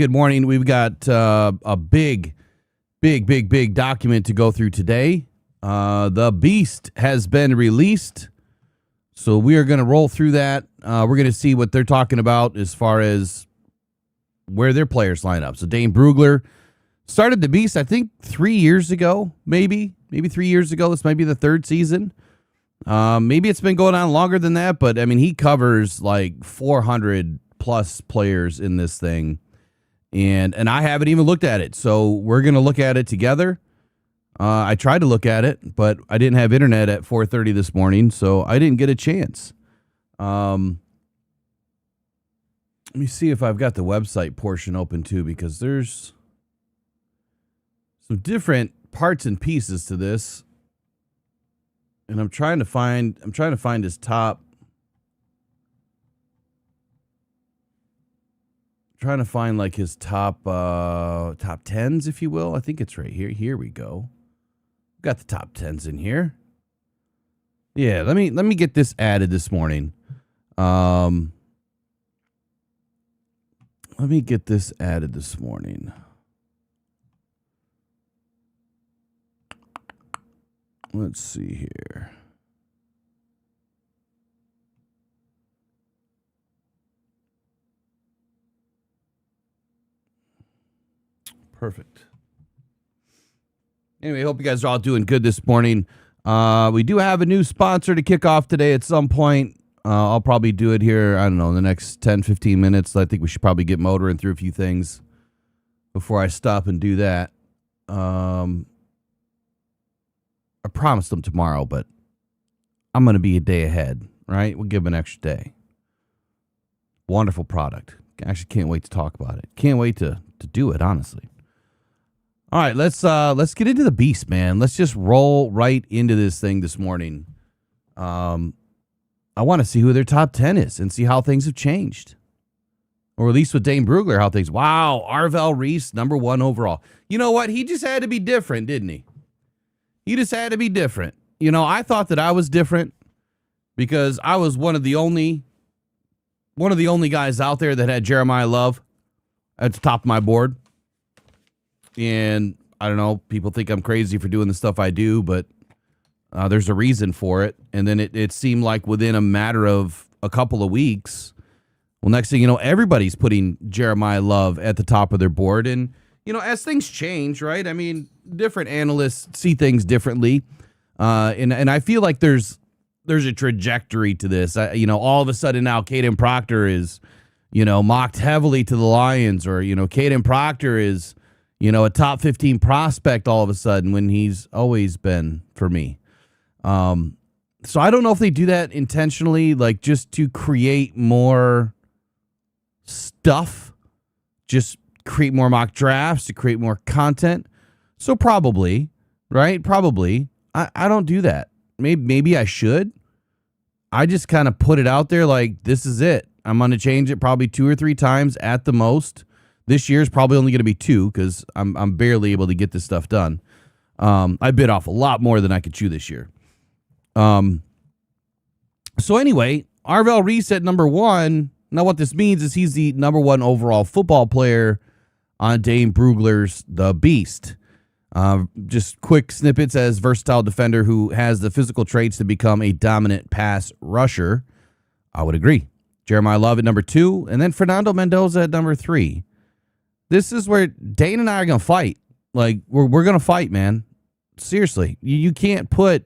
Good morning. We've got a big document to go through today. The Beast has been released, so we are going to roll through that. We're going to see what they're talking about as far as where their players line up. So Dane Brugler started the Beast, I think, 3 years ago, maybe 3 years ago. This might be the third season. Maybe it's been going on longer than that, but I mean, he covers like 400 plus players in this thing. And I haven't even looked at it, so we're going to look at it together. I tried to look at it, but I didn't have internet at 4:30 this morning, so I didn't get a chance. Let me see if I've got the website portion open too, because there's some different parts and pieces to this, and I'm trying to find his top. Trying to find like his top tens, if you will. I think it's right here. Here we go. Got the top tens in here. Yeah, let me get this added this morning. Let me get this added this morning. Let's see here. Perfect. Anyway, hope you guys are all doing good this morning. We do have a new sponsor to kick off today at some point. I'll probably do it here, I don't know, in the next 10, 15 minutes. I think we should probably get motoring through a few things before I stop and do that. I promised them tomorrow, but I'm going to be a day ahead, right? We'll give them an extra day. Wonderful product. Actually, can't wait to talk about it. Can't wait to do it, honestly. All right, let's get into the Beast, man. Let's just roll right into this thing this morning. I want to see who their top 10 is and see how things have changed. Or at least with Dane Brugler, how things... Wow, Arvell Reese, number 1 overall. You know what? He just had to be different, didn't he? He just had to be different. You know, I thought that I was different because I was one of the only guys out there that had Jeremiah Love at the top of my board. And I don't know, people think I'm crazy for doing the stuff I do, but there's a reason for it. And then it seemed like within a matter of a couple of weeks, well, next thing you know, everybody's putting Jeremiah Love at the top of their board. And, you know, as things change, right? I mean, different analysts see things differently. And I feel like there's a trajectory to this. You know, all of a sudden now Caden Proctor is, you know, mocked heavily to the Lions, or, you know, Caden Proctor is, you know, a top 15 prospect all of a sudden when he's always been for me. So I don't know if they do that intentionally, like just to create more stuff, just create more mock drafts, to create more content. So probably, right? Probably. I don't do that. Maybe I should. I just kind of put it out there like, this is it. I'm going to change it probably 2 or 3 times at the most. This year's probably only going to be 2 because I'm barely able to get this stuff done. I bit off a lot more than I could chew this year. So anyway, Arvell Reese at number 1. Now what this means is he's the number 1 overall football player on Dane Brugler's The Beast. Just quick snippets: as versatile defender who has the physical traits to become a dominant pass rusher. I would agree. Jeremiah Love at number 2, and then Fernando Mendoza at number 3. This is where Dane and I are going to fight. Like, we're going to fight, man. Seriously. You can't put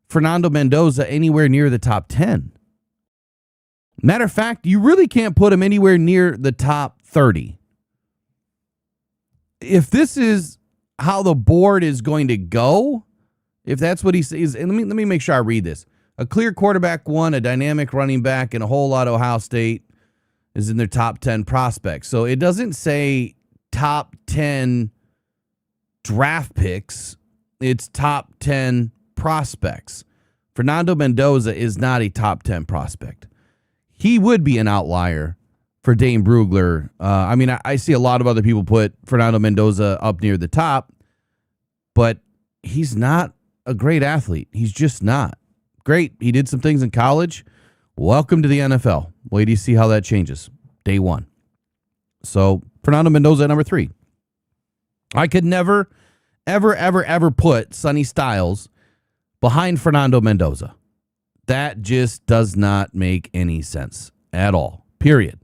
Fernando Mendoza anywhere near the top 10. Matter of fact, you really can't put him anywhere near the top 30. If this is how the board is going to go, if that's what he says, and let me make sure I read this. A clear quarterback 1, a dynamic running back, and a whole lot of Ohio State is in their top 10 prospects. So it doesn't say top 10 draft picks. It's top 10 prospects. Fernando Mendoza is not a top 10 prospect. He would be an outlier for Dane Brugler. I mean, I see a lot of other people put Fernando Mendoza up near the top, but he's not a great athlete. He's just not. Great. He did some things in college. Welcome to the NFL. Wait till you see how that changes. Day 1. So Fernando Mendoza at number 3. I could never, ever put Sonny Styles behind Fernando Mendoza. That just does not make any sense at all, period.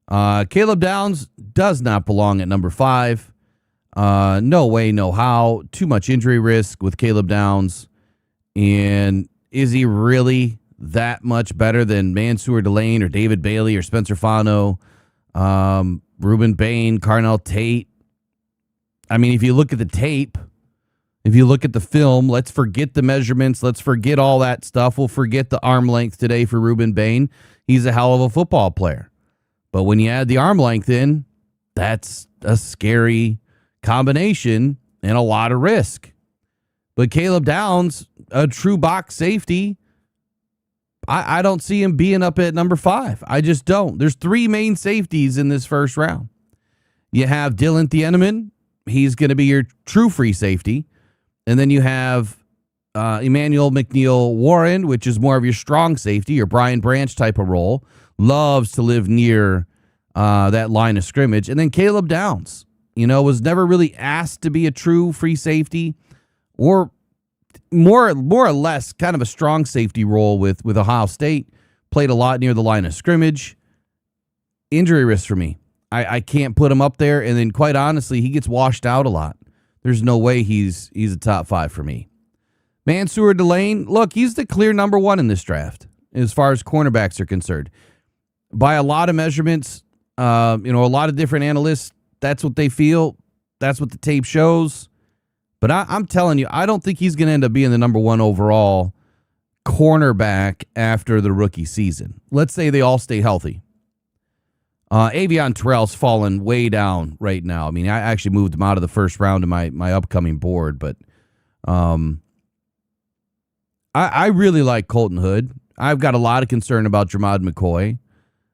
Caleb Downs does not belong at number 5. No way, no how. Too much injury risk with Caleb Downs. And is he really that much better than Mansour Delane or David Bailey or Spencer Fano, Ruben Bain, Carnell Tate? I mean, if you look at the tape, if you look at the film, let's forget the measurements. Let's forget all that stuff. We'll forget the arm length today for Ruben Bain. He's a hell of a football player. But when you add the arm length in, that's a scary combination and a lot of risk. But Caleb Downs, a true box safety, I don't see him being up at number 5. I just don't. There's 3 main safeties in this first round. You have Dylan Thieneman. He's going to be your true free safety. And then you have Emmanuel McNeil Warren, which is more of your strong safety, your Brian Branch type of role. Loves to live near that line of scrimmage. And then Caleb Downs, was never really asked to be a true free safety, or more or less kind of a strong safety role with Ohio State. Played a lot near the line of scrimmage. Injury risk for me. I can't put him up there. And then quite honestly, he gets washed out a lot. There's no way he's a top 5 for me. Mansour Delane, look, he's the clear number 1 in this draft as far as cornerbacks are concerned. By a lot of measurements, a lot of different analysts, that's what they feel. That's what the tape shows. But I'm telling you, I don't think he's going to end up being the number 1 overall cornerback after the rookie season. Let's say they all stay healthy. Avion Terrell's fallen way down right now. I mean, I actually moved him out of the first round of my upcoming board, but I really like Colton Hood. I've got a lot of concern about Jermod McCoy,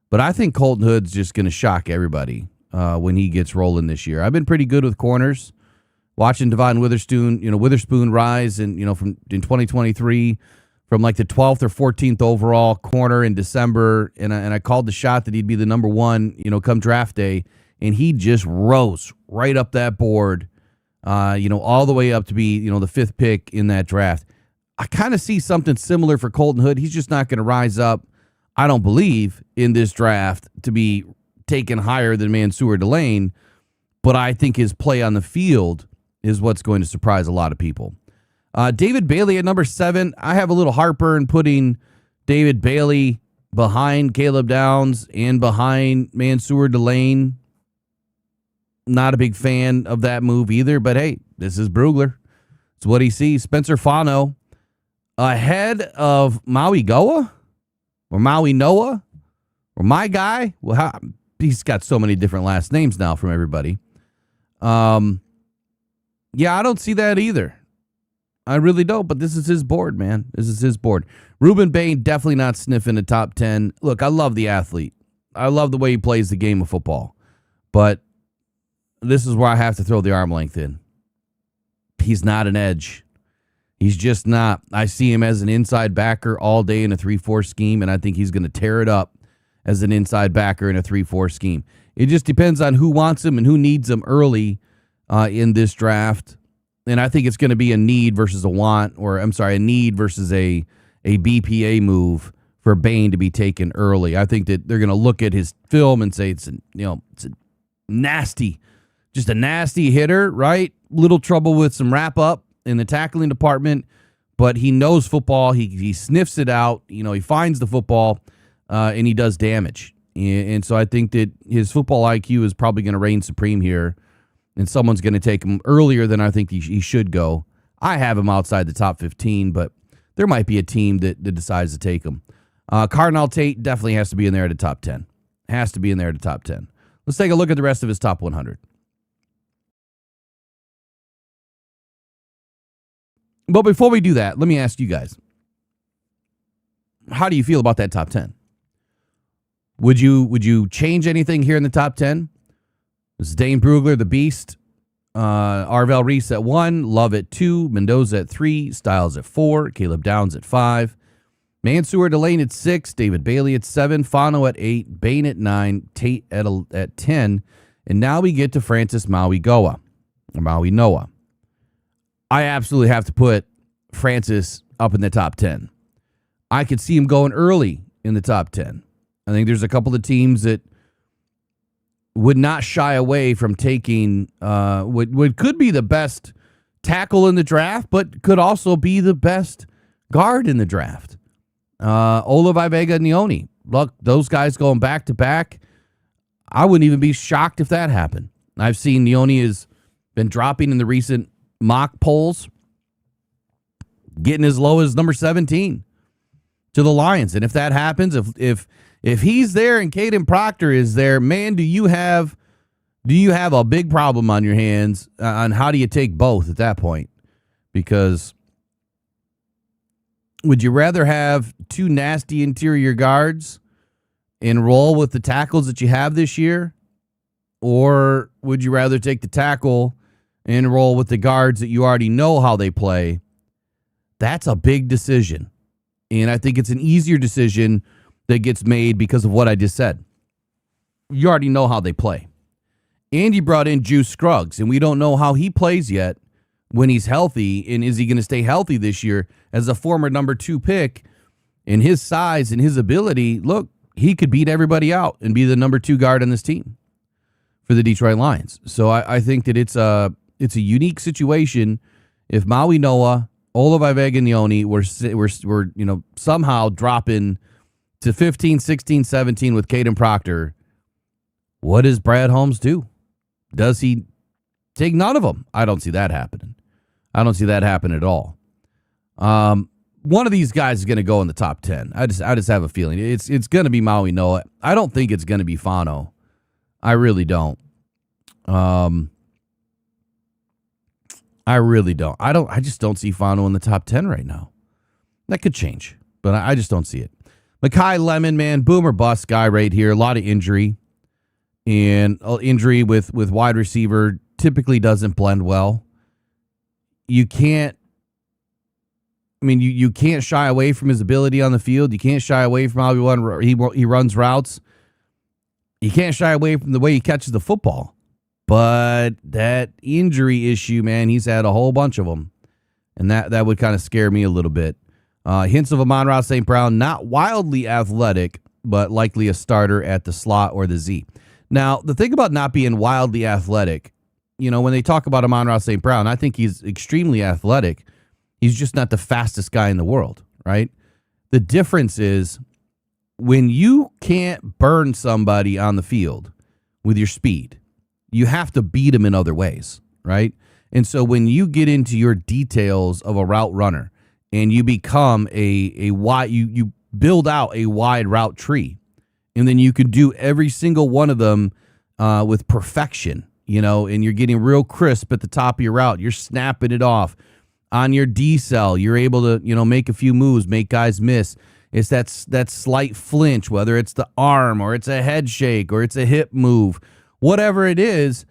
but I think Colton Hood's just going to shock everybody when he gets rolling this year. I've been pretty good with corners, watching Devon Witherspoon rise, and from in 2023. From like the 12th or 14th overall corner in December, and I called the shot that he'd be the number 1, come draft day, and he just rose right up that board, all the way up to be, the 5th pick in that draft. I kind of see something similar for Colton Hood. He's just not going to rise up, I don't believe, in this draft to be taken higher than Mansour Delane, but I think his play on the field is what's going to surprise a lot of people. David Bailey at number 7. I have a little heartburn putting David Bailey behind Caleb Downs and behind Mansour Delane. Not a big fan of that move either, but hey, this is Brugler. It's what he sees. Spencer Fano ahead of Maui Goa or Maui Noah or my guy. Well, he's got so many different last names now from everybody. Yeah, I don't see that either. I really don't, but this is his board, man. This is his board. Ruben Bain, definitely not sniffing the top 10. Look, I love the athlete. I love the way he plays the game of football. But this is where I have to throw the arm length in. He's not an edge. He's just not. I see him as an inside backer all day in a 3-4 scheme, and I think he's going to tear it up as an inside backer in a 3-4 scheme. It just depends on who wants him and who needs him early in this draft. And I think it's going to be a need versus a want, or a need versus a BPA move for Bain to be taken early. I think that they're going to look at his film and say it's a nasty hitter, right? Little trouble with some wrap up in the tackling department, but he knows football. He sniffs it out. He finds the football and he does damage. And so I think that his football IQ is probably going to reign supreme here. And someone's going to take him earlier than I think he should go. I have him outside the top 15, but there might be a team that decides to take him. Carnell Tate definitely has to be in there at the top 10. Has to be in there at the top 10. Let's take a look at the rest of his top 100. But before we do that, let me ask you guys, how do you feel about that top 10? Would you change anything here in the top 10? This is Dane Brugler, the Beast. Arvell Reese at 1, Love at 2, Mendoza at 3, Styles at 4, Caleb Downs at 5, Mansour Delane at 6, David Bailey at 7, Fano at 8, Bain at 9, Tate at 10, And now we get to Francis Mauigoa, or Maui Noah. I absolutely have to put Francis up in the top 10. I could see him going early in the top 10. I think there's a couple of teams that would not shy away from taking what could be the best tackle in the draft, but could also be the best guard in the draft. Olavai Vega-Nioni. Look, those guys going back to back. I wouldn't even be shocked if that happened. I've seen Nioni has been dropping in the recent mock polls, getting as low as number 17 to the Lions. And if that happens, if he's there and Caden Proctor is there, man, do you have a big problem on your hands on how do you take both at that point? Because would you rather have two nasty interior guards and roll with the tackles that you have this year? Or would you rather take the tackle and roll with the guards that you already know how they play? That's a big decision. And I think it's an easier decision that gets made because of what I just said. You already know how they play. And you brought in Juice Scruggs, and we don't know how he plays yet when he's healthy. And is he going to stay healthy this year as a former number 2 pick? And his size and his ability, look, he could beat everybody out and be the number 2 guard on this team for the Detroit Lions. So I think that it's a unique situation. If Maui Noah, Olavai Vega-Nioni were somehow dropping to 15, 16, 17 with Caden Proctor, what does Brad Holmes do? Does he take none of them? I don't see that happening. I don't see that happen at all. One of these guys is going to go in the top 10. I just have a feeling it's going to be Maui Noah. I don't think it's going to be Fano. I really don't. I really don't. I just don't see Fano in the top 10 right now. That could change, but I just don't see it. Mekhi Lemon, man, boom or bust guy right here. A lot of injury. And injury with wide receiver typically doesn't blend well. You can't shy away from his ability on the field. You can't shy away from how he runs routes. You can't shy away from the way he catches the football. But that injury issue, man, he's had a whole bunch of them. And that would kind of scare me a little bit. Hints of Amon-Ra St. Brown, not wildly athletic, but likely a starter at the slot or the Z. Now, the thing about not being wildly athletic, when they talk about Amon-Ra St. Brown, I think he's extremely athletic. He's just not the fastest guy in the world, right? The difference is when you can't burn somebody on the field with your speed, you have to beat them in other ways, right? And so when you get into your details of a route runner and you become a wide, you build out a wide route tree, and then you can do every single one of them with perfection, and you're getting real crisp at the top of your route. You're snapping it off. On your decel, you're able to, make a few moves, make guys miss. It's that slight flinch, whether it's the arm or it's a head shake or it's a hip move, whatever it is.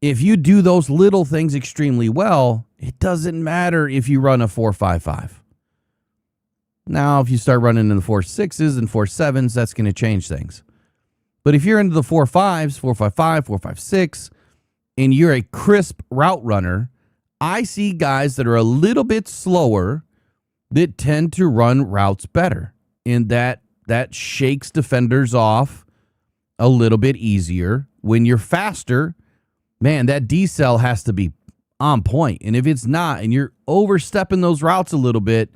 If you do those little things extremely well, it doesn't matter if you run a 4.55. Now, if you start running in the 4.6s and 4.7s, that's going to change things. But if you're into the 4.5s, 4.55, 4.56, and you're a crisp route runner, I see guys that are a little bit slower that tend to run routes better. And that shakes defenders off a little bit easier. When you're faster, man, that decel has to be on point. And if it's not, and you're overstepping those routes a little bit,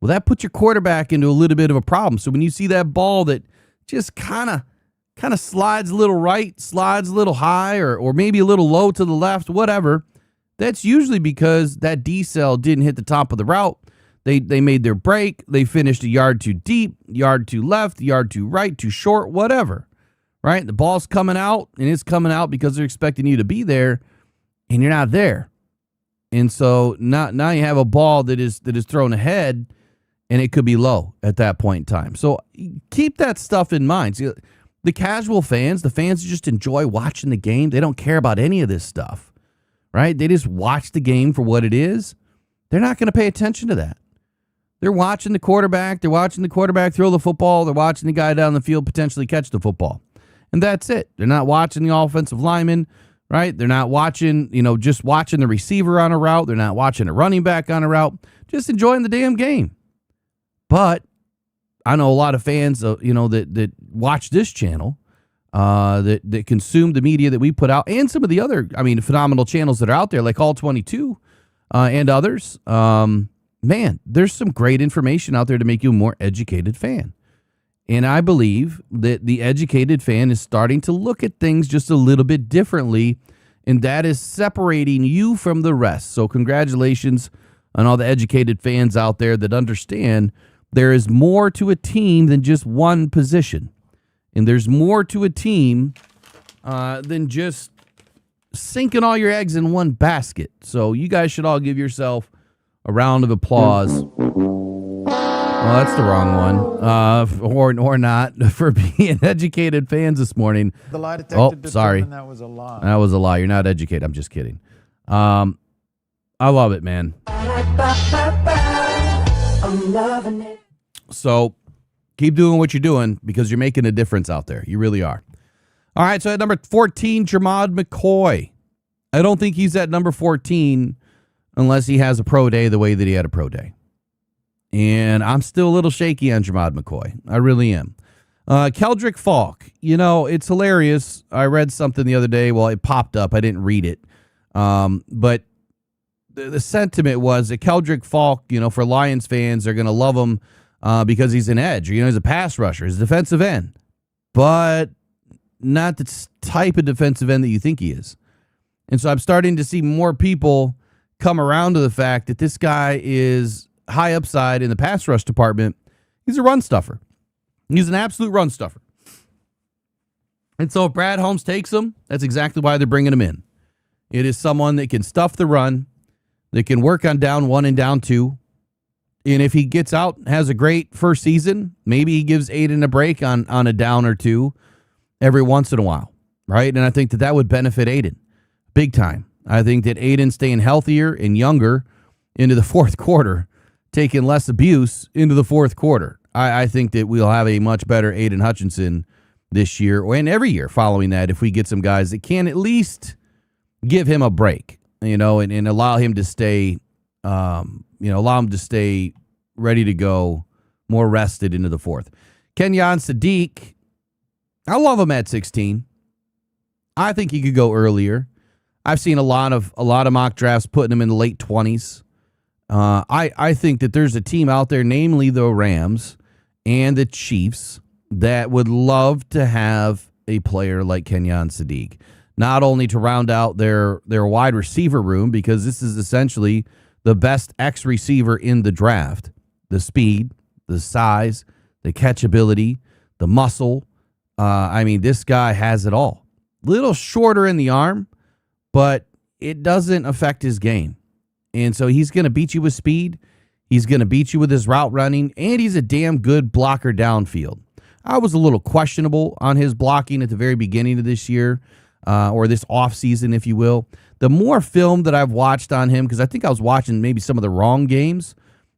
well, that puts your quarterback into a little bit of a problem. So when you see that ball that just kind of slides a little right, slides a little high, or maybe a little low to the left, whatever, that's usually because that decel didn't hit the top of the route. They made their break. They finished a yard too deep, yard too left, yard too right, too short, whatever, right? The ball's coming out, and it's coming out because they're expecting you to be there, and you're not there. And so now you have a ball that is thrown ahead, and it could be low at that point in time. So keep that stuff in mind. See, the casual fans, the fans who just enjoy watching the game, they don't care about any of this stuff, right? They just watch the game for what it is. They're not going to pay attention to that. They're watching the quarterback. They're watching the quarterback throw the football. They're watching the guy down the field potentially catch the football. And that's it. They're not watching the offensive lineman, right? They're not watching, just watching the receiver on a route. They're not watching a running back on a route. Just enjoying the damn game. But I know a lot of fans, that watch this channel, that consume the media that we put out, and some of the other, phenomenal channels that are out there, like All 22 and others. Man, there's some great information out there to make you a more educated fan. And I believe that the educated fan is starting to look at things just a little bit differently, and that is separating you from the rest. So congratulations on all the educated fans out there that understand there is more to a team than just one position. And there's more to a team than just sinking all your eggs in one basket. So you guys should all give yourself a round of applause. Well, that's the wrong one, or not, for being educated fans this morning. The lie detector sorry. That was a lie. That was a lie. You're not educated. I'm just kidding. I love it, man. I'm loving it. So keep doing what you're doing because you're making a difference out there. You really are. All right, so at number 14, Jermod McCoy. I don't think he's at number 14 unless he has a pro day the way that he had a pro day. And I'm still a little shaky on Jermod McCoy. I really am. Keldrick Falk. It's hilarious. I read something the other day. Well, it popped up. I didn't read it. But the sentiment was that Keldrick Falk, for Lions fans, they're going to love him because he's an edge. He's a pass rusher. He's a defensive end. But not the type of defensive end that you think he is. And so I'm starting to see more people come around to the fact that this guy is high upside in the pass rush department. He's a run stuffer. He's an absolute run stuffer. And so if Brad Holmes takes him, that's exactly why they're bringing him in. It is someone that can stuff the run, that can work on down one and down two. And if he gets out, has a great first season, maybe he gives Aiden a break on a down or two every once in a while, right? And I think that would benefit Aiden big time. I think that Aiden staying healthier and younger into the fourth quarter, taking less abuse into the fourth quarter. I think that we'll have a much better Aiden Hutchinson this year and every year following that if we get some guys that can at least give him a break, and allow him to stay, ready to go, more rested into the fourth. Kenyon Sadiq, I love him at 16. I think he could go earlier. I've seen a lot of mock drafts putting him in the late 20s. I think that there's a team out there, namely the Rams and the Chiefs, that would love to have a player like Kenyon Sadiq, not only to round out their wide receiver room, because this is essentially the best X receiver in the draft. The speed, the size, the catchability, the muscle. This guy has it all. Little shorter in the arm, but it doesn't affect his game. And so he's going to beat you with speed. He's going to beat you with his route running, and he's a damn good blocker downfield. I was a little questionable on his blocking at the very beginning of this year, or this offseason, if you will. The more film that I've watched on him, because I think I was watching maybe some of the wrong games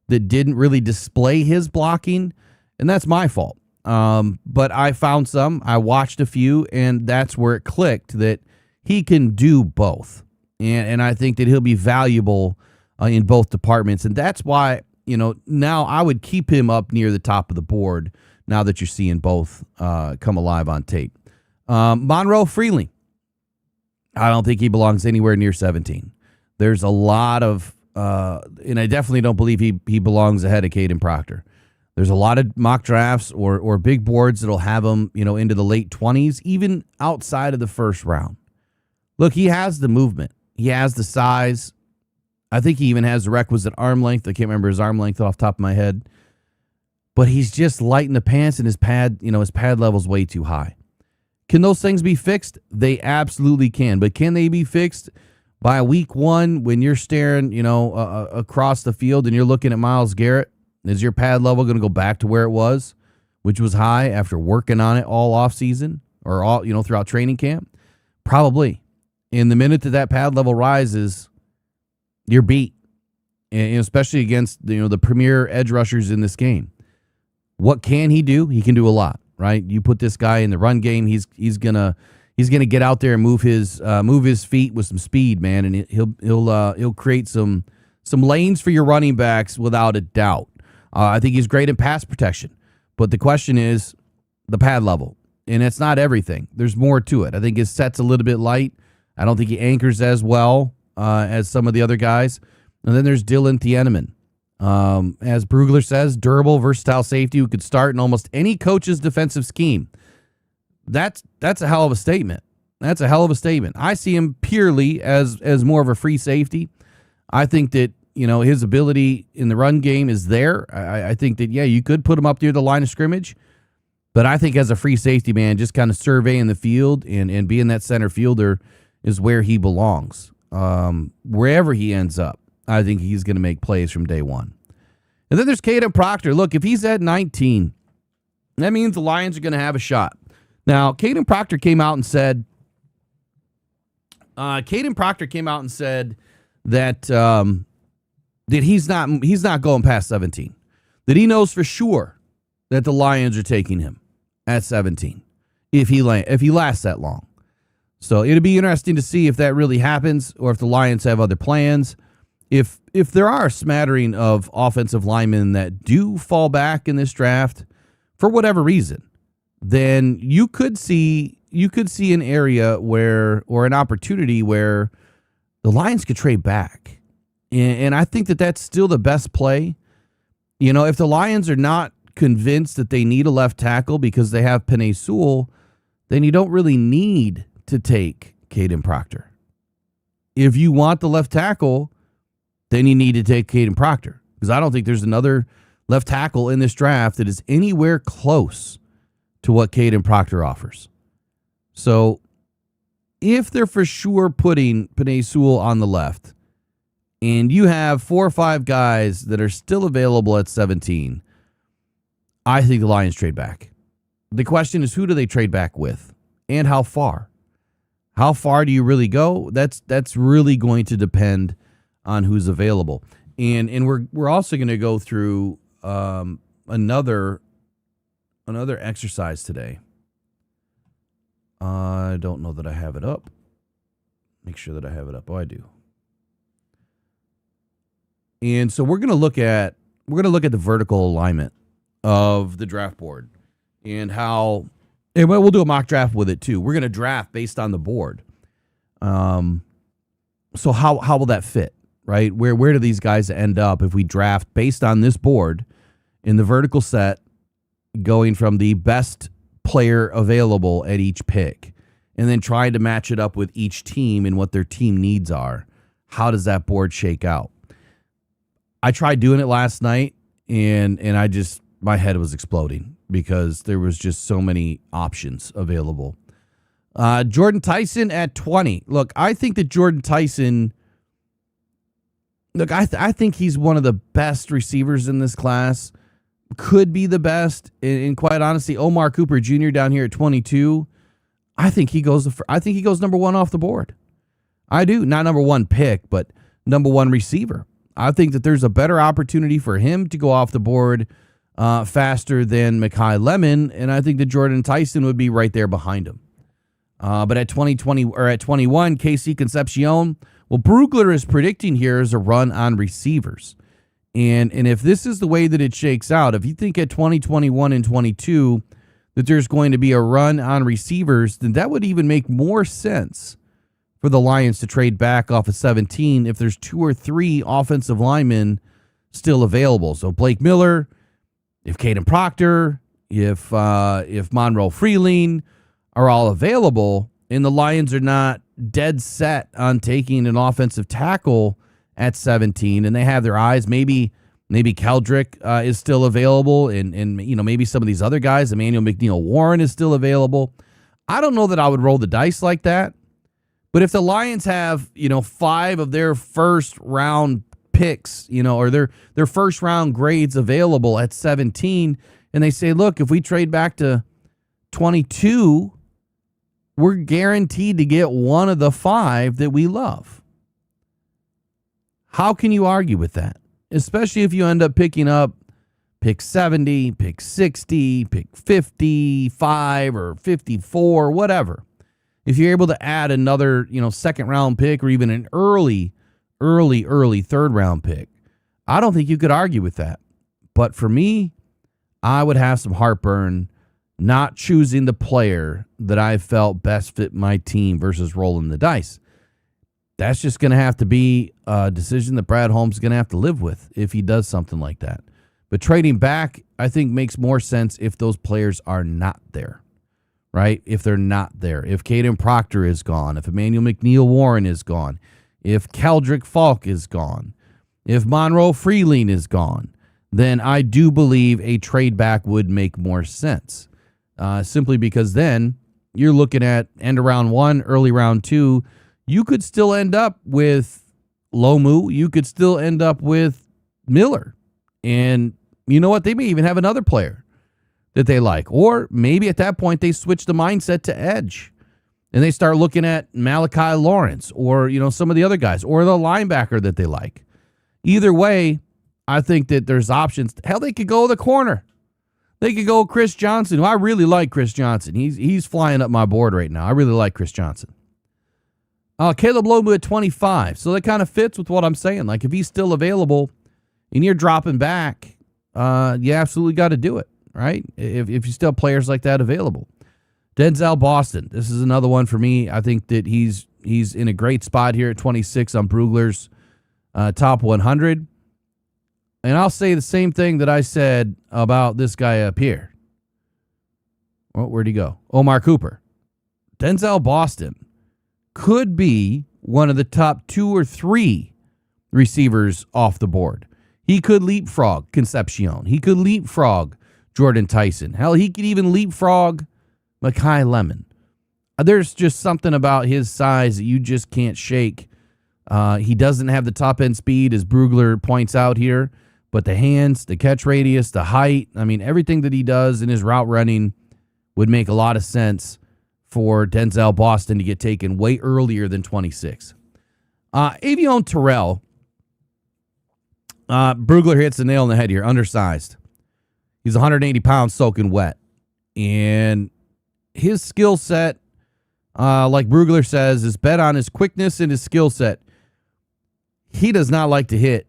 that didn't really display his blocking, and that's my fault. But I found some, I watched a few, and that's where it clicked that he can do both. And I think that he'll be valuable in both departments. And that's why, now I would keep him up near the top of the board now that you're seeing both come alive on tape. Monroe Freeling, I don't think he belongs anywhere near 17. There's a lot of, and I definitely don't believe he belongs ahead of Caden Proctor. There's a lot of mock drafts or big boards that'll have him, into the late 20s, even outside of the first round. Look, he has the movement. He has the size. I think he even has the requisite arm length. I can't remember his arm length off the top of my head. But he's just light in the pants, and his pad level's way too high. Can those things be fixed? They absolutely can. But can they be fixed by week one when you're staring, across the field and you're looking at Myles Garrett? Is your pad level going to go back to where it was, which was high after working on it all offseason or all, throughout training camp? Probably. And the minute that pad level rises, you're beat, and especially against the premier edge rushers in this game. What can he do? He can do a lot. right? You put this guy in the run game, he's gonna get out there and move his feet with some speed, man, and he'll create some lanes for your running backs without a doubt. I think he's great in pass protection, but the question is the pad level, and it's not everything. There's more to it. I think his set's a little bit light. I don't think he anchors as well as some of the other guys. And then there's Dylan Thieneman. As Brugler says, durable, versatile safety who could start in almost any coach's defensive scheme. That's a hell of a statement. That's a hell of a statement. I see him purely as more of a free safety. I think that, his ability in the run game is there. I think that, you could put him up near the line of scrimmage. But I think as a free safety, man, just kind of surveying the field and being that center fielder is where he belongs. Wherever he ends up, I think he's going to make plays from day one. And then there's Caden Proctor. Look, if he's at 19, that means the Lions are going to have a shot. Now, Caden Proctor came out and said that he's not going past 17. That he knows for sure that the Lions are taking him at 17 if he lasts that long. So it'll be interesting to see if that really happens or if the Lions have other plans. If there are a smattering of offensive linemen that do fall back in this draft for whatever reason, then you could see an area or an opportunity where the Lions could trade back. And I think that that's still the best play. If the Lions are not convinced that they need a left tackle because they have Penei Sewell, then you don't really need to take Caden Proctor. If you want the left tackle, then you need to take Caden Proctor, because I don't think there's another left tackle in this draft that is anywhere close to what Caden Proctor offers. So if they're for sure putting Penei Sewell on the left and you have 4 or 5 guys that are still available at 17, I think the Lions trade back. The question is, who do they trade back with and how far? How far do you really go? That's really going to depend on who's available. And we're also going to go through another exercise today. I don't know that I have it up. Make sure that I have it up. Oh, I do. And so we're going to look at the vertical alignment of the draft board and how, and we'll do a mock draft with it too. We're going to draft based on the board. So how will that fit, right? Where do these guys end up if we draft based on this board in the vertical set, going from the best player available at each pick, and then trying to match it up with each team and what their team needs are? How does that board shake out? I tried doing it last night, and my head was exploding because there was just so many options available. Jordan Tyson at 20. Look, I think that Jordan Tyson, I think he's one of the best receivers in this class. Could be the best. And quite honestly, Omar Cooper Jr. down here at 22, I think he goes number 1 off the board. I do. Not number 1 pick, but number 1 receiver. I think that there's a better opportunity for him to go off the board faster than Mekhi Lemon, and I think that Jordan Tyson would be right there behind him. But at 21, KC Concepcion, well, Brugler is predicting here is a run on receivers. And if this is the way that it shakes out, if you think at 2021 and 22 that there's going to be a run on receivers, then that would even make more sense for the Lions to trade back off of 17 if there's 2 or 3 offensive linemen still available. So Blake Miller, if Caden Proctor, if Monroe Freeling are all available, and the Lions are not dead set on taking an offensive tackle at 17, and they have their eyes, maybe Keldrick is still available, and maybe some of these other guys, Emmanuel McNeil Warren is still available. I don't know that I would roll the dice like that, but if the Lions have 5 of their first round picks, or their first round grades available at 17, and they say, look, if we trade back to 22, we're guaranteed to get one of the 5 that we love. How can you argue with that? Especially if you end up picking up Pick 70, pick 60, pick 55 or 54, whatever. If you're able to add another, second round pick or even an early third round pick, I don't think you could argue with that. But for me, I would have some heartburn not choosing the player that I felt best fit my team versus rolling the dice. That's just going to have to be a decision that Brad Holmes is going to have to live with if he does something like that. But trading back, I think, makes more sense if those players are not there, right? If they're not there. If Caden Proctor is gone, if Emmanuel McNeil-Warren is gone, if Keldrick Falk is gone, if Monroe Freeling is gone, then I do believe a trade back would make more sense. Simply because then you're looking at end of round 1, early round 2. You could still end up with Lomu. You could still end up with Miller. And you know what? They may even have another player that they like. Or maybe at that point they switch the mindset to edge. And they start looking at Malachi Lawrence or, some of the other guys or the linebacker that they like. Either way, I think that there's options. Hell, they could go the corner. They could go Chris Johnson, who I really like Chris Johnson. He's flying up my board right now. I really like Chris Johnson. Caleb Lomu at 25. So that kind of fits with what I'm saying. Like, if he's still available and you're dropping back, you absolutely got to do it, right? If you still have players like that available. Denzel Boston. This is another one for me. I think that he's in a great spot here at 26 on Brugler's top 100. And I'll say the same thing that I said about this guy up here. Well, where'd he go? Omar Cooper. Denzel Boston could be one of the top 2 or 3 receivers off the board. He could leapfrog Concepcion. He could leapfrog Jordan Tyson. Hell, he could even leapfrog Mekhi Lemon. There's just something about his size that you just can't shake. He doesn't have the top-end speed, as Brugler points out here, but the hands, the catch radius, the height, everything that he does in his route running would make a lot of sense for Denzel Boston to get taken way earlier than 26. Avion Terrell, Brugler hits the nail on the head here, undersized. He's 180 pounds soaking wet. And his skill set, like Brugler says, is bet on his quickness and his skill set. He does not like to hit.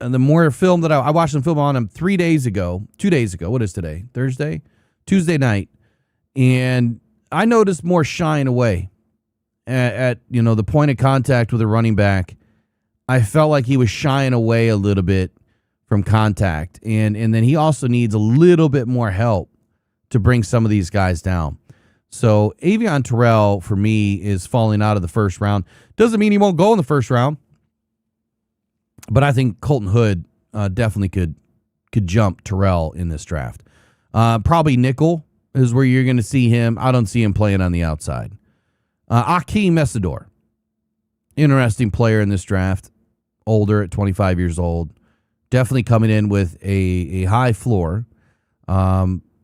And the more film that I watched some film on him 2 days ago. What is today? Thursday? Tuesday night. And I noticed more shying away at the point of contact with a running back. I felt like he was shying away a little bit from contact. And then he also needs a little bit more help to bring some of these guys down. So Avion Terrell, for me, is falling out of the first round. Doesn't mean he won't go in the first round. But I think Colton Hood definitely could jump Terrell in this draft. Probably nickel is where you're going to see him. I don't see him playing on the outside. Akeem Mesidor. Interesting player in this draft. Older at 25 years old. Definitely coming in with a high floor.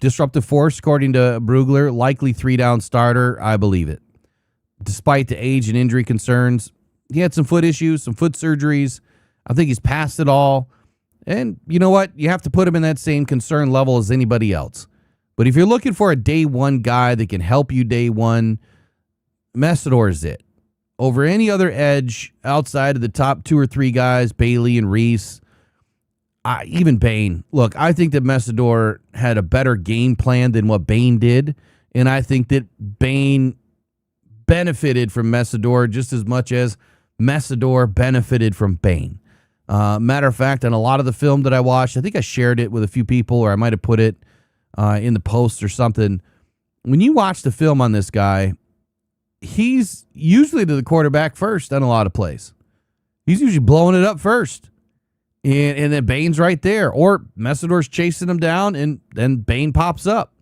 Disruptive force, according to Brugler. Likely 3-down starter. I believe it. Despite the age and injury concerns, he had some foot issues, some foot surgeries. I think he's past it all. And you know what? You have to put him in that same concern level as anybody else. But if you're looking for a day one guy that can help you day one, Mesidor is it. Over any other edge outside of the top 2 or 3 guys, Bailey and Reese, even Bain. Look, I think that Mesidor had a better game plan than what Bain did. And I think that Bain benefited from Mesidor just as much as Mesidor benefited from Bain. Matter of fact, on a lot of the film that I watched, I think I shared it with a few people, or I might have put it in the post or something. When you watch the film on this guy, he's usually to the quarterback first on a lot of plays. He's usually blowing it up first. And then Bain's right there. Or Mesidor's chasing him down, and then Bain pops up.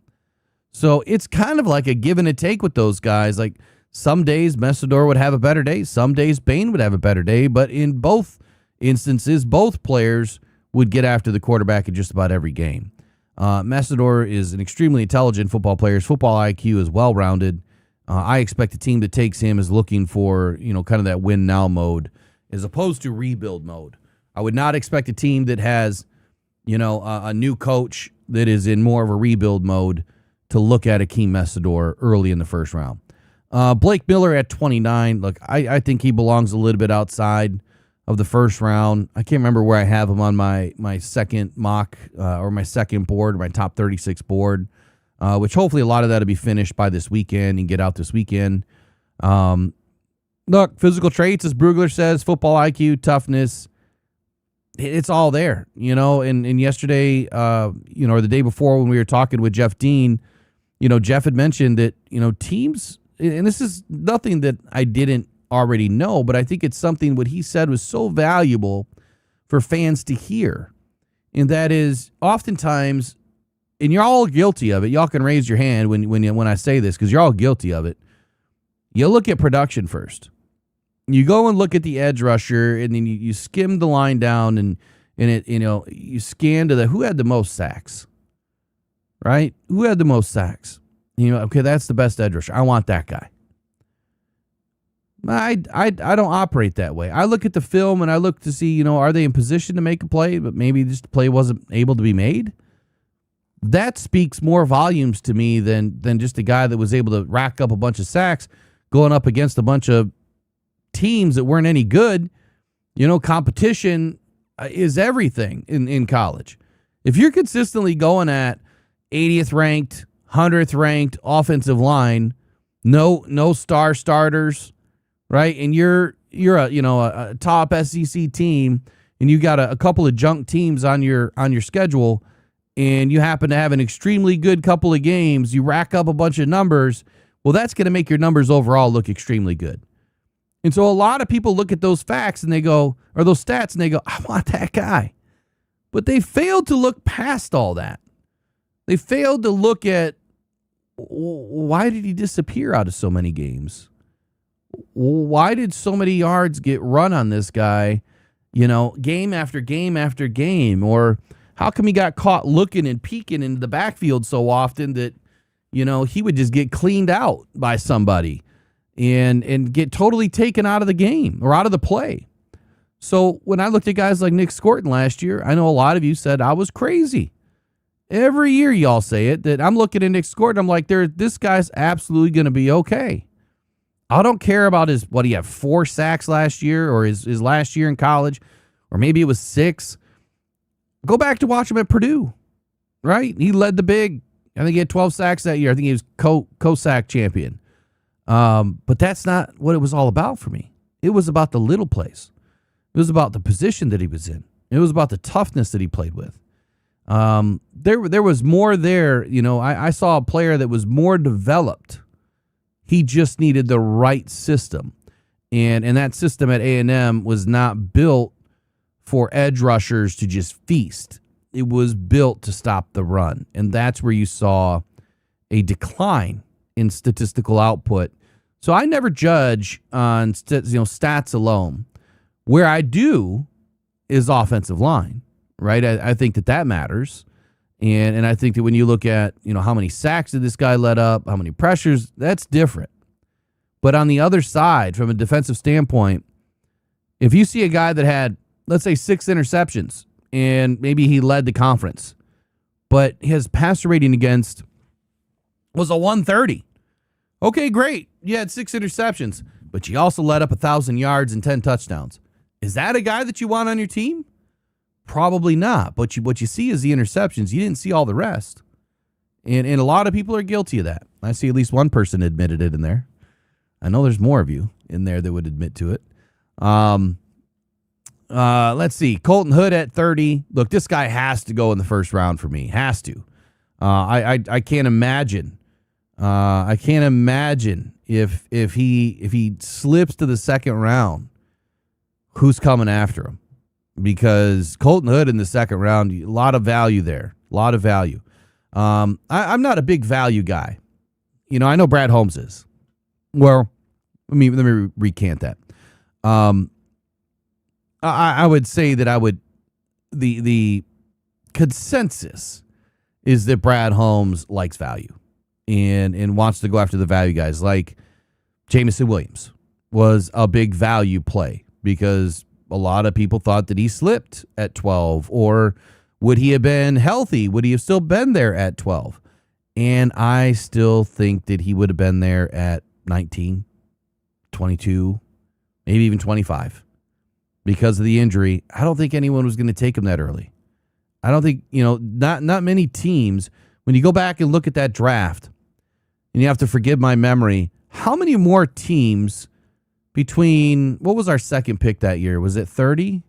So it's kind of like a give and a take with those guys. Like, some days Mesidor would have a better day. Some days Bain would have a better day. But in both instances, both players would get after the quarterback in just about every game. Mesidor is an extremely intelligent football player. His football IQ is well-rounded. I expect a team that takes him is looking for, kind of that win-now mode as opposed to rebuild mode. I would not expect a team that has a new coach that is in more of a rebuild mode to look at Akeem Messidor early in the first round. Blake Miller at 29. Look, I think he belongs a little bit outside of the first round. I can't remember where I have him on my second mock or my second board, my top 36 board, which hopefully a lot of that will be finished by this weekend and get out this weekend. Look, physical traits, as Brugler says, football IQ, toughness, it's all there, and yesterday, or the day before when we were talking with Jeff Dean, Jeff had mentioned that, teams, and this is nothing that I didn't already know, but I think it's something what he said was so valuable for fans to hear. And that is oftentimes, and you're all guilty of it. Y'all can raise your hand when I say this, because you're all guilty of it. You look at production first. You go and look at the edge rusher, and then you skim the line down, and it, you scan to who had the most sacks, right? Who had the most sacks? Okay, that's the best edge rusher. I want that guy. I don't operate that way. I look at the film and I look to see, are they in position to make a play, but maybe this play wasn't able to be made? That speaks more volumes to me than just a guy that was able to rack up a bunch of sacks going up against a bunch of teams that weren't any good. Competition is everything in college. If you're consistently going at 80th ranked, 100th ranked offensive line, no starters, right? And you're a top SEC team, and you got a couple of junk teams on your schedule, and you happen to have an extremely good couple of games, you rack up a bunch of numbers, well, that's going to make your numbers overall look extremely good. And so a lot of people look at those facts and they go, or those stats, and they go, I want that guy. But they failed to look past all that. They failed to look at, why did he disappear out of so many games? Why did so many yards get run on this guy, game after game after game? Or how come he got caught looking and peeking into the backfield so often that, he would just get cleaned out by somebody and get totally taken out of the game or out of the play? So when I looked at guys like Nick Scorton last year, I know a lot of you said I was crazy. Every year y'all say it, that I'm looking at Nick Scorton, I'm like, this guy's absolutely going to be okay. I don't care about what he had 4 sacks last year or his last year in college, or maybe it was 6. Go back to watch him at Purdue, right? He led the big. I think he had 12 sacks that year. I think he was co-sack champion. But that's not what it was all about for me. It was about the little plays. It was about the position that he was in. It was about the toughness that he played with. There was more there. I saw a player that was more developed. He just needed the right system. And that system at A&M was not built for edge rushers to just feast. It was built to stop the run. And that's where you saw a decline in statistical output. So I never judge on stats alone. Where I do is offensive line, right? I think that matters. And I think that when you look at, how many sacks did this guy let up, how many pressures, that's different. But on the other side, from a defensive standpoint, if you see a guy that had, let's say, 6 interceptions, and maybe he led the conference, but his passer rating against was a 130. Okay, great. You had 6 interceptions, but you also let up 1,000 yards and 10 touchdowns. Is that a guy that you want on your team? Probably not. But what you see is the interceptions. You didn't see all the rest. And a lot of people are guilty of that. I see at least one person admitted it in there. I know there's more of you in there that would admit to it. Let's see. Colton Hood at 30. Look, this guy has to go in the first round for me. Has to. I can't imagine. I can't imagine if he slips to the second round, who's coming after him. Because Colton Hood in the second round, a lot of value there. A lot of value. I'm not a big value guy. I know Brad Holmes is. Well, let me recant that. I would say that the consensus is that Brad Holmes likes value and wants to go after the value guys. Like Jamison Williams was a big value play because a lot of people thought that he slipped at 12 or Would he have been healthy? Would he have still been there at 12? And I still think that he would have been there at 19, 22, maybe even 25. Because of the injury, I don't think anyone was going to take him that early. I don't think, not many teams, when you go back and look at that draft, and you have to forgive my memory, how many more teams between, what was our second pick that year? Was it 30?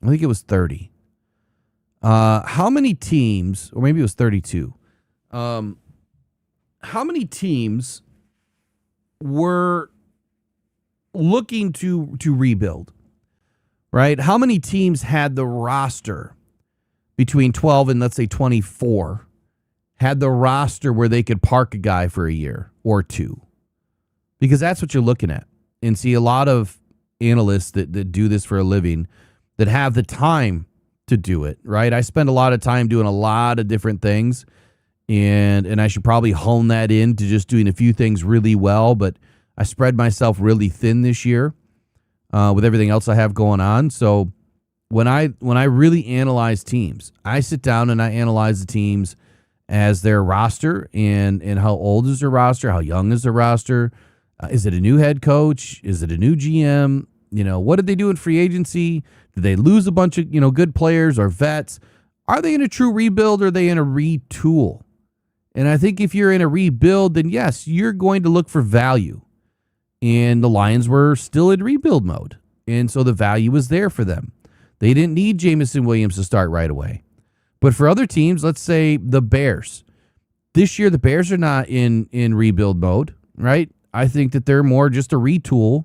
I think it was 30. How many teams, or maybe it was 32, how many teams were looking to rebuild, right? How many teams had the roster between 12 and, let's say, 24, had the roster where they could park a guy for a year or two? Because that's what you're looking at. And see, a lot of analysts that do this for a living, that have the time to do it, right? I spend a lot of time doing a lot of different things, and I should probably hone that in to just doing a few things really well, but I spread myself really thin this year with everything else I have going on. So when I really analyze teams, I sit down and I analyze the teams as their roster and how old is their roster, how young is their roster, is it a new head coach, is it a new GM, what did they do in free agency? Did they lose a bunch of good players or vets? Are they in a true rebuild or are they in a retool? And I think if you're in a rebuild, then yes, you're going to look for value. And the Lions were still in rebuild mode. And so the value was there for them. They didn't need Jameson Williams to start right away. But for other teams, let's say the Bears. This year, the Bears are not in rebuild mode, right? I think that they're more just a retool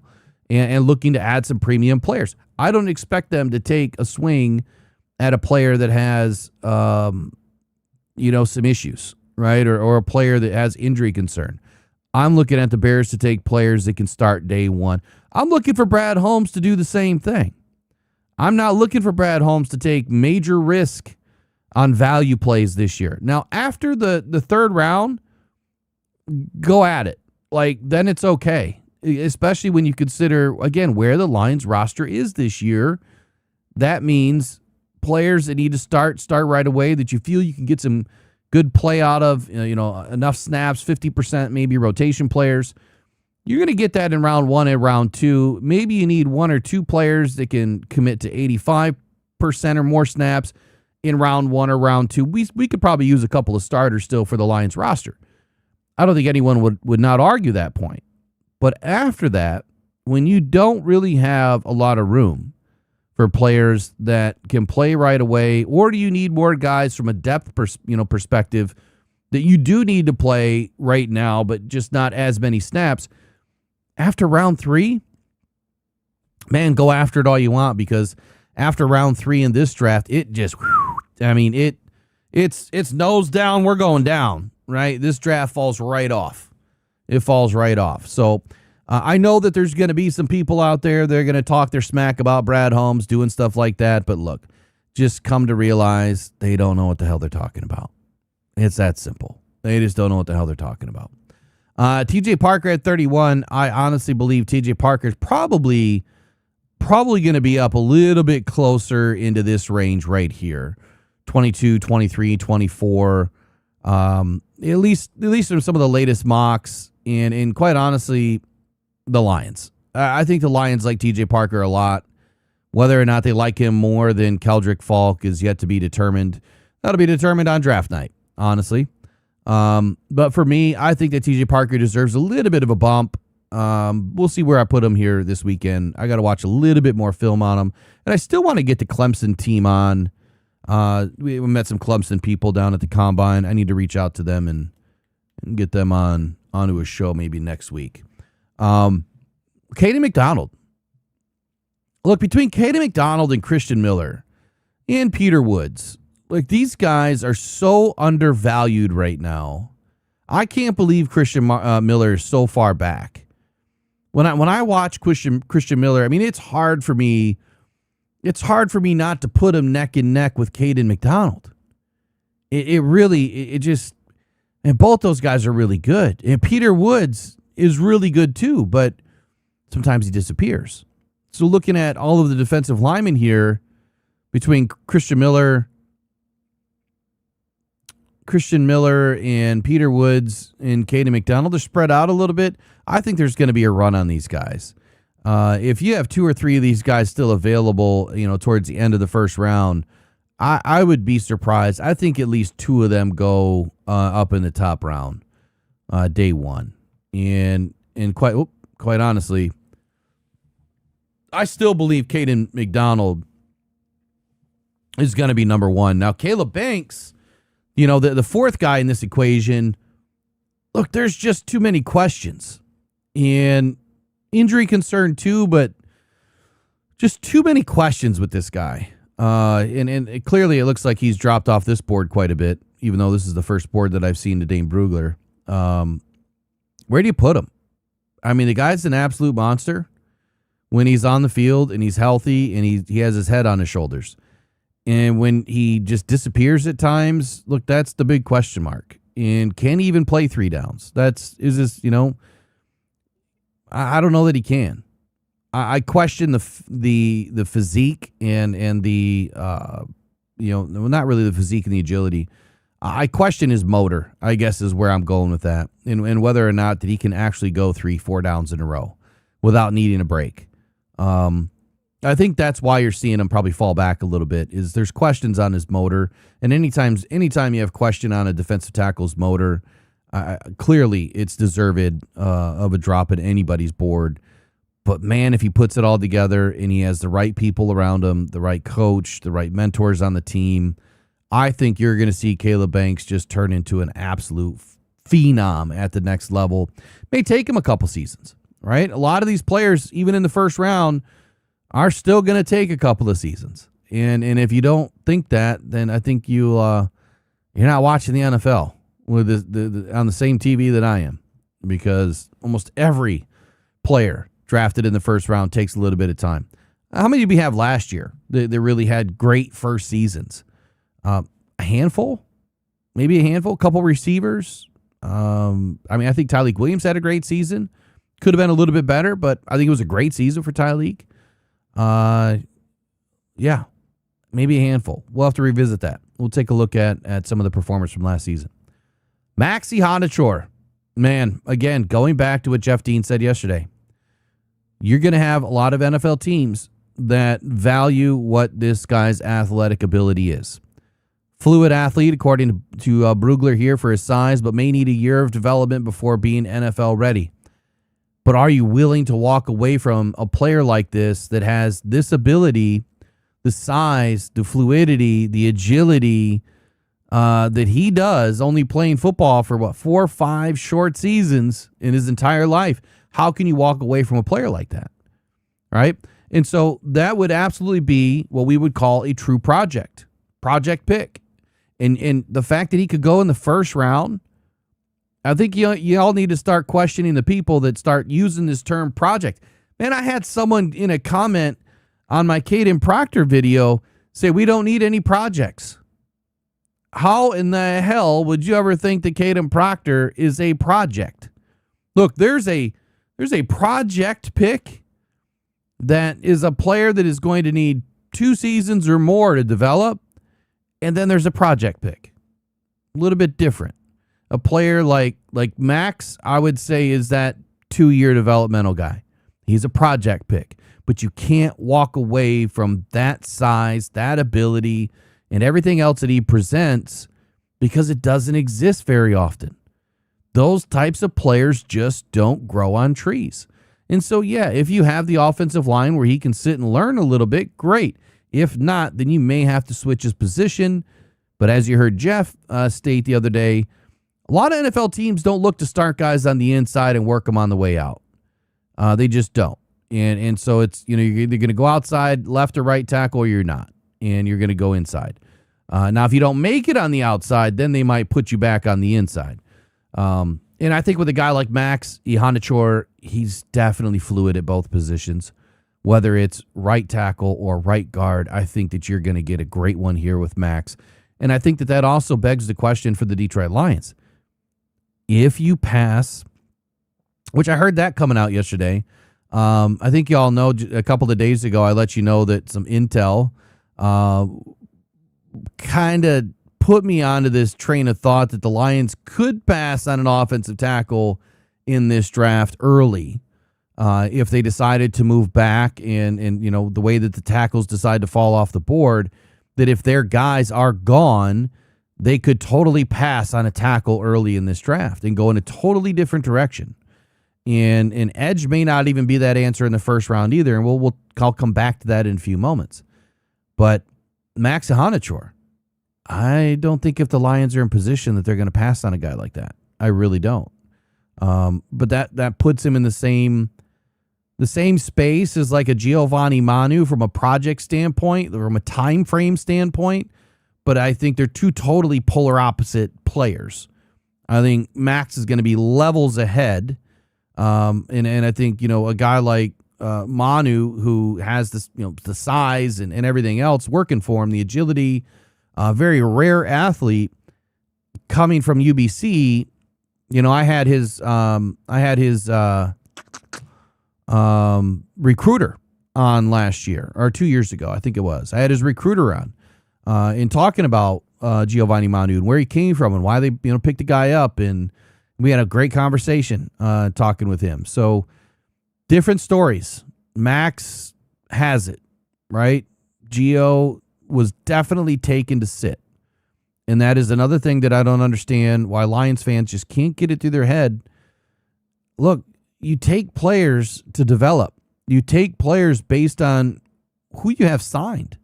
and looking to add some premium players. I don't expect them to take a swing at a player that has, some issues, right? Or a player that has injury concern. I'm looking at the Bears to take players that can start day one. I'm looking for Brad Holmes to do the same thing. I'm not looking for Brad Holmes to take major risk on value plays this year. Now, after the third round, go at it. Then it's okay. Especially when you consider, again, where the Lions roster is this year. That means players that need to start right away, that you feel you can get some good play out of, enough snaps, 50% maybe rotation players. You're going to get that in round one and round two. Maybe you need one or two players that can commit to 85% or more snaps in round one or round two. We could probably use a couple of starters still for the Lions roster. I don't think anyone would not argue that point. But after that, when you don't really have a lot of room for players that can play right away, or do you need more guys from a depth perspective that you do need to play right now, but just not as many snaps, after round three, man, go after it all you want, because after round three in this draft, it just, it's nose down, we're going down, right? This draft falls right off. It falls right off. So I know that there's going to be some people out there, they're going to talk their smack about Brad Holmes doing stuff like that. But look, just come to realize they don't know what the hell they're talking about. It's that simple. They just don't know what the hell they're talking about. TJ Parker at 31. I honestly believe TJ Parker is probably going to be up a little bit closer into this range right here. 22, 23, 24. At least from some of the latest mocks. And quite honestly, the Lions. I think the Lions like TJ Parker a lot. Whether or not they like him more than Keldrick Falk is yet to be determined. That'll be determined on draft night, honestly. But for me, I think that TJ Parker deserves a little bit of a bump. We'll see where I put him here this weekend. I got to watch a little bit more film on him. And I still want to get the Clemson team on. We met some Clemson people down at the Combine. I need to reach out to them and get them onto a show maybe next week. Kaden McDonald. Look, between Kaden McDonald and Christian Miller and Peter Woods, these guys are so undervalued right now. I can't believe Christian Miller is so far back. When I watch Christian Miller, it's hard for me. It's hard for me not to put him neck and neck with Kaden McDonald. It really just, and both those guys are really good. And Peter Woods is really good too, but sometimes he disappears. So looking at all of the defensive linemen here, between Christian Miller and Peter Woods and Caden McDonald, they're spread out a little bit. I think there's going to be a run on these guys. If you have 2 or 3 of these guys still available, towards the end of the first round, I would be surprised. I think at least 2 of them go up in the top round, day 1. And quite honestly, I still believe Caden McDonald is going to be number 1. Now, Caleb Banks, the 4th guy in this equation, look, there's just too many questions. And injury concern too, but just too many questions with this guy. And clearly it looks like he's dropped off this board quite a bit, even though this is the first board that I've seen to Dane Brugler. Where do you put him? I mean, the guy's an absolute monster when he's on the field and he's healthy and he has his head on his shoulders. And when he just disappears at times, look, that's the big question mark. And can he even play 3 downs? I don't know that he can. I question the physique and the not really the physique and the agility. I question his motor, I guess, is where I'm going with that, and whether or not that he can actually go 3-4 downs in a row without needing a break. I think that's why you're seeing him probably fall back a little bit. Is there's questions on his motor, and anytime you have question on a defensive tackle's motor, clearly it's deserved of a drop at anybody's board. But man, if he puts it all together and he has the right people around him, the right coach, the right mentors on the team, I think you're going to see Caleb Banks just turn into an absolute phenom at the next level. May take him a couple seasons, right? A lot of these players, even in the first round, are still going to take a couple of seasons. And if you don't think that, then I think you're not watching the NFL with on the same TV that I am, because almost every player drafted in the first round takes a little bit of time. How many did we have last year that really had great first seasons? A handful, maybe a handful, a couple receivers. I think Tyleik Williams had a great season. Could have been a little bit better, but I think it was a great season for Tyleik. Yeah, maybe a handful. We'll have to revisit that. We'll take a look at some of the performers from last season. Max Ihanachor, man, again, going back to what Jeff Dean said yesterday, you're going to have a lot of NFL teams that value what this guy's athletic ability is. Fluid athlete, according to Brugler here, for his size, but may need a year of development before being NFL ready. But are you willing to walk away from a player like this that has this ability, the size, the fluidity, the agility that he does, only playing football for 4 or 5 short seasons in his entire life? How can you walk away from a player like that? Right? And so that would absolutely be what we would call a true project pick. And the fact that he could go in the first round, I think you all need to start questioning the people that start using this term project. Man, I had someone in a comment on my Caden Proctor video say we don't need any projects. How in the hell would you ever think that Caden Proctor is a project? Look, there's a project pick that is a player that is going to need 2 seasons or more to develop, and then there's a project pick. A little bit different. A player like Max, I would say, is that 2-year developmental guy. He's a project pick, but you can't walk away from that size, that ability, and everything else that he presents because it doesn't exist very often. Those types of players just don't grow on trees. And so, yeah, if you have the offensive line where he can sit and learn a little bit, great. If not, then you may have to switch his position. But as you heard Jeff state the other day, a lot of NFL teams don't look to start guys on the inside and work them on the way out. They just don't. And so it's, you're either going to go outside, left or right tackle, or you're not. And you're going to go inside. Now, if you don't make it on the outside, then they might put you back on the inside. And I think with a guy like Max Ihanachor, he's definitely fluid at both positions. Whether it's right tackle or right guard, I think that you're going to get a great one here with Max. And I think that also begs the question for the Detroit Lions. If you pass, which I heard that coming out yesterday, I think you all know a couple of days ago I let you know that some intel kind of put me onto this train of thought that the Lions could pass on an offensive tackle in this draft early. If they decided to move back and the way that the tackles decide to fall off the board, that if their guys are gone, they could totally pass on a tackle early in this draft and go in a totally different direction. And an edge may not even be that answer in the first round either. And I'll come back to that in a few moments. But Max Ahanachour, I don't think if the Lions are in position that they're going to pass on a guy like that. I really don't. But that puts him in the same space as like a Giovanni Manu from a project standpoint, from a time frame standpoint. But I think they're two totally polar opposite players. I think Max is going to be levels ahead. And I think, a guy like Manu, who has this, the size and everything else working for him, the agility, very rare athlete coming from UBC. I had his recruiter on last year or 2 years ago. I think it was. I had his recruiter on in talking about Giovanni Manu and where he came from and why they picked the guy up, and we had a great conversation talking with him. So different stories. Max has it, right? Gio was definitely taken to sit. And that is another thing that I don't understand why Lions fans just can't get it through their head. Look, you take players to develop. You take players based on who you have signed.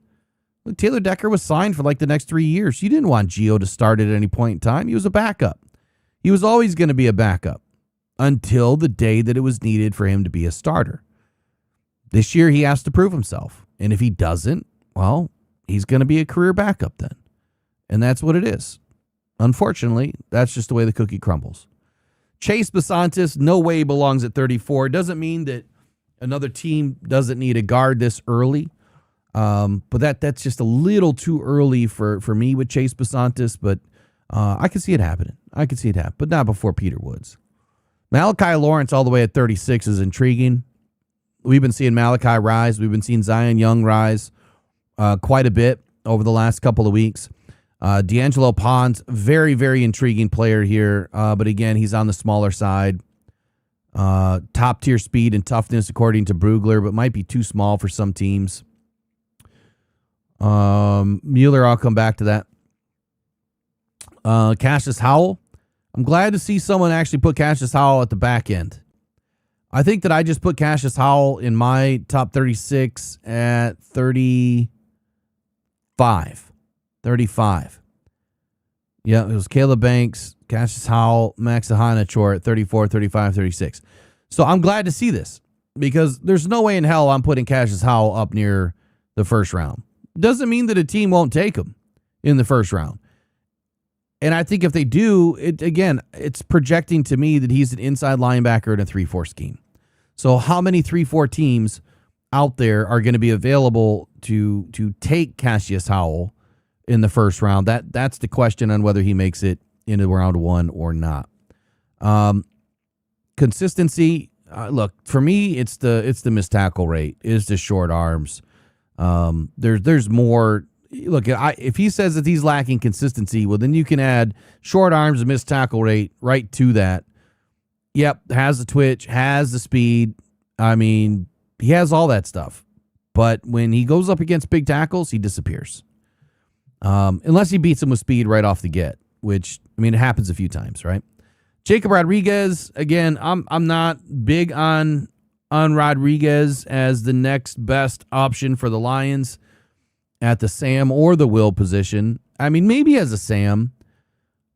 Look, Taylor Decker was signed for like the next 3 years. You didn't want Gio to start at any point in time. He was a backup. He was always going to be a backup until the day that it was needed for him to be a starter. This year, he has to prove himself. And if he doesn't, well, he's going to be a career backup then. And that's what it is. Unfortunately, that's just the way the cookie crumbles. Chase Besantis, no way belongs at 34. It doesn't mean that another team doesn't need a guard this early. But that's just a little too early for me with Chase Besantis. But I can see it happening. But not before Peter Woods. Malachi Lawrence all the way at 36 is intriguing. We've been seeing Malachi rise. We've been seeing Zion Young rise quite a bit over the last couple of weeks. D'Angelo Pons, very, very intriguing player here. But again, he's on the smaller side. Top tier speed and toughness, according to Brugler, but might be too small for some teams. Mueller, I'll come back to that. Cassius Howell. I'm glad to see someone actually put Cassius Howell at the back end. I think that I just put Cassius Howell in my top 36 at 35. 35. Yeah, it was Caleb Banks, Cassius Howell, Max Ahanachour at 34, 35, 36. So I'm glad to see this because there's no way in hell I'm putting Cassius Howell up near the first round. Doesn't mean that a team won't take him in the first round. And I think if they do, it's projecting to me that he's an inside linebacker in a 3-4 scheme. So how many 3-4 teams out there are going to be available to take Cassius Howell in the first round? That's the question on whether he makes it into round one or not. Consistency. Look, for me, it's the missed tackle rate. It's the short arms. There's more. Look, if he says that he's lacking consistency, well, then you can add short arms and missed tackle rate right to that. Yep, has the twitch, has the speed. I mean, he has all that stuff. But when he goes up against big tackles, he disappears. Unless he beats him with speed right off the get, which, I mean, it happens a few times, right? Jacob Rodriguez, again, I'm not big on Rodriguez as the next best option for the Lions at the Sam or the Will position. I mean, maybe as a Sam,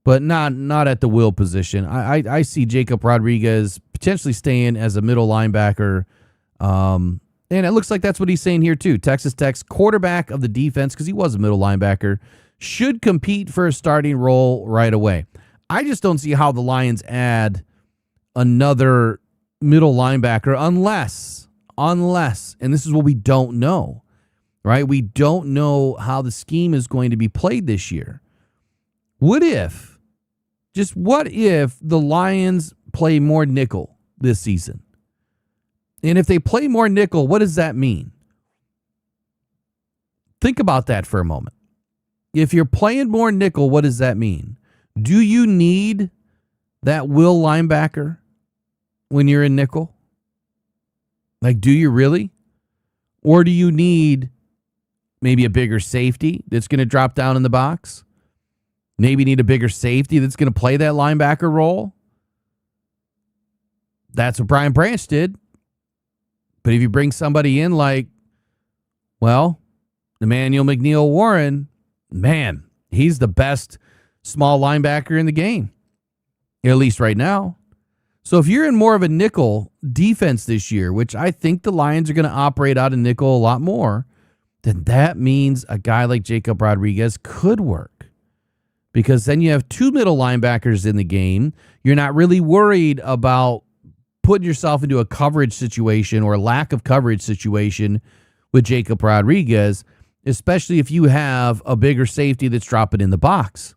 but not at the Will position. I see Jacob Rodriguez potentially staying as a middle linebacker. And it looks like that's what he's saying here too. Texas Tech's quarterback of the defense, because he was a middle linebacker, should compete for a starting role right away. I just don't see how the Lions add another middle linebacker unless, and this is what we don't know, right? We don't know how the scheme is going to be played this year. What if the Lions play more nickel this season? And if they play more nickel, what does that mean? Think about that for a moment. If you're playing more nickel, what does that mean? Do you need that will linebacker when you're in nickel? Like, do you really? Or do you need maybe a bigger safety that's going to drop down in the box? Maybe need a bigger safety that's going to play that linebacker role? That's what Brian Branch did. But if you bring somebody in like, well, Emmanuel McNeil-Warren, man, he's the best small linebacker in the game, at least right now. So if you're in more of a nickel defense this year, which I think the Lions are going to operate out of nickel a lot more, then that means a guy like Jacob Rodriguez could work. Because then you have two middle linebackers in the game. You're not really worried about putting yourself into a coverage situation or lack of coverage situation with Jacob Rodriguez, especially if you have a bigger safety that's dropping in the box.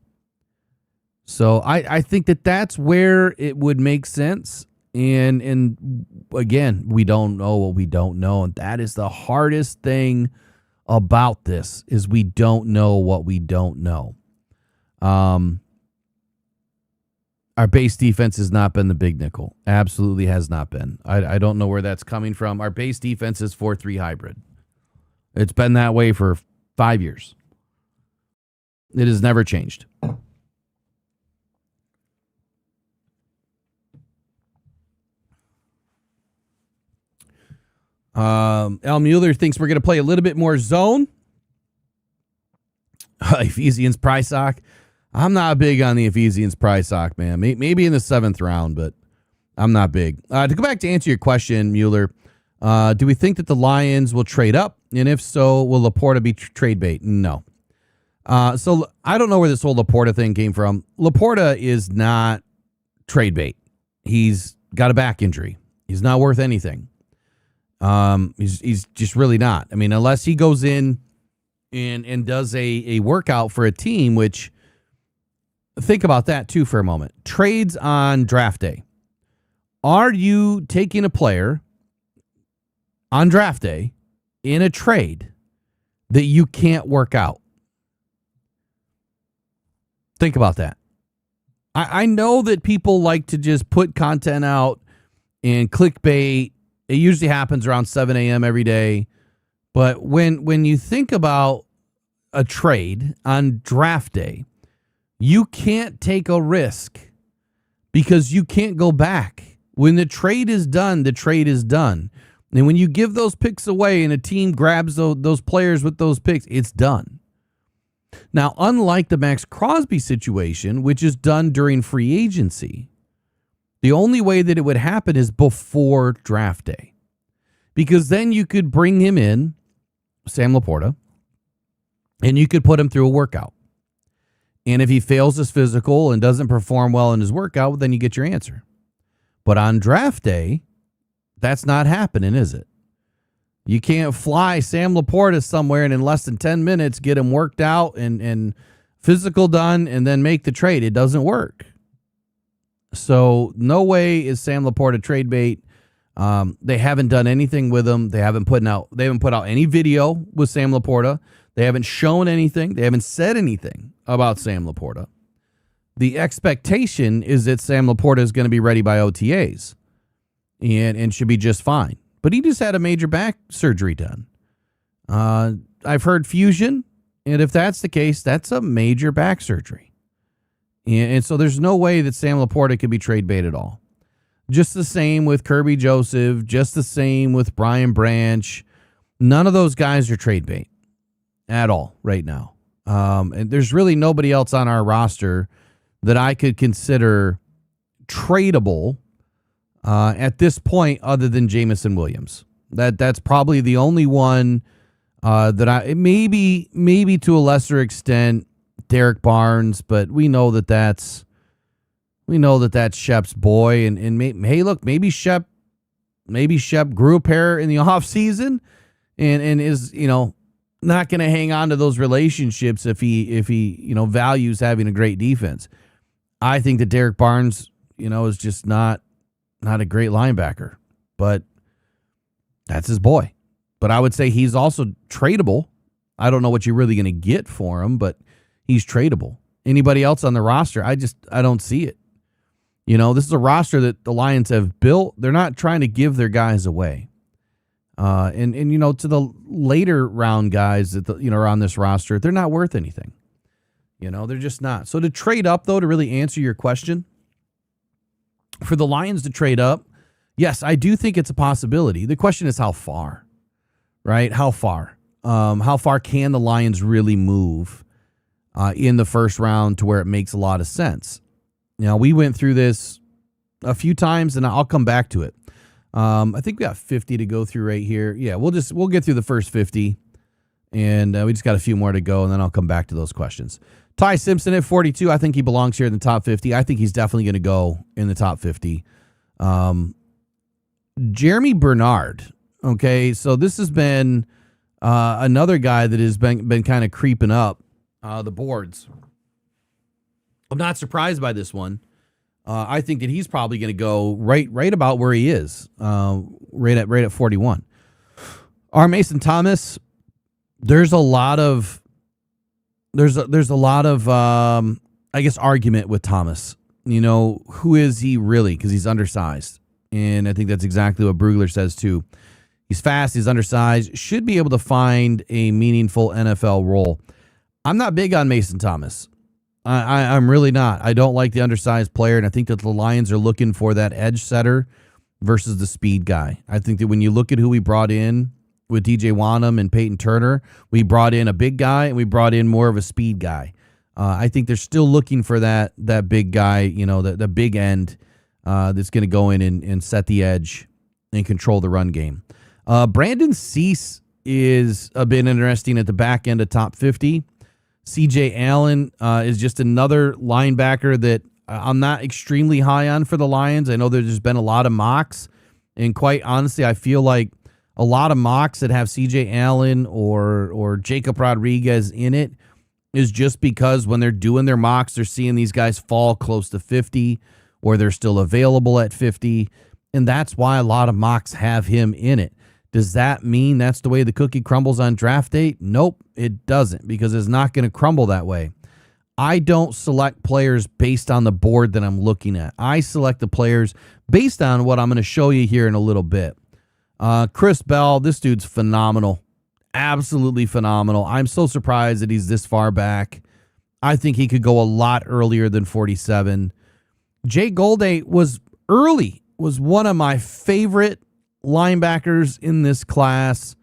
So I think that that's where it would make sense. And again, we don't know what we don't know. And that is the hardest thing about this, is we don't know what we don't know. Our base defense has not been the big nickel. Absolutely has not been. I don't know where that's coming from. Our base defense is 4-3 hybrid. It's been that way for 5 years. It has never changed. Al Mueller thinks we're going to play a little bit more zone. Ephesians Prysock. I'm not big on the Ephesians Prysock, man. Maybe in the 7th round, but I'm not big. To go back to answer your question, Mueller, do we think that the Lions will trade up? And if so, will Laporta be trade bait? No. So I don't know where this whole Laporta thing came from. Laporta is not trade bait. He's got a back injury. He's not worth anything. He's just really not. I mean, unless he goes in and does a workout for a team, which, think about that too for a moment. Trades on draft day. Are you taking a player on draft day in a trade that you can't work out? Think about that. I know that people like to just put content out and clickbait. It usually happens around 7 a.m. every day. But when you think about a trade on draft day, you can't take a risk because you can't go back. When the trade is done, the trade is done. And when you give those picks away and a team grabs those players with those picks, it's done. Now, unlike the Max Crosby situation, which is done during free agency, the only way that it would happen is before draft day. Because then you could bring him in, Sam Laporta, and you could put him through a workout. And if he fails his physical and doesn't perform well in his workout, then you get your answer. But on draft day, that's not happening, is it? You can't fly Sam Laporta somewhere and in less than 10 minutes get him worked out and physical done and then make the trade. It doesn't work. So no way is Sam Laporta trade bait. They haven't done anything with him. They haven't put out any video with Sam Laporta. They haven't shown anything. They haven't said anything about Sam Laporta. The expectation is that Sam Laporta is going to be ready by OTAs and should be just fine. But he just had a major back surgery done. I've heard fusion, and if that's the case, that's a major back surgery. And so there's no way that Sam Laporta could be trade bait at all. Just the same with Kirby Joseph, just the same with Brian Branch. None of those guys are trade bait at all right now. And there's really nobody else on our roster that I could consider tradable at this point other than Jamison Williams. That's probably the only one that I maybe to a lesser extent Derek Barnes, but we know that that's Shep's boy, and hey, look, maybe Shep grew a pair in the off season, and is not going to hang on to those relationships if he values having a great defense. I think that Derek Barnes is just not a great linebacker, but that's his boy. But I would say he's also tradable. I don't know what you're really going to get for him, but he's tradable. Anybody else on the roster, I don't see it. You know, this is a roster that the Lions have built. They're not trying to give their guys away. And you know, to the later round guys that are on this roster, they're not worth anything. You know, they're just not. So to trade up, though, to really answer your question, for the Lions to trade up, yes, I do think it's a possibility. The question is how far, right? How far? How far can the Lions really move in the first round to where it makes a lot of sense? You know, we went through this a few times, and I'll come back to it. I think we got 50 to go through right here. Yeah, we'll get through the first 50, and we just got a few more to go, and then I'll come back to those questions. Ty Simpson at 42, I think he belongs here in the top 50. I think he's definitely going to go in the top 50. Jeremy Bernard, okay, so this has been another guy that has been kind of creeping up the boards. I'm not surprised by this one. I think that he's probably going to go right about where he is, right at 41. R. Mason Thomas, there's a lot of I guess argument with Thomas. You know, who is he really? Because he's undersized, and I think that's exactly what Brugler says too. He's fast, he's undersized, should be able to find a meaningful NFL role. I'm not big on Mason Thomas. I'm really not. I don't like the undersized player, and I think that the Lions are looking for that edge setter versus the speed guy. I think that when you look at who we brought in with DJ Wanham and Peyton Turner, we brought in a big guy, and we brought in more of a speed guy. I think they're still looking for that big guy, you know, the big end that's going to go in and set the edge and control the run game. Brandon Cease is a bit interesting at the back end of top 50. CJ Allen is just another linebacker that I'm not extremely high on for the Lions. I know there's been a lot of mocks, and quite honestly, I feel like a lot of mocks that have CJ Allen or Jacob Rodriguez in it is just because when they're doing their mocks, they're seeing these guys fall close to 50 or they're still available at 50, and that's why a lot of mocks have him in it. Does that mean that's the way the cookie crumbles on draft day? Nope, it doesn't, because it's not going to crumble that way. I don't select players based on the board that I'm looking at. I select the players based on what I'm going to show you here in a little bit. Chris Bell, this dude's phenomenal. Absolutely phenomenal. I'm so surprised that he's this far back. I think he could go a lot earlier than 47. Jay Golday was early, was one of my favorite linebackers in this class,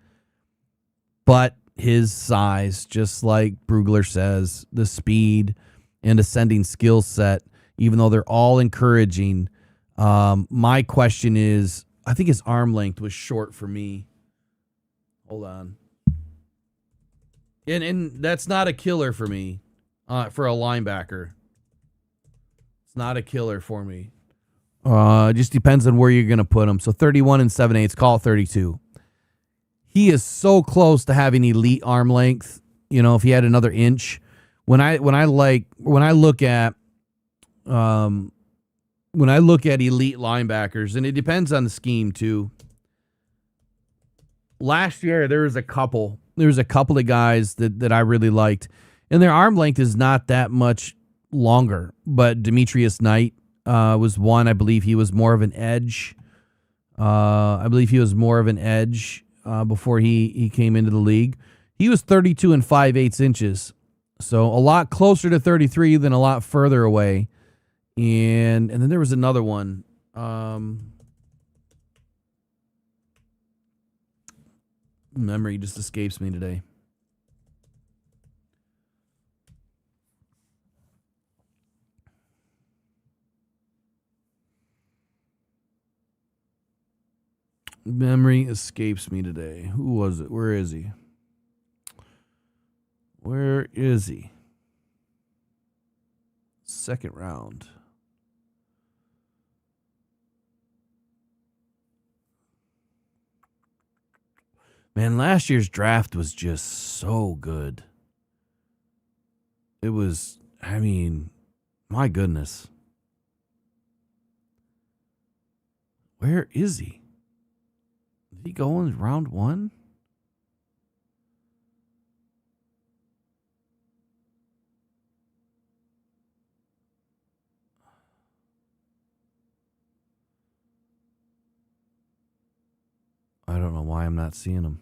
but his size, just like Brugler says, the speed and ascending skill set, even though they're all encouraging, my question is, I think his arm length was short for me. Hold on. And that's not a killer for me, for a linebacker. It's not a killer for me. It just depends on where you're going to put him. So 31 and 7/8, call it 32. He is so close to having elite arm length. You know, if he had another inch, when I look at elite linebackers, and it depends on the scheme too. Last year there was a couple of guys that I really liked, and their arm length is not that much longer. But Demetrius Knight was one. I believe he was more of an edge. Before he came into the league. He was 32 and 5/8 inches. So a lot closer to 33 than a lot further away. And then there was another one. Memory just escapes me today. Memory escapes me today. Who was it? Where is he? Where is he? Second round. Man, last year's draft was just so good. It was, I mean, my goodness. Where is he? Did he go in round one? why I'm not seeing him.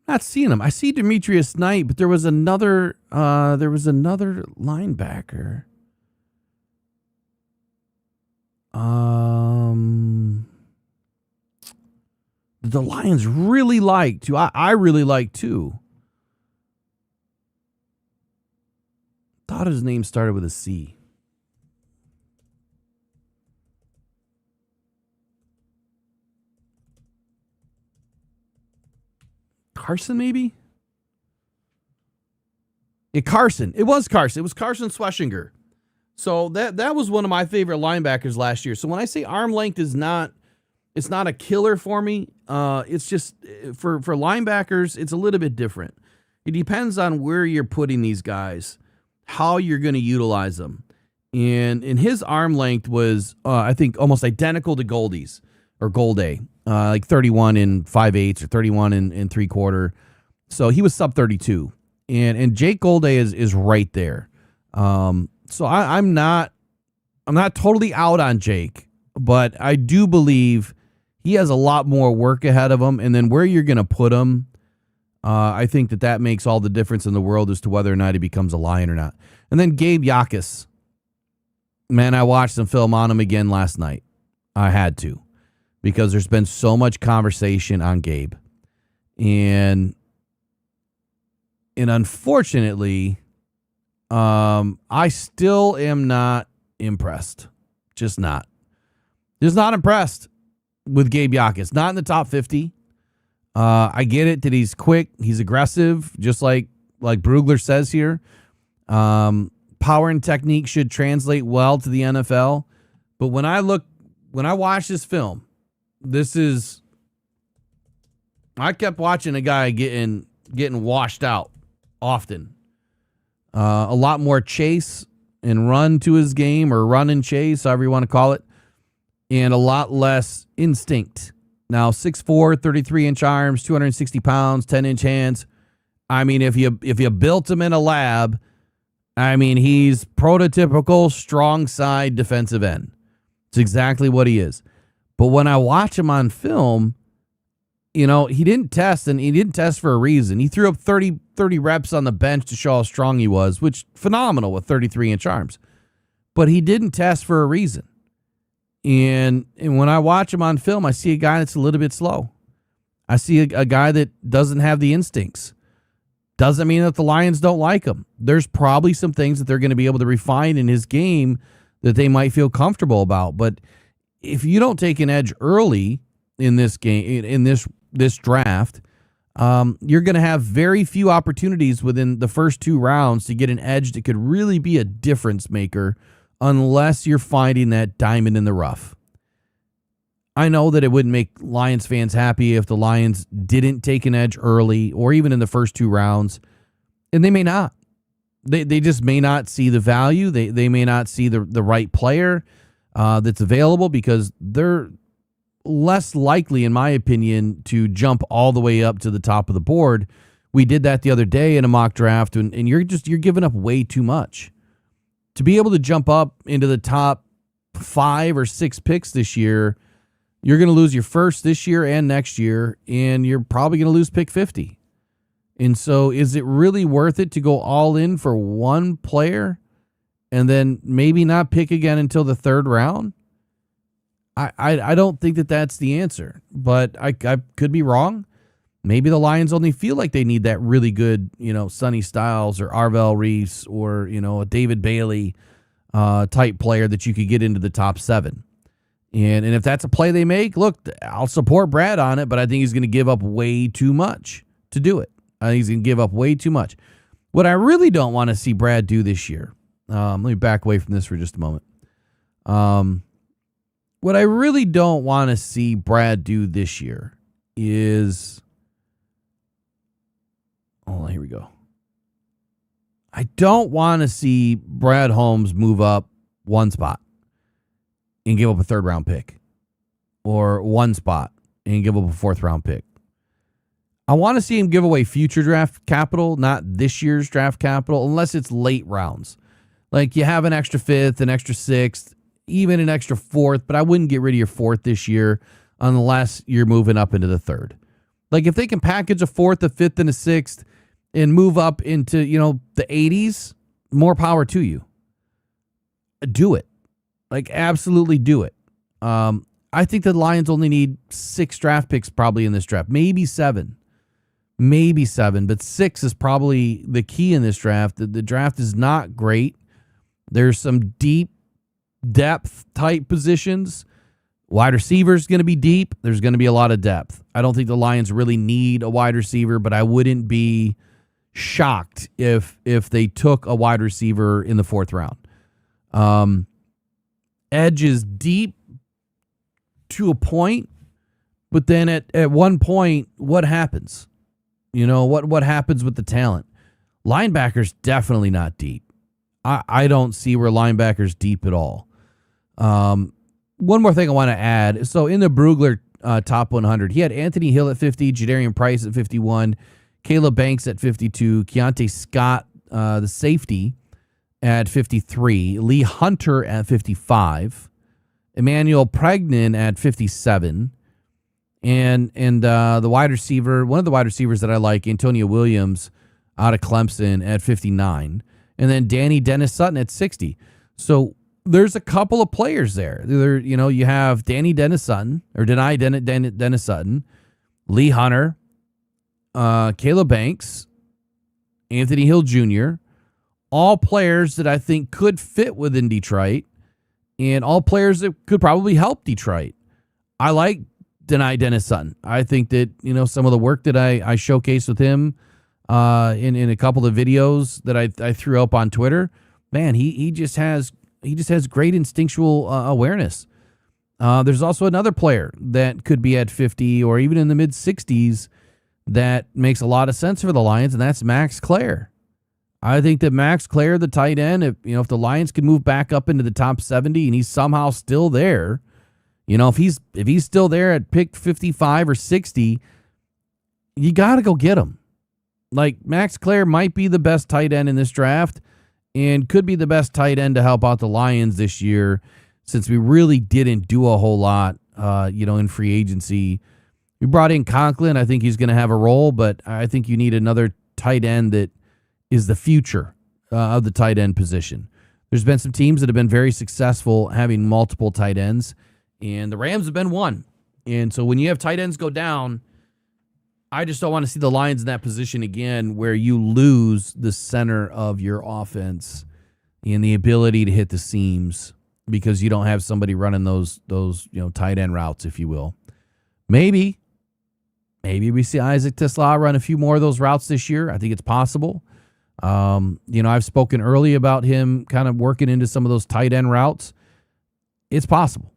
Not seeing him. I see Demetrius Knight, but there was another linebacker. The Lions really like too. I really like too. Thought his name started with a C. Carson, maybe? Carson. It was Carson. It was Carson Schweschinger. So that was one of my favorite linebackers last year. So when I say arm length is not, it's not a killer for me. It's just for linebackers, it's a little bit different. It depends on where you're putting these guys, how you're going to utilize them. And his arm length was, I think, almost identical to Goldie's or Golday, like 31 and 5/8 or 31 and 3/4. So he was sub 32. And Jake Golday is right there. So I'm not totally out on Jake, but I do believe he has a lot more work ahead of him. And then where you're going to put him, I think that makes all the difference in the world as to whether or not he becomes a Lion or not. And then Gabe Yakus. Man, I watched some film on him again last night. I had to, because there's been so much conversation on Gabe. And unfortunately, I still am not impressed. Just not impressed with Gabe Yakus. Not in the top 50. I get it that he's quick. He's aggressive, just like Brugler says here. Power and technique should translate well to the NFL. But when I watch this film, I kept watching a guy getting washed out often. A lot more chase and run to his game, or run and chase, however you want to call it, and a lot less instinct. Now, 6'4", 33-inch arms, 260 pounds, 10-inch hands. I mean, if you built him in a lab, I mean, he's prototypical strong side defensive end. It's exactly what he is. But when I watch him on film, he didn't test, and he didn't test for a reason. He threw up 30 reps on the bench to show how strong he was, which phenomenal with 33-inch arms. But he didn't test for a reason. And when I watch him on film, I see a guy that's a little bit slow. I see a guy that doesn't have the instincts. Doesn't mean that the Lions don't like him. There's probably some things that they're going to be able to refine in his game that they might feel comfortable about. But if you don't take an edge early in this game, in this draft, you're going to have very few opportunities within the first 2 rounds to get an edge that could really be a difference maker, unless you're finding that diamond in the rough. I know that it wouldn't make Lions fans happy if the Lions didn't take an edge early or even in the first 2 rounds, and they may not. They just may not see the value. They may not see the right player that's available, because they're less likely, in my opinion, to jump all the way up to the top of the board. We did that the other day in a mock draft, and you're giving up way too much. To be able to jump up into the top 5 or 6 picks this year, you're going to lose your first this year and next year, and you're probably going to lose pick 50. And so is it really worth it to go all in for one player and then maybe not pick again until the 3rd round? I don't think that that's the answer, but I could be wrong. Maybe the Lions only feel like they need that really good, Sonny Styles or Arvell Reese or, a David Bailey type player that you could get into the top 7. And if that's a play they make, look, I'll support Brad on it, but I think he's going to give up way too much to do it. I think he's going to give up way too much. What I really don't want to see Brad do this year, let me back away from this for just a moment. What I really don't want to see Brad do this year is, here we go. I don't want to see Brad Holmes move up 1 spot and give up a 3rd round pick, or 1 spot and give up a 4th round pick. I want to see him give away future draft capital, not this year's draft capital, unless it's late rounds. Like you have an extra fifth, an extra sixth, even an extra fourth, but I wouldn't get rid of your fourth this year unless you're moving up into the third. Like if they can package a fourth, a fifth, and a sixth and move up into, the 80s, more power to you. Do it. Like absolutely do it. I think the Lions only need 6 draft picks probably in this draft, maybe 7. But 6 is probably the key in this draft. The draft is not great. There's some deep depth type positions. Wide receiver is going to be deep. There's going to be a lot of depth. I don't think the Lions really need a wide receiver, but I wouldn't be shocked if they took a wide receiver in the 4th round. Edge is deep to a point, but then at one point, what happens? What happens with the talent? Linebackers definitely not deep. I don't see where linebackers deep at all. One more thing I want to add. So in the Brugler top 100, he had Anthony Hill at 50, Jadarian Price at 51, Caleb Banks at 52, Keontae Scott, the safety, at 53, Lee Hunter at 55, Emmanuel Pregnan at 57, and the wide receiver, one of the wide receivers that I like, Antonio Williams out of Clemson at 59. And then Danny Dennis Sutton at 60. So there's a couple of players there. You have Danny Dennis Sutton, or Dennis Sutton, Lee Hunter, Caleb Banks, Anthony Hill Jr., all players that I think could fit within Detroit, and all players that could probably help Detroit. I like Dennis Sutton. I think that, some of the work that I showcased with him in a couple of videos that I threw up on Twitter, man, he just has great instinctual awareness. There's also another player that could be at 50 or even in the mid 60s that makes a lot of sense for the Lions, and that's Max Clare. I think that Max Clare, the tight end, if the Lions can move back up into the top 70 and he's somehow still there, if he's still there at pick 55 or 60, you got to go get him. Like Max Clare might be the best tight end in this draft and could be the best tight end to help out the Lions this year, since we really didn't do a whole lot, in free agency. We brought in Conklin. I think he's going to have a role, but I think you need another tight end that is the future of the tight end position. There's been some teams that have been very successful having multiple tight ends, and the Rams have been one. And so when you have tight ends go down, I just don't want to see the Lions in that position again where you lose the center of your offense and the ability to hit the seams because you don't have somebody running those tight end routes, if you will. Maybe we see Isaac Tesla run a few more of those routes this year. I think it's possible. I've spoken early about him kind of working into some of those tight end routes. It's possible.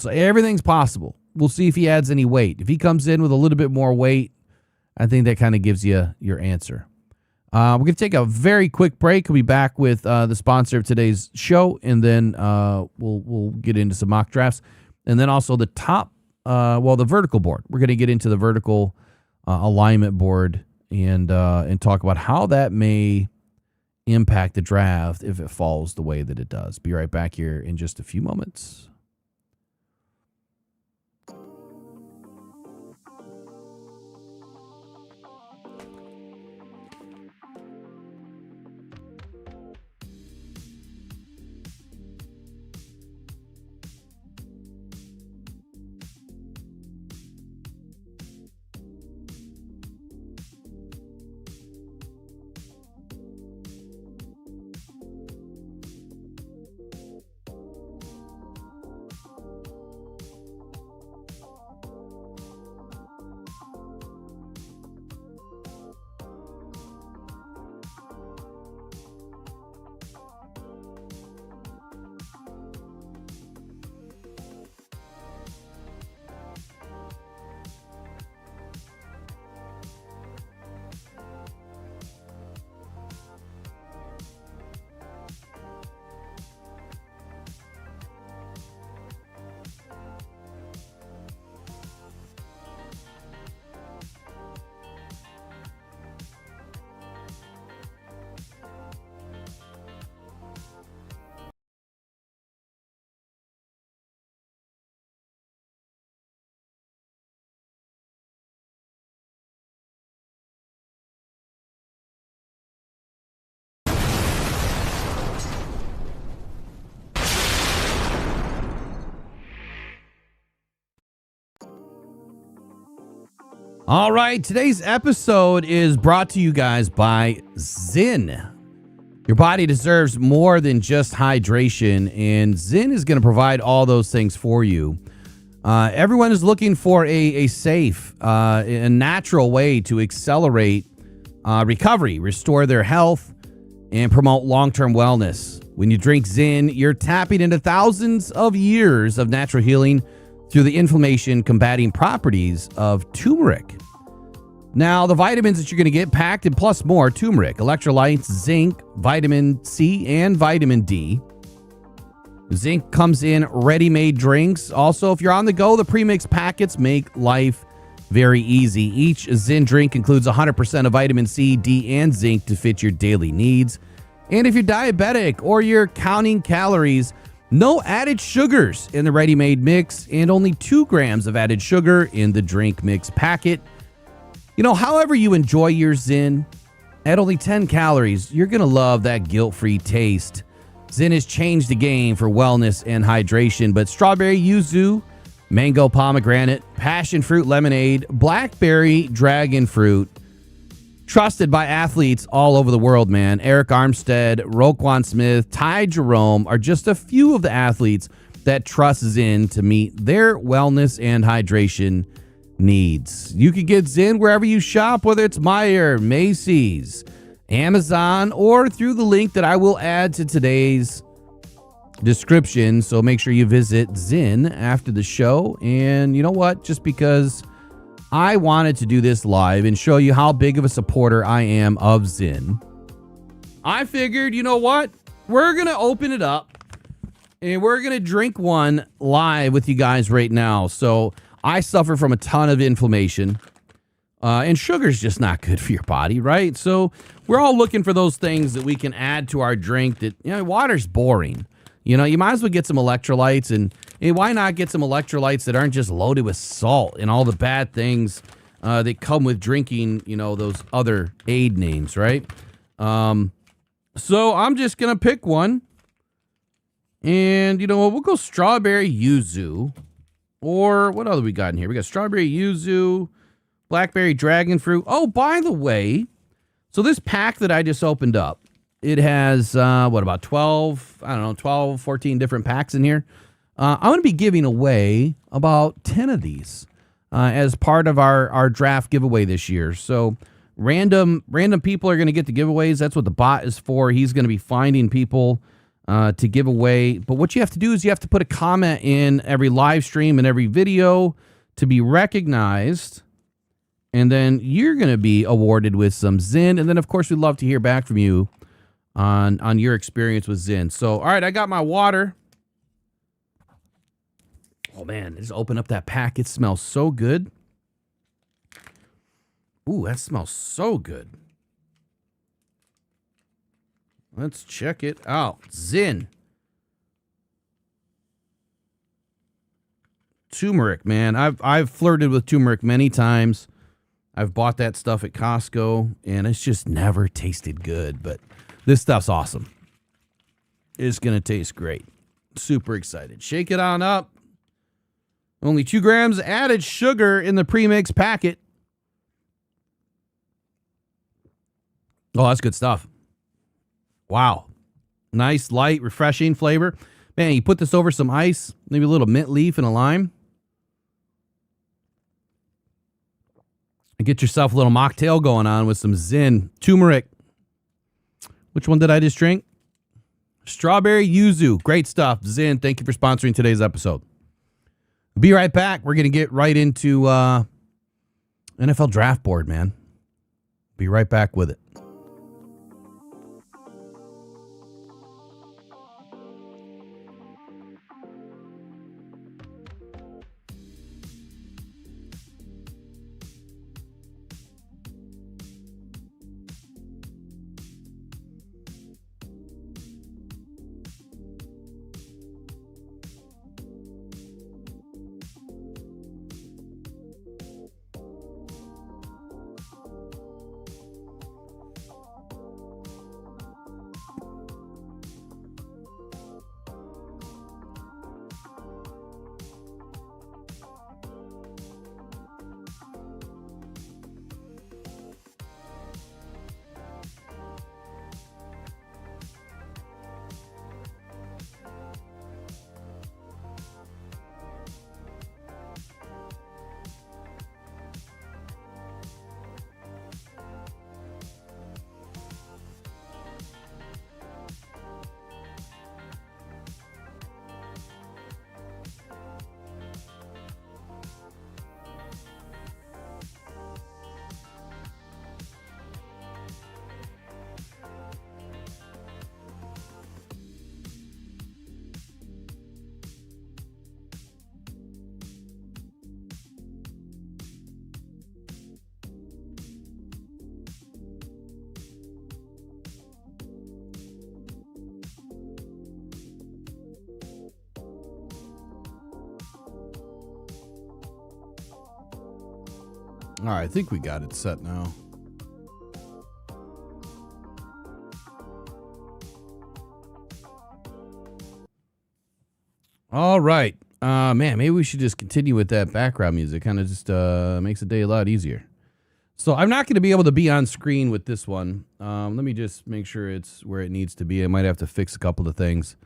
Everything's possible. We'll see if he adds any weight. If he comes in with a little bit more weight, I think that kind of gives you your answer. We're going to take a very quick break. We'll be back with the sponsor of today's show, and then we'll get into some mock drafts. And then also the the vertical board. We're going to get into the vertical alignment board and talk about how that may impact the draft if it falls the way that it does. Be right back here in just a few moments. All right, today's episode is brought to you guys by Zyn. Your body deserves more than just hydration, and Zyn is going to provide all those things for you. Everyone is looking for a safe, a natural way to accelerate recovery, restore their health, and promote long-term wellness. When you drink Zyn, you're tapping into thousands of years of natural healing through the inflammation-combating properties of turmeric. Now, the vitamins that you're going to get packed and plus more: turmeric, electrolytes, zinc, vitamin C, and vitamin D. Zinc comes in ready-made drinks. Also, if you're on the go, the premixed packets make life very easy. Each Zyn drink includes 100% of vitamin C, D, and zinc to fit your daily needs. And if you're diabetic or you're counting calories, no added sugars in the ready-made mix and only 2 grams of added sugar in the drink mix packet. You know, however you enjoy your Zyn, at only 10 calories, you're going to love that guilt-free taste. Zyn has changed the game for wellness and hydration, but strawberry yuzu, mango pomegranate, passion fruit lemonade, blackberry dragon fruit, trusted by athletes all over the world, man. Eric Armstead, Roquan Smith, Ty Jerome are just a few of the athletes that trust Zyn to meet their wellness and hydration needs. You can get Zyn wherever you shop, whether it's Meijer, Macy's, Amazon, or through the link that I will add to today's description. So make sure you visit Zyn after the show. And you know what? Just because I wanted to do this live and show you how big of a supporter I am of Zyn, I figured, you know what? We're going to open it up and we're going to drink one live with you guys right now. So I suffer from a ton of inflammation. And sugar's just not good for your body, right? So we're all looking for those things that we can add to our drink that, you know, water's boring. You know, you might as well get some electrolytes, and hey, why not get some electrolytes that aren't just loaded with salt and all the bad things that come with drinking, you know, those other aid names, right? So I'm just going to pick one. And, you know, we'll go strawberry yuzu. Or what other we got in here? We got strawberry yuzu, blackberry dragon fruit. Oh, by the way, so this pack that I just opened up, it has, about 12, 14 different packs in here. I'm going to be giving away about 10 of these as part of our draft giveaway this year. So random people are going to get the giveaways. That's what the bot is for. He's going to be finding people to give away. But what you have to do is you have to put a comment in every live stream and every video to be recognized. And then you're going to be awarded with some Zyn. And then, of course, we'd love to hear back from you on your experience with Zyn. So, all right, I got my water. Oh, man, just open up that pack. It smells so good. Ooh, that smells so good. Let's check it out. Zyn. Turmeric, man. I've flirted with turmeric many times. I've bought that stuff at Costco, and it's just never tasted good. But this stuff's awesome. It's going to taste great. Super excited. Shake it on up. Only 2 grams added sugar in the premix packet. Oh, that's good stuff. Wow. Nice, light, refreshing flavor. Man, you put this over some ice, maybe a little mint leaf and a lime. And get yourself a little mocktail going on with some Zyn. Turmeric. Which one did I just drink? Strawberry yuzu. Great stuff. Zyn, thank you for sponsoring today's episode. Be right back. We're going to get right into NFL Draft Board, man. Be right back with it. All right, I think we got it set now. All right. Man, maybe we should just continue with that background music. Kind of just makes the day a lot easier. So I'm not going to be able to be on screen with this one. Let me just make sure it's where it needs to be. I might have to fix a couple of things.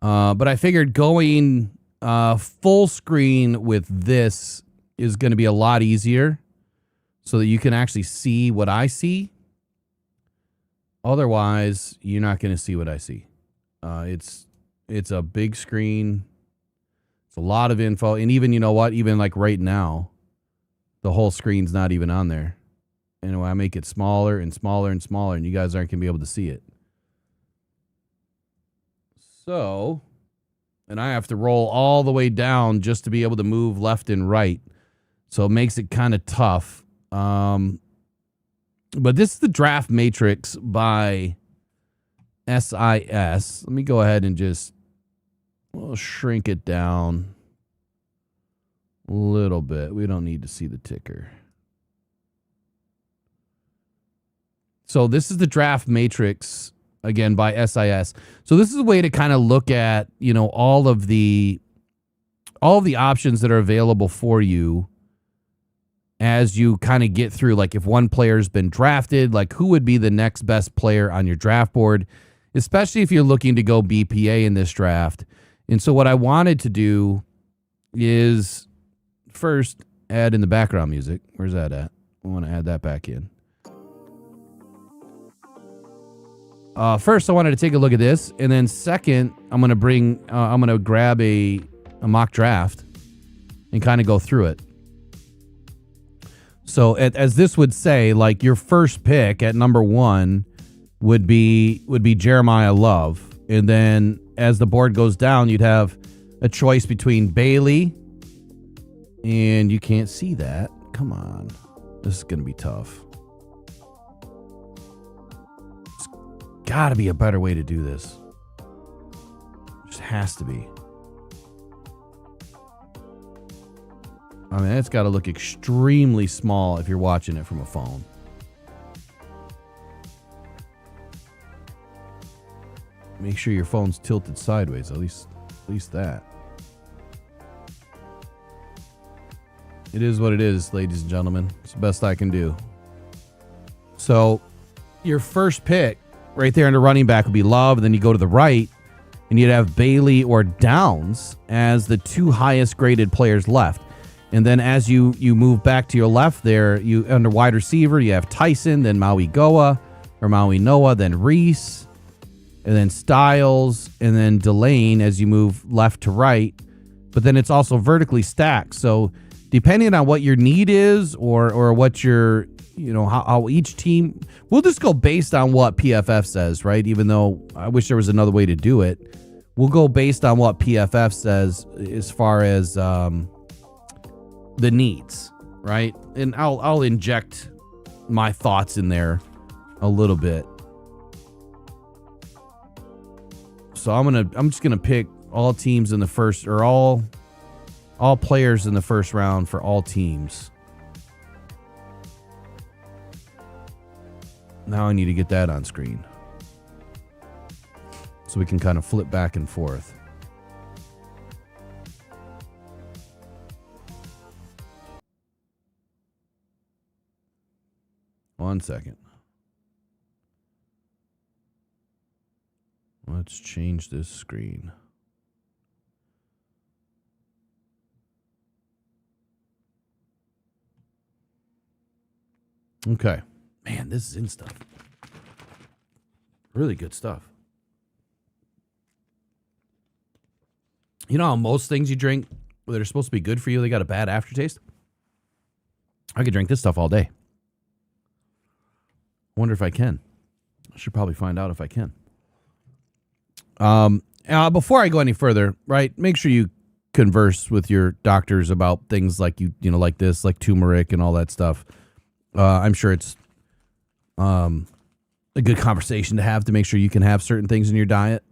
But I figured going full screen with this is going to be a lot easier so that you can actually see what I see. Otherwise, you're not going to see what I see. It's a big screen. It's a lot of info. And even, you know what, even like right now, the whole screen's not even on there. And I make it smaller and smaller and smaller, and you guys aren't going to be able to see it. So, and I have to roll all the way down just to be able to move left and right. So it makes it kind of tough. But this is the draft matrix by SIS. Let me go ahead and just shrink it down a little bit. We don't need to see the ticker. So this is the draft matrix, again, by SIS. So this is a way to kind of look at, you know, all of the options that are available for you as you kind of get through, like if one player's been drafted, like who would be the next best player on your draft board, especially if you're looking to go BPA in this draft. And so what I wanted to do is first add in the background music. Where's that at? I want to add that back in. First, I wanted to take a look at this, and then second, I'm gonna grab a mock draft and kind of go through it. So, as this would say, like your first pick at number 1 would be Jeremiah Love, and then as the board goes down, you'd have a choice between Bailey, and you can't see that. Come on, this is gonna be tough. Gotta be a better way to do this. Just has to be. I mean, it's got to look extremely small if you're watching it from a phone. Make sure your phone's tilted sideways, at least that. It is what it is, ladies and gentlemen. It's the best I can do. So, your first pick right there in the running back would be Love, and then you go to the right, and you'd have Bailey or Downs as the 2 highest graded players left. And then as you move back to your left there, you under wide receiver, you have Tyson, then Maui Noah, then Reese, and then Styles, and then Delane as you move left to right. But then it's also vertically stacked. So depending on what your need is or what your, you know, how each team, we'll just go based on what PFF says, right? Even though I wish there was another way to do it. We'll go based on what PFF says as far as the needs, right? And I'll inject my thoughts in there a little bit. So I'm just gonna pick all teams in the first, or all players in the first round for all teams. Now I need to get that on screen so we can kind of flip back and forth. One second. Let's change this screen. Okay. Man, this is in stuff. Really good stuff. You know how most things you drink that are supposed to be good for you, they got a bad aftertaste? I could drink this stuff all day. I wonder if I can. I should probably find out if I can. Before I go any further, right, make sure you converse with your doctors about things like you know, like this, like turmeric and all that stuff. I'm sure it's a good conversation to have to make sure you can have certain things in your diet.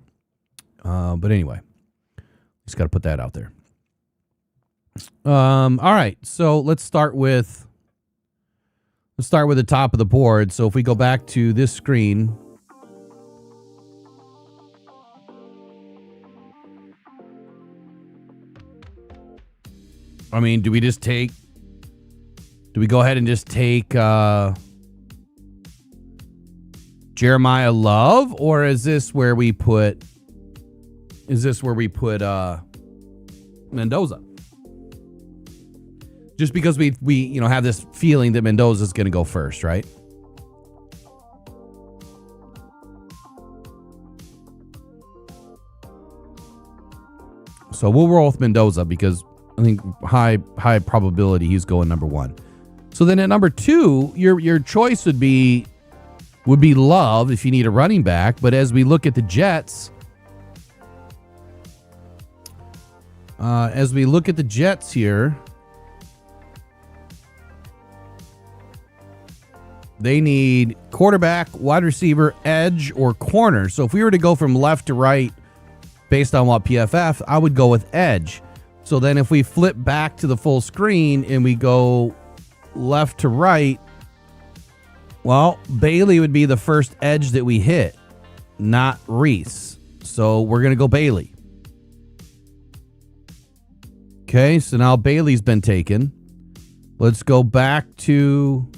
But anyway, just got to put that out there. All right, so let's start with Let's start with the top of the board. So if we go back to this screen, I mean, do we go ahead and just take Jeremiah Love, or is this where we put Mendoza? Just because we have this feeling that Mendoza is going to go first, right? So we'll roll with Mendoza because I think high probability he's going number 1. So then at number 2, your choice would be Love if you need a running back. But as we look at the Jets, here, they need quarterback, wide receiver, edge, or corner. So if we were to go from left to right based on what PFF, I would go with edge. So then if we flip back to the full screen and we go left to right, well, Bailey would be the first edge that we hit, not Reese. So we're going to go Bailey. Okay, so now Bailey's been taken. Let's go back to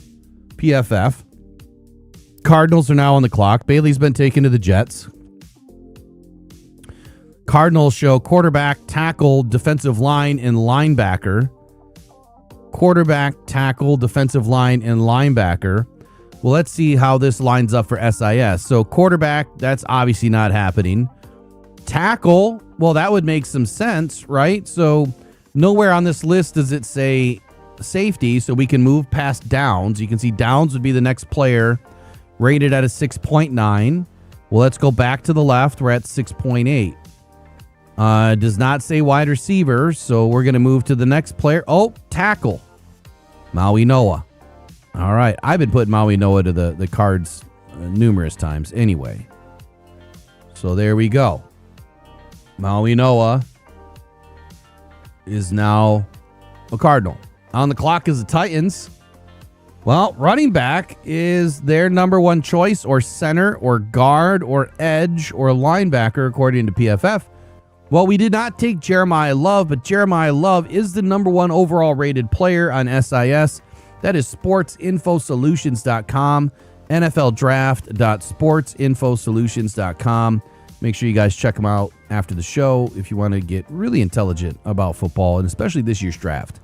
PFF. Cardinals are now on the clock. Bailey's been taken to the Jets. Cardinals show quarterback, tackle, defensive line, and linebacker. Quarterback, tackle, defensive line, and linebacker. Well, let's see how this lines up for SIS. So quarterback, that's obviously not happening. Tackle, well, that would make some sense, right? So nowhere on this list does it say safety, so we can move past Downs. You can see Downs would be the next player rated at a 6.9. Well, let's go back to the left. We're at 6.8. Does not say wide receiver, so we're going to move to the next player. Oh, tackle. Maui Noah. All right. I've been putting Maui Noah to the cards numerous times anyway. So there we go. Maui Noah is now a Cardinal. On the clock is the Titans. Well, running back is their number 1 choice, or center, or guard, or edge, or linebacker, according to PFF. Well, we did not take Jeremiah Love, but Jeremiah Love is the number 1 overall rated player on SIS. That is sportsinfosolutions.com, nfldraft.sportsinfosolutions.com. Make sure you guys check them out after the show if you want to get really intelligent about football, and especially this year's draft.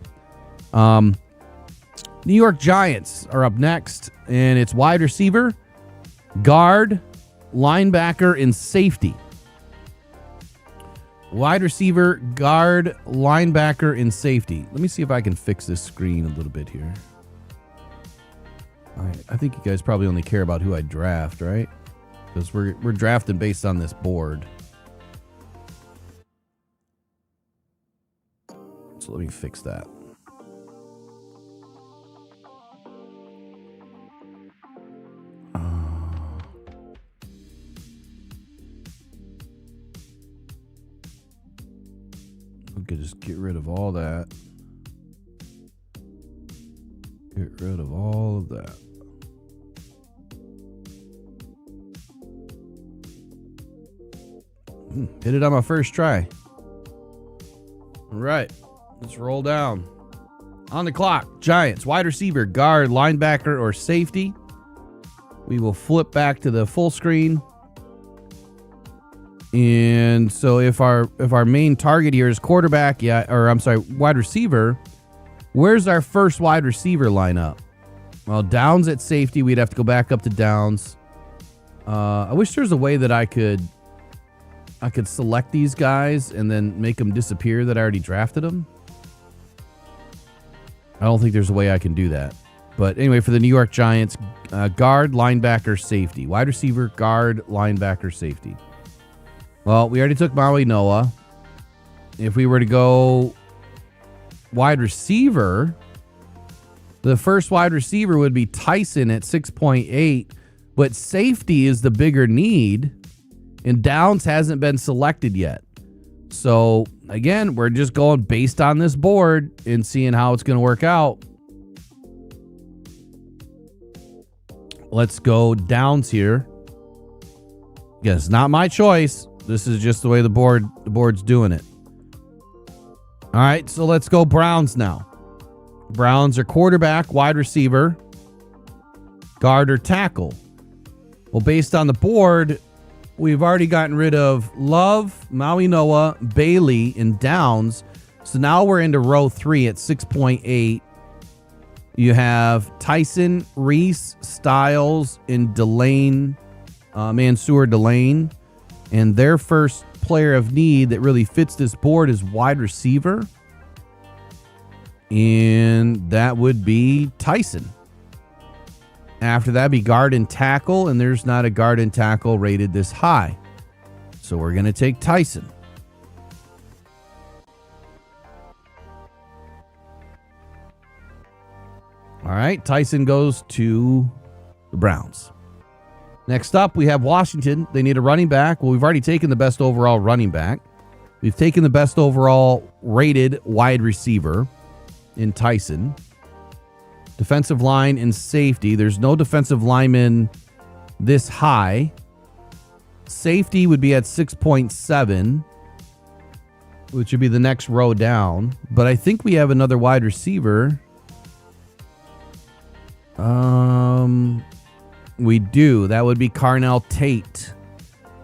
New York Giants are up next, and it's wide receiver, guard, linebacker, and safety. Wide receiver, guard, linebacker, and safety. Let me see if I can fix this screen a little bit here. All right, I think you guys probably only care about who I draft, right? Because we're drafting based on this board. So let me fix that. Okay, just get rid of all that. Get rid of all of that. Hit it on my first try. All right, let's roll down. On the clock, Giants, wide receiver, guard, linebacker, or safety. We will flip back to the full screen. And so if our main target here is quarterback, wide receiver, where's our first wide receiver lineup? Well, Downs at safety. We'd have to go back up to Downs. I wish there was a way that I could select these guys and then make them disappear that I already drafted them. I don't think there's a way I can do that. But anyway, for the New York Giants, guard, linebacker, safety. Wide receiver, guard, linebacker, safety. Well, we already took Maui Noah. If we were to go wide receiver, the first wide receiver would be Tyson at 6.8, but safety is the bigger need, and Downs hasn't been selected yet. So, again, we're just going based on this board and seeing how it's going to work out. Let's go downs here. Again, it's not my choice. This is just the way the board's doing it. All right, so let's go Browns now. Browns are quarterback, wide receiver, guard, or tackle. Well, based on the board, we've already gotten rid of Love, Maui Noah, Bailey, and Downs. So now we're into row 3 at 6.8. You have Tyson, Reese, Styles, and Delane, Mansour Delane. And their first player of need that really fits this board is wide receiver. And that would be Tyson. After that, be guard and tackle. And there's not a guard and tackle rated this high. So we're going to take Tyson. All right, Tyson goes to the Browns. Next up, we have Washington. They need a running back. Well, we've already taken the best overall running back. We've taken the best overall rated wide receiver in Tyson. Defensive line and safety. There's no defensive lineman this high. Safety would be at 6.7, which would be the next row down. But I think we have another wide receiver. We do. That would be Carnell Tate.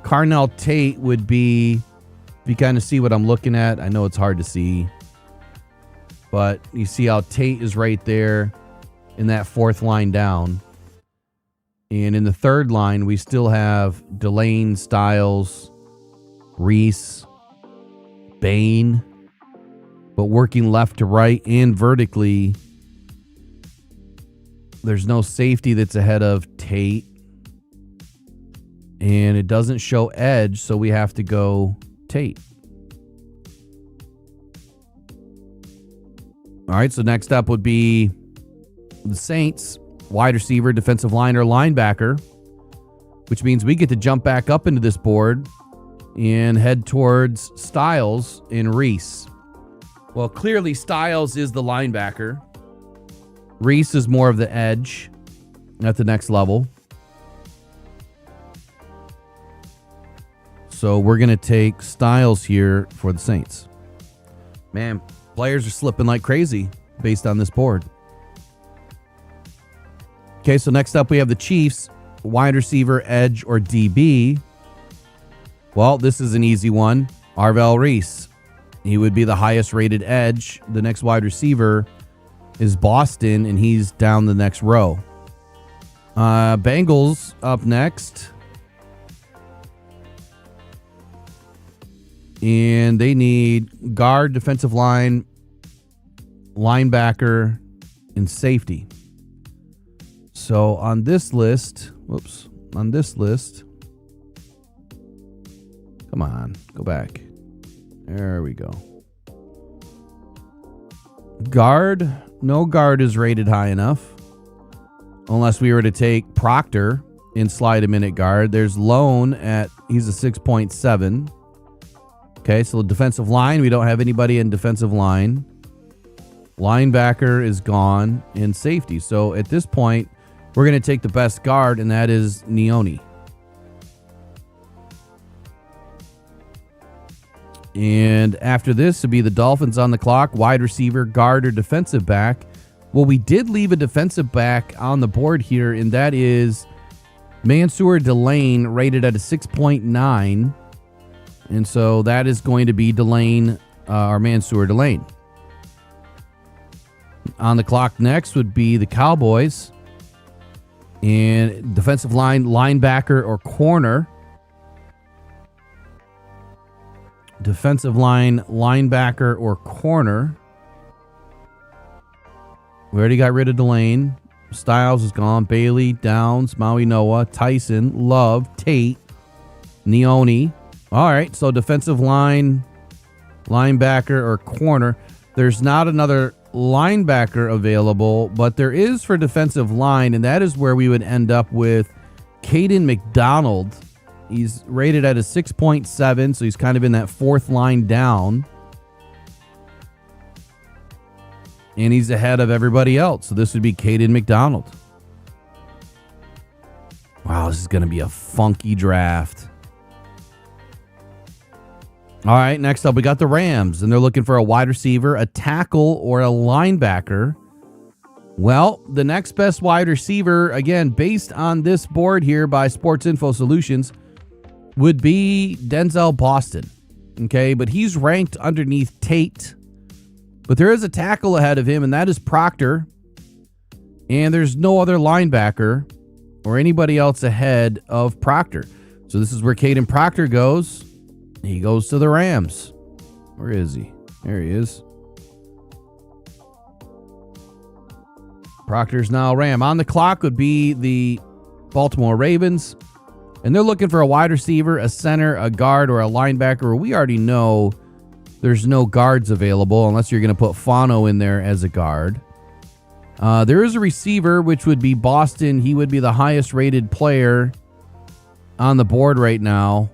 Carnell Tate would be, if you kind of see what I'm looking at, I know it's hard to see, but you see how Tate is right there in that fourth line down. And in the third line, we still have Delane, Styles, Reese, Bain, but working left to right and vertically, there's no safety that's ahead of Tate. And it doesn't show edge, so we have to go Tate. All right, so next up would be the Saints, wide receiver, defensive line, or linebacker, which means we get to jump back up into this board and head towards Styles and Reese. Well, clearly Styles is the linebacker. Reese is more of the edge at the next level. So we're going to take Styles here for the Saints. Man, players are slipping like crazy based on this board. Okay, so next up we have the Chiefs, wide receiver, edge, or DB. Well, this is an easy one. Arvell Reese. He would be the highest rated edge. The next wide receiver is Boston, and he's down the next row. Bengals up next. And they need guard, defensive line, linebacker, and safety. So on this list, come on, go back. There we go. Guard, no guard is rated high enough. Unless we were to take Proctor and slide him in at guard. There's Lone he's a 6.7. Okay, so defensive line, we don't have anybody in defensive line. Linebacker is gone, and safety. So at this point, we're going to take the best guard, and that is Neone. And after this would be the Dolphins on the clock, wide receiver, guard, or defensive back. Well, we did leave a defensive back on the board here, and that is Mansour Delane, rated at a 6.9. And so that is going to be Delane, or Mansour Delane. On the clock next would be the Cowboys. And defensive line, linebacker, or corner. Defensive line, linebacker, or corner. We already got rid of Delane. Styles is gone. Bailey, Downs, Maui Noah, Tyson, Love, Tate, Neone. All right, so defensive line, linebacker, or corner. There's not another linebacker available, but there is for defensive line, and that is where we would end up with Caden McDonald. He's rated at a 6.7, so he's kind of in that fourth line down. And he's ahead of everybody else, so this would be Caden McDonald. Wow, this is going to be a funky draft. All right, next up, we got the Rams, and they're looking for a wide receiver, a tackle, or a linebacker. Well, the next best wide receiver, again, based on this board here by Sports Info Solutions, would be Denzel Boston. Okay, but he's ranked underneath Tate. But there is a tackle ahead of him, and that is Proctor. And there's no other linebacker or anybody else ahead of Proctor. So this is where Caden Proctor goes. He goes to the Rams. Where is he? There he is. Proctor's now a Ram. On the clock would be the Baltimore Ravens. And they're looking for a wide receiver, a center, a guard, or a linebacker. We already know there's no guards available unless you're going to put Fano in there as a guard. There is a receiver, which would be Boston. He would be the highest rated player on the board right now,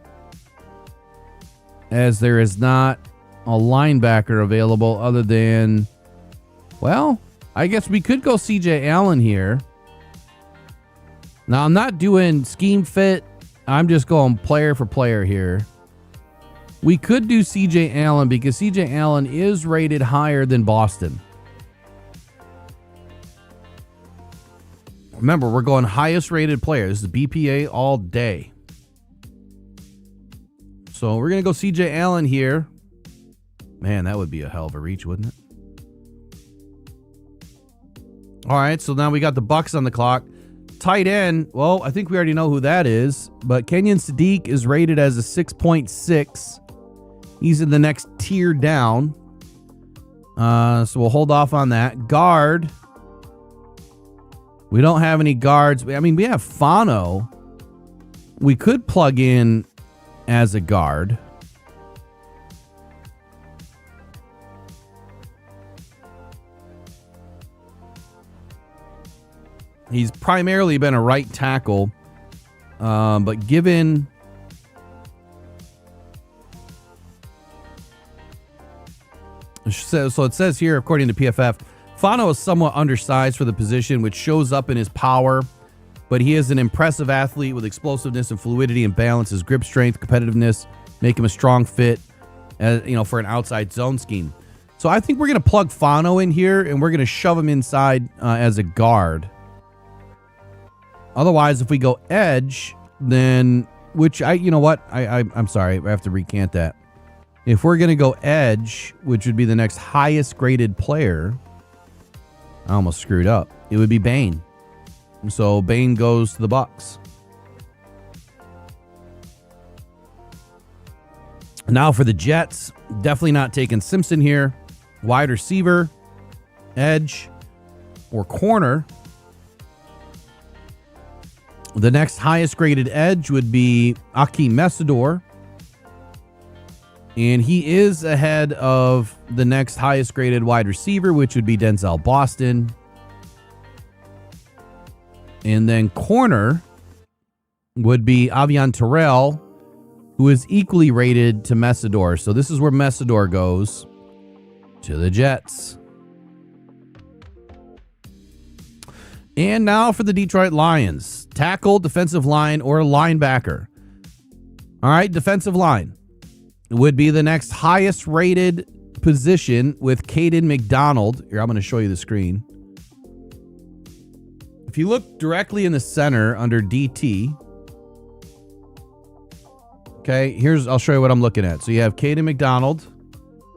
as there is not a linebacker available other than, well, I guess we could go CJ Allen here. Now, I'm not doing scheme fit. I'm just going player for player here. We could do CJ Allen because CJ Allen is rated higher than Boston. Remember, we're going highest rated player. This is BPA all day. So we're going to go CJ Allen here. Man, that would be a hell of a reach, wouldn't it? All right, so now we got the Bucks on the clock. Tight end, well, I think we already know who that is, but Kenyon Sadiq is rated as a 6.6. He's in the next tier down. So we'll hold off on that. Guard. We don't have any guards. I mean, we have Fano. We could plug in as a guard. He's primarily been a right tackle, but given so it says here, according to PFF, Fano is somewhat undersized for the position, which shows up in his power, but he is an impressive athlete with explosiveness and fluidity and balance. His grip strength, competitiveness make him a strong fit, for an outside zone scheme. So I think we're going to plug Fano in here, and we're going to shove him inside as a guard. Otherwise, if we go edge, then, I'm sorry, I have to recant that. If we're going to go edge, which would be the next highest graded player, I almost screwed up. It would be Bain. So Bain goes to the Bucks. Now for the Jets, definitely not taking Simpson here. Wide receiver, edge, or corner. The next highest graded edge would be Akeem Messidor. And he is ahead of the next highest graded wide receiver, which would be Denzel Boston. And then corner would be Avian Terrell, who is equally rated to Messidor. So this is where Messidor goes to the Jets. And now for the Detroit Lions. Tackle, defensive line, or linebacker. All right, defensive line would be the next highest rated position with Caden McDonald. Here, I'm going to show you the screen. If you look directly in the center under DT, okay, I'll show you what I'm looking at. So you have Caden McDonald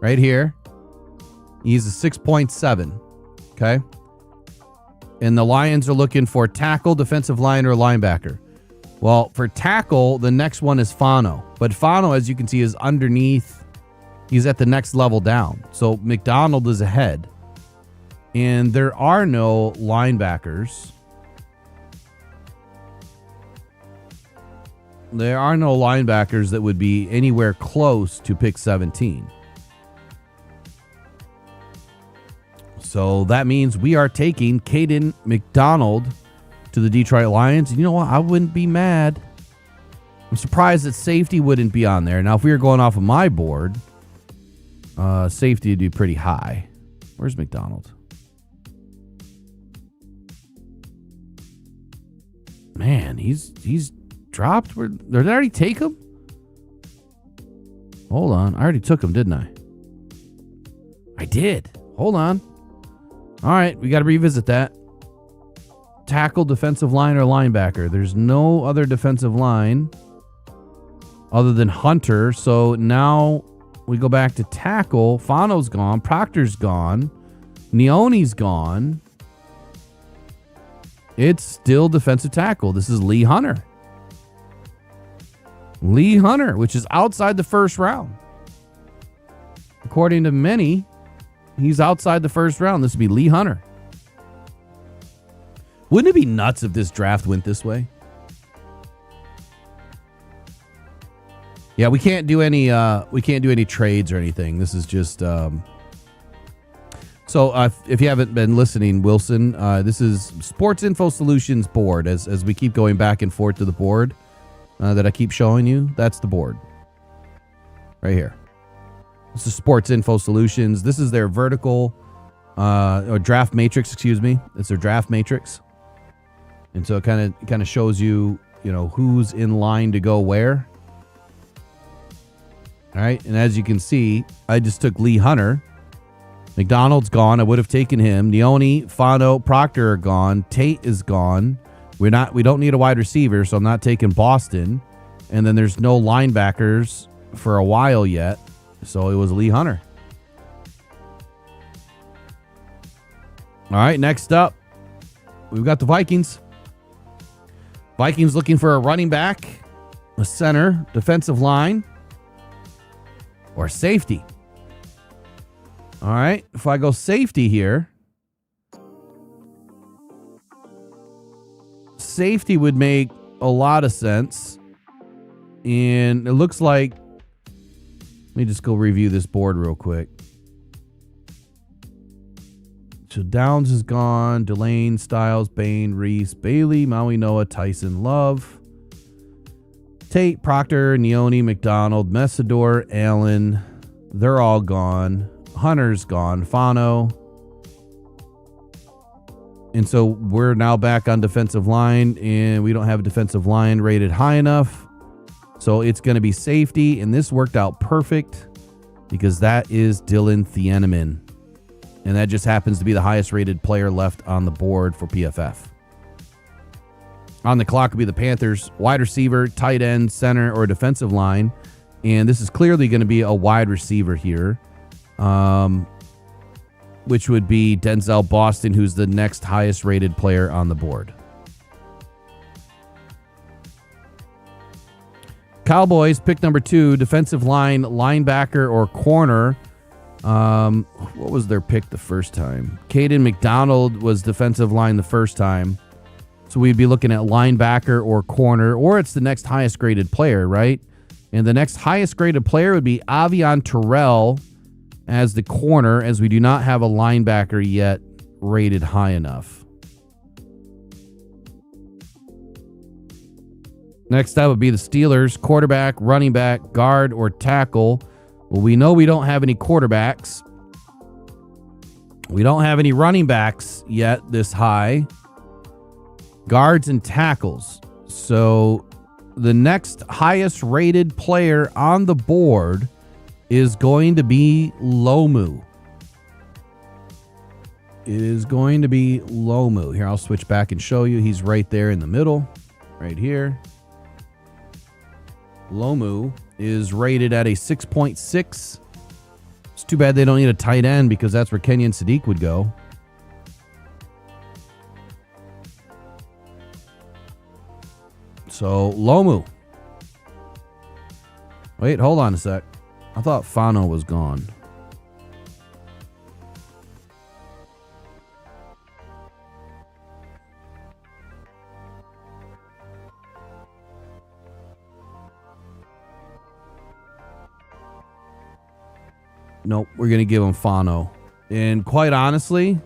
right here. He's a 6.7. Okay. And the Lions are looking for tackle, defensive line, or linebacker. Well, for tackle, the next one is Fano. But Fano, as you can see, is underneath. He's at the next level down. So McDonald is ahead. And there are no linebackers. There are no linebackers that would be anywhere close to pick 17. So that means we are taking Caden McDonald to the Detroit Lions. And you know what? I wouldn't be mad. I'm surprised that safety wouldn't be on there. Now, if we were going off of my board, safety would be pretty high. Where's McDonald? Man, on. He's dropped. Did I already take him? Hold on. I already took him, didn't I? I did. Hold on. All right. We got to revisit that. Tackle, defensive line, or linebacker. There's no other defensive line other than Hunter. So now we go back to tackle. Fano's gone. Proctor's gone. Neoni's gone. It's still defensive tackle. This is Lee Hunter. Lee Hunter, which is outside the first round. According to many, he's outside the first round. This would be Lee Hunter. Wouldn't it be nuts if this draft went this way? Yeah, we can't do any trades or anything. This is just so if you haven't been listening, Wilson, this is Sports Info Solutions board. As we keep going back and forth to the board that I keep showing you, that's the board right here. This is Sports Info Solutions. This is their vertical or draft matrix. Excuse me, it's their draft matrix, and so it kind of shows you who's in line to go where. All right, and as you can see, I just took Lee Hunter. McDonald's gone. I would have taken him. Neoni, Fano, Proctor are gone. Tate is gone. We don't need a wide receiver, so I'm not taking Boston. And then there's no linebackers for a while yet, so it was Lee Hunter. All right, next up, we've got the Vikings. Vikings looking for a running back, a center, defensive line, or safety. All right, if I go safety here, safety would make a lot of sense. And it looks like, let me just go review this board real quick. So Downs is gone. Delane, Styles, Bain, Reese, Bailey, Maui Noah, Tyson, Love, Tate, Proctor, Neoni, McDonald, Messador, Allen. They're all gone. Hunter's gone. Fano. And so we're now back on defensive line, and we don't have a defensive line rated high enough. So it's going to be safety, and this worked out perfect because that is Dylan Thieneman. And that just happens to be the highest rated player left on the board for PFF. On the clock would be the Panthers, wide receiver, tight end, center, or defensive line. And this is clearly going to be a wide receiver here, which would be Denzel Boston, who's the next highest rated player on the board. Cowboys, pick number 2, defensive line, linebacker, or corner. What was their pick the first time? Caden McDonald was defensive line the first time. So we'd be looking at linebacker or corner, or it's the next highest graded player, right? And the next highest graded player would be Avion Terrell as the corner, as we do not have a linebacker yet rated high enough. Next up would be the Steelers, quarterback, running back, guard, or tackle. Well, we know we don't have any quarterbacks. We don't have any running backs yet this high. Guards and tackles. So the next highest rated player on the board is going to be Lomu. It is going to be Lomu. Here, I'll switch back and show you. He's right there in the middle, right here. Lomu is rated at a 6.6. It's too bad they don't need a tight end because that's where Kenyon Sadiq would go. So, Lomu. Wait, hold on a sec. I thought Fano was gone. Nope, we're going to give him Fano. And quite honestly,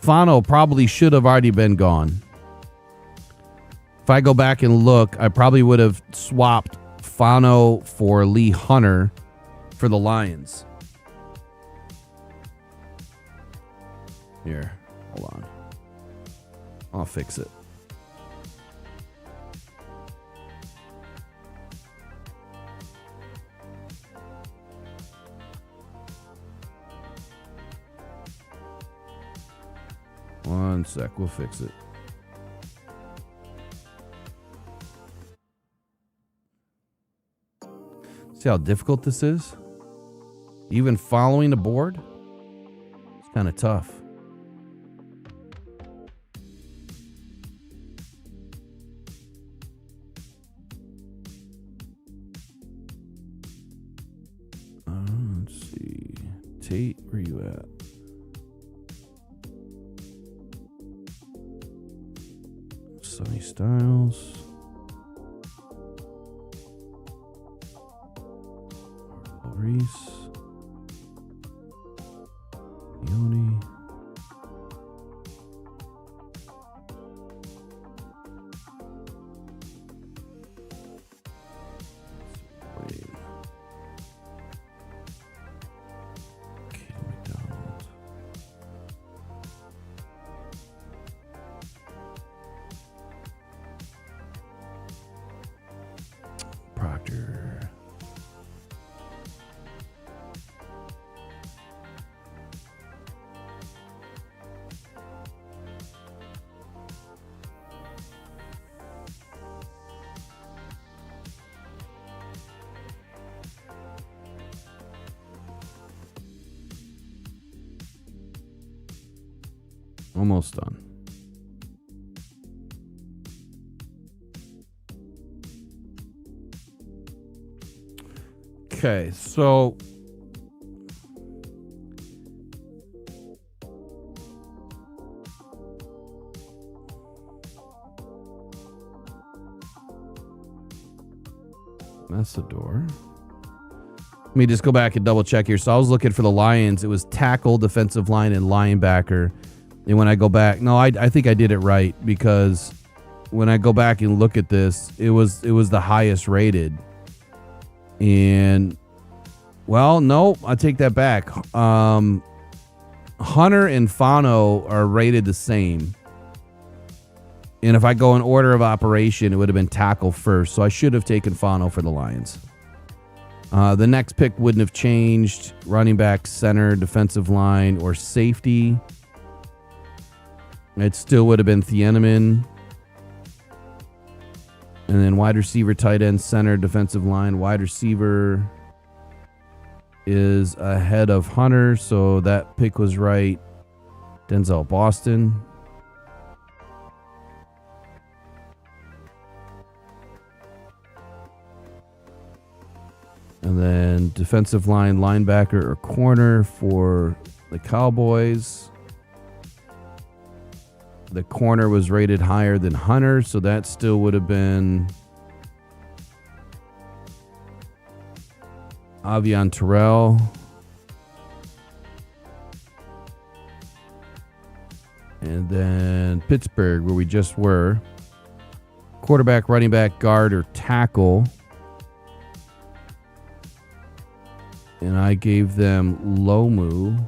Fano probably should have already been gone. If I go back and look, I probably would have swapped Fano for Lee Hunter for the Lions. Here, hold on. I'll fix it. 1 sec. We'll fix it. See how difficult this is? Even following the board? It's kind of tough. Let's see. Tate, where you at? Sunny Styles. Reese. Yoni. Wait. Okay, McDonald. Proctor. Almost done. Okay, so Messador. Let me just go back and double check here. So I was looking for the Lions. It was tackle, defensive line, and linebacker. And when I go back, no, I think I did it right, because when I go back and look at this, it was the highest rated. And well, no, I take that back. Hunter and Fano are rated the same. And if I go in order of operation, it would have been tackle first. So I should have taken Fano for the Lions. The next pick wouldn't have changed. Running back, center, defensive line, or safety. It still would have been Thieneman. And then wide receiver, tight end, center, defensive line. Wide receiver is ahead of Hunter, so that pick was right. Denzel Boston. And then defensive line, linebacker, or corner for the Cowboys. The corner was rated higher than Hunter, so that still would have been Avion Terrell. And then Pittsburgh, where we just were. Quarterback, running back, guard, or tackle. And I gave them Lomu.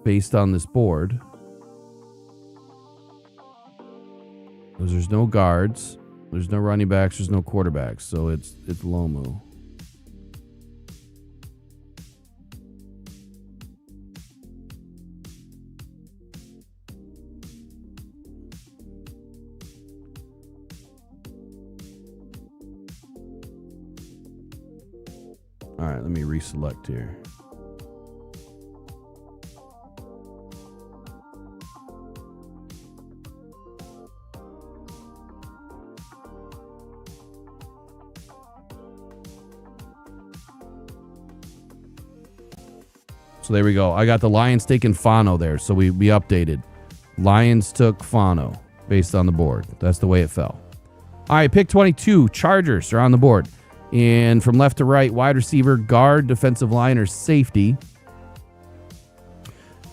Based on this board. Because there's no guards. There's no running backs. There's no quarterbacks. So it's Lomu. All right, let me reselect here. So there we go. I got the Lions taking Fano there. So we updated. Lions took Fano based on the board. That's the way it fell. All right, pick 22. Chargers are on the board. And from left to right, wide receiver, guard, defensive line, or safety.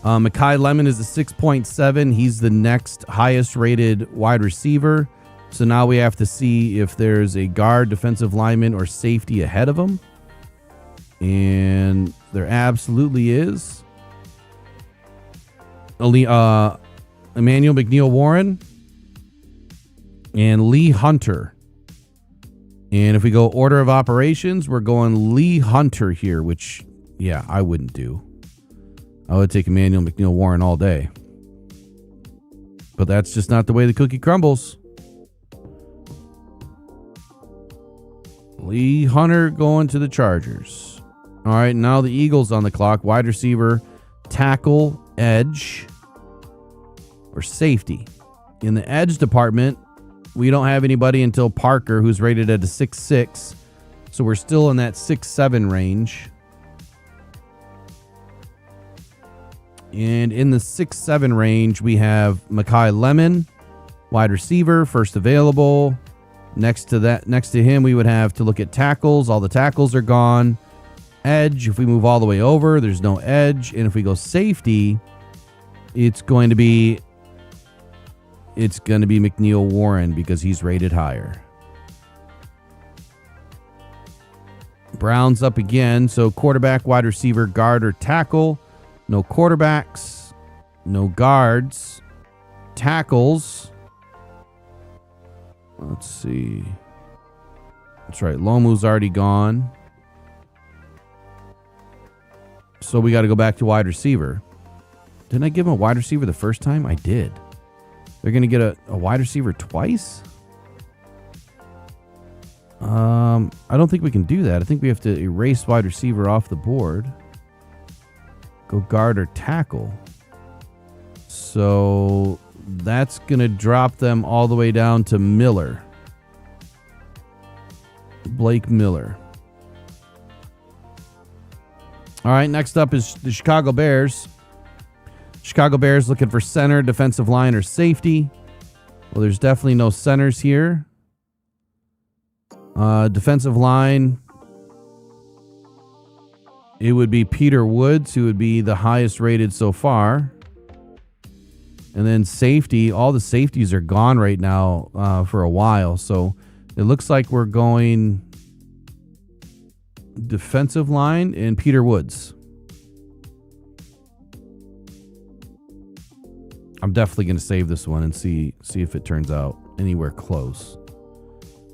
Mekhi Lemon is a 6.7. He's the next highest rated wide receiver. So now we have to see if there's a guard, defensive lineman, or safety ahead of him. And there absolutely is. Emmanuel McNeil Warren and Lee Hunter. And if we go order of operations, we're going Lee Hunter here, which, yeah, I wouldn't do. I would take Emmanuel McNeil Warren all day. But that's just not the way the cookie crumbles. Lee Hunter going to the Chargers. All right, now the Eagles on the clock. Wide receiver, tackle, edge, or safety. In the edge department, we don't have anybody until Parker, who's rated at a 6'6". So we're still in that 6'7" range. And in the 6'7" range, we have Mekhi Lemon, wide receiver, first available. Next to him, we would have to look at tackles. All the tackles are gone. Edge, if we move all the way over, there's no edge. And if we go safety, it's going to be McNeil Warren because he's rated higher. Browns up again. So quarterback, wide receiver, guard, or tackle. No quarterbacks. No guards. Tackles. Let's see. That's right. Lomu's already gone. So we got to go back to wide receiver. Didn't I give him a wide receiver the first time? I did. They're going to get a wide receiver twice? I don't think we can do that. I think we have to erase wide receiver off the board. Go guard or tackle. So that's going to drop them all the way down to Miller. Blake Miller. All right, next up is the Chicago Bears. Chicago Bears looking for center, defensive line, or safety. Well, there's definitely no centers here. Defensive line, it would be Peter Woods, who would be the highest rated so far. And then safety, all the safeties are gone right now for a while. So it looks like we're going defensive line and Peter Woods. I'm definitely going to save this one and see if it turns out anywhere close.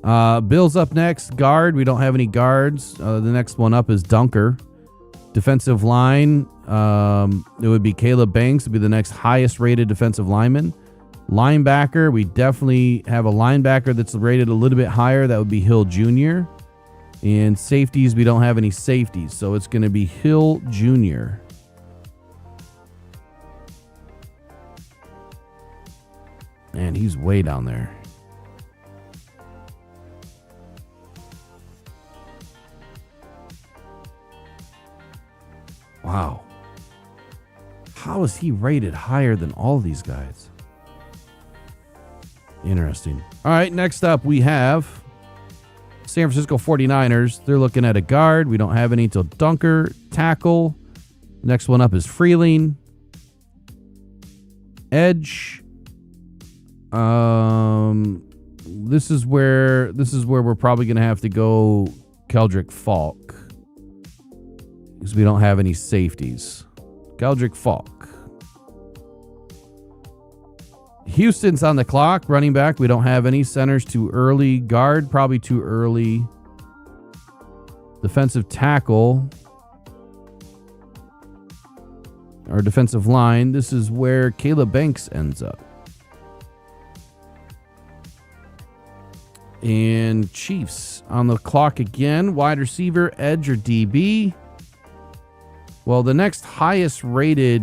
Bills up next. Guard. We don't have any guards. The next one up is Dunker. Defensive line. It would be Caleb Banks. Would be the next highest rated defensive lineman. Linebacker. We definitely have a linebacker that's rated a little bit higher. That would be Hill Jr. And safeties. We don't have any safeties. So it's going to be Hill Jr. And he's way down there. Wow. How is he rated higher than all these guys? Interesting. All right, next up we have San Francisco 49ers. They're looking at a guard. We don't have any until Dunker. Tackle. Next one up is Freeling. Edge. This is where we're probably going to have to go Keldrick Falk. Because we don't have any safeties. Keldrick Falk. Houston's on the clock. Running back. We don't have any. Centers too early. Guard probably too early. Defensive tackle. Or defensive line. This is where Caleb Banks ends up. And Chiefs on the clock again. Wide receiver, edge, or DB. Well, the next highest rated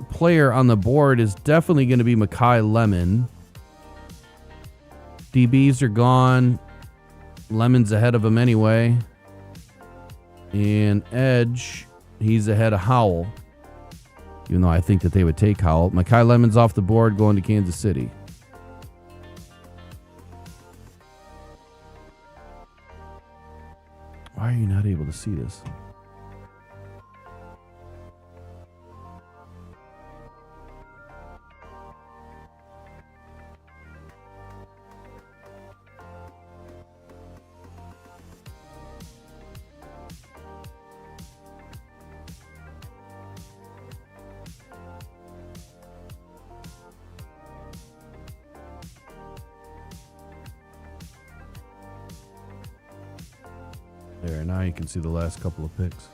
player on the board is definitely going to be Mekhi Lemon. DBs are gone. Lemon's ahead of him anyway. And edge, he's ahead of Howell. Even though I think that they would take Howell. Mekhi Lemon's off the board going to Kansas City. Why are you not able to see this? There, now you can see the last couple of picks.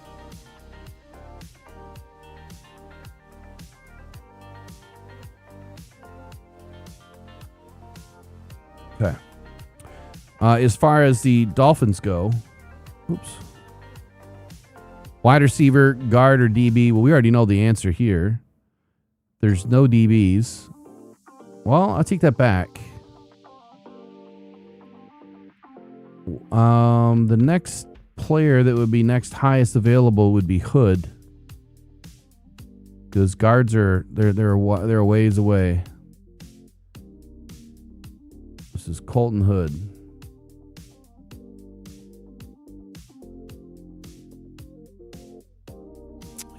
As far as the Dolphins go, oops. Wide receiver, guard, or DB? Well, we already know the answer here. There's no DBs. Well, I'll take that back. The next player that would be next highest available would be Hood, because guards are they're a ways away. This is Colton Hood.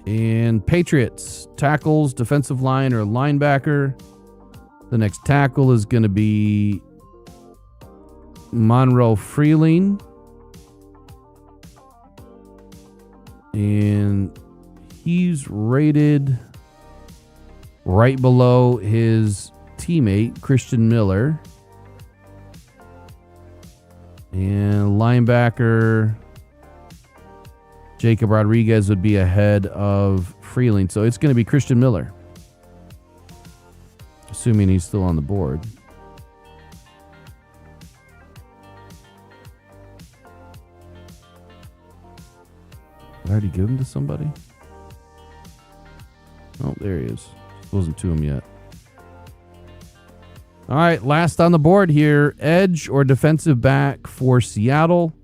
And Patriots, tackles, defensive line, or linebacker. The next tackle is going to be Monroe Freeling. And he's rated right below his teammate, Christian Miller. And linebacker Jacob Rodriguez would be ahead of Freeling. So it's going to be Christian Miller, assuming he's still on the board. Did I already give him to somebody? Oh, there he is. Wasn't to him yet. All right, last on the board here, edge or defensive back for Seattle.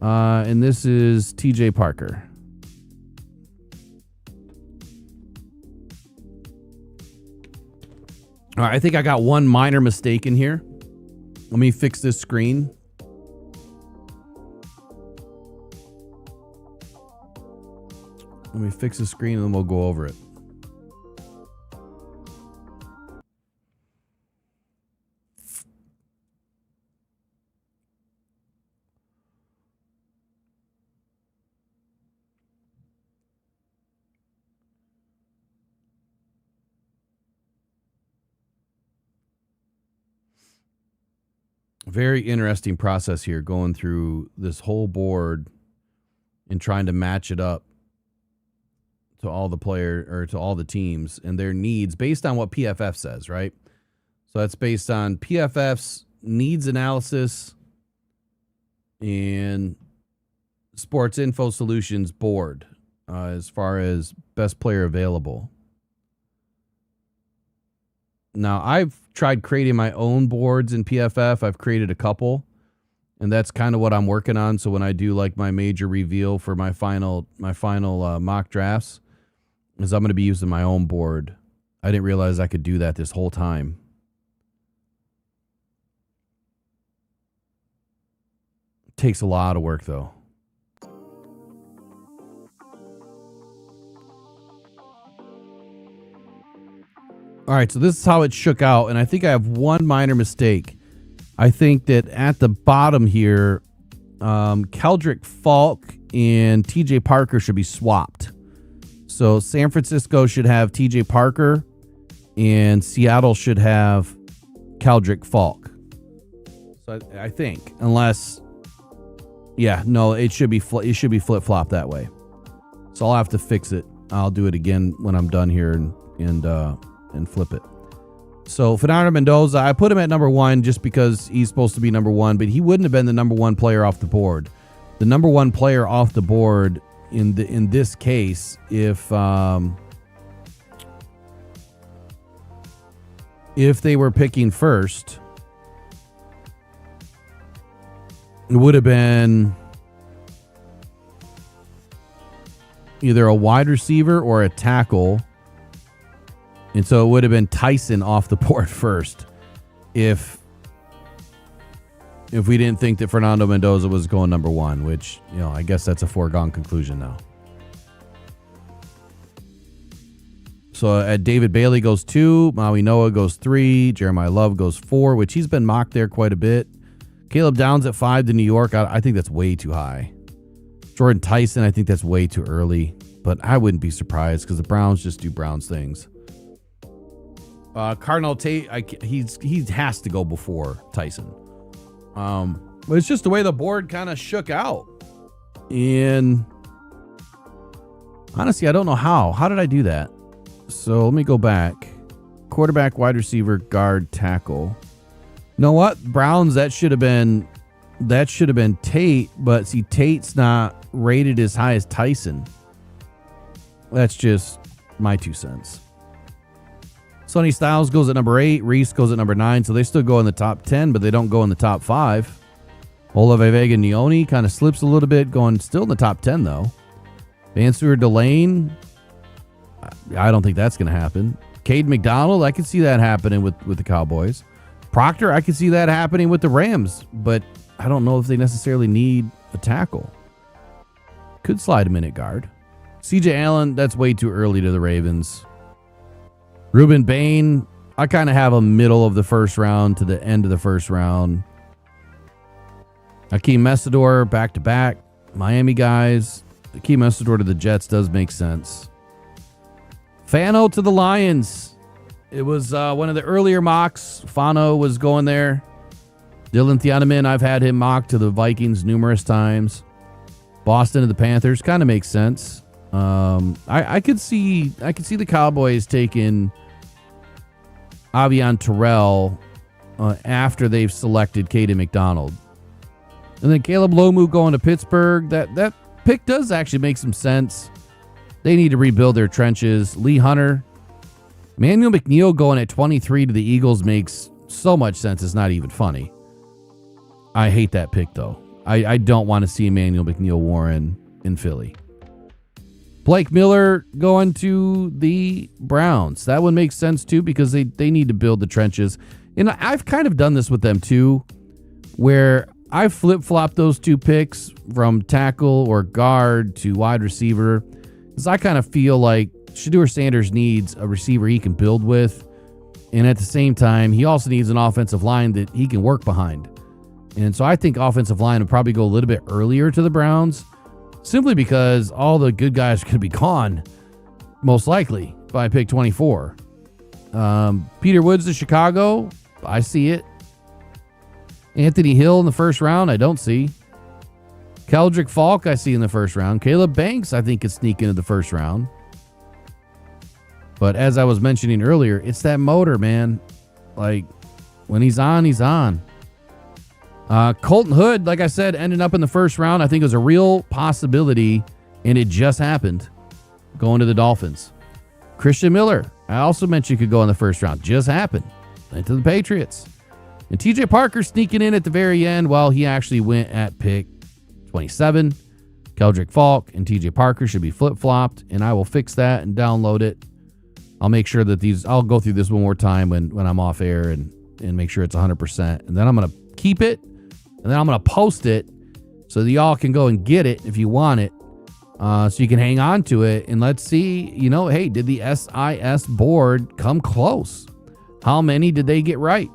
And this is TJ Parker. All right, I think I got one minor mistake in here. Let me fix this screen. Let me fix the screen and then we'll go over it. Very interesting process here, going through this whole board and trying to match it up to all the player or to all the teams and their needs based on what PFF says, right? So that's based on PFF's needs analysis and Sports Info Solutions board as far as best player available. Now, I've tried creating my own boards in PFF. I've created a couple, and that's kind of what I'm working on. So when I do like my major reveal for my final mock drafts, is I'm going to be using my own board. I didn't realize I could do that this whole time. It takes a lot of work, though. All right, so this is how it shook out, and I think I have one minor mistake. I think that at the bottom here, Keldrick Falk and TJ Parker should be swapped. So San Francisco should have TJ Parker, and Seattle should have Keldrick Falk. So I think, unless, yeah, no, it should be flip flop that way. So I'll have to fix it. I'll do it again when I'm done here and flip it. So Fernando Mendoza, I put him at number 1 just because he's supposed to be number 1, but he wouldn't have been the number 1 player off the board. The number 1 player off the board in this case, if they were picking first, it would have been either a wide receiver or a tackle. And so it would have been Tyson off the board first if we didn't think that Fernando Mendoza was going number 1, which, you know, I guess that's a foregone conclusion now. So David Bailey goes 2, Maui Noah goes 3, Jeremiah Love goes 4, which he's been mocked there quite a bit. Caleb Downs at 5 to New York. I think that's way too high. Jordan Tyson, I think that's way too early, but I wouldn't be surprised because the Browns just do Browns things. Cardinal Tate, he has to go before Tyson. But it's just the way the board kind of shook out. And honestly, I don't know how. How did I do that? So let me go back. Quarterback, wide receiver, guard, tackle. You know what? Browns, that should have been That should have been Tate, but see, Tate's not rated as high as Tyson. That's just my 2 cents. Sonny Styles goes at number 8. Reese goes at number 9. So they still go in the top 10, but they don't go in the top 5. Olave Vega Neoni kind of slips a little bit, going still in the top 10, though. Vanseur Delane, I don't think that's going to happen. Cade McDonald, I could see that happening with the Cowboys. Proctor, I could see that happening with the Rams, but I don't know if they necessarily need a tackle. Could slide him in at guard. CJ Allen, that's way too early to the Ravens. Ruben Bain, I kind of have a middle of the first round to the end of the first round. Akeem Messidor, back-to-back. Miami guys. Akeem Messidor to the Jets does make sense. Fano to the Lions. It was one of the earlier mocks. Fano was going there. Dylan Thieneman, I've had him mocked to the Vikings numerous times. Boston to the Panthers kind of makes sense. I could see the Cowboys taking Avion Terrell after they've selected Caden McDonald. And then Caleb Lomu going to Pittsburgh. That pick does actually make some sense. They need to rebuild their trenches. Lee Hunter. Manuel McNeil going at 23 to the Eagles makes so much sense. It's not even funny. I hate that pick, though. I don't want to see Emmanuel McNeil-Warren in Philly. Blake Miller going to the Browns. That one makes sense, too, because they need to build the trenches. And I've kind of done this with them, too, where I've flip-flopped those 2 picks from tackle or guard to wide receiver, because I kind of feel like Shedeur Sanders needs a receiver he can build with, and at the same time, he also needs an offensive line that he can work behind. And so I think offensive line would probably go a little bit earlier to the Browns, simply because all the good guys are going to be gone, most likely, by pick 24. Peter Woods to Chicago, I see it. Anthony Hill in the first round, I don't see. Keldrick Falk, I see in the first round. Caleb Banks, I think, could sneak into the first round. But as I was mentioning earlier, it's that motor, man. Like, when he's on, he's on. Colton Hood, like I said, ended up in the first round. I think it was a real possibility, and it just happened. Going to the Dolphins. Christian Miller, I also mentioned could go in the first round. Just happened. Went to the Patriots. And TJ Parker sneaking in at the very end while he actually went at pick 27. Keldrick Falk and TJ Parker should be flip-flopped, and I will fix that and download it. I'll make sure that I'll go through this one more time when I'm off air and make sure it's 100%. And then I'm going to keep it, and then I'm going to post it so that y'all can go and get it if you want it. So you can hang on to it, and let's see, hey, did the SIS board come close? How many did they get right?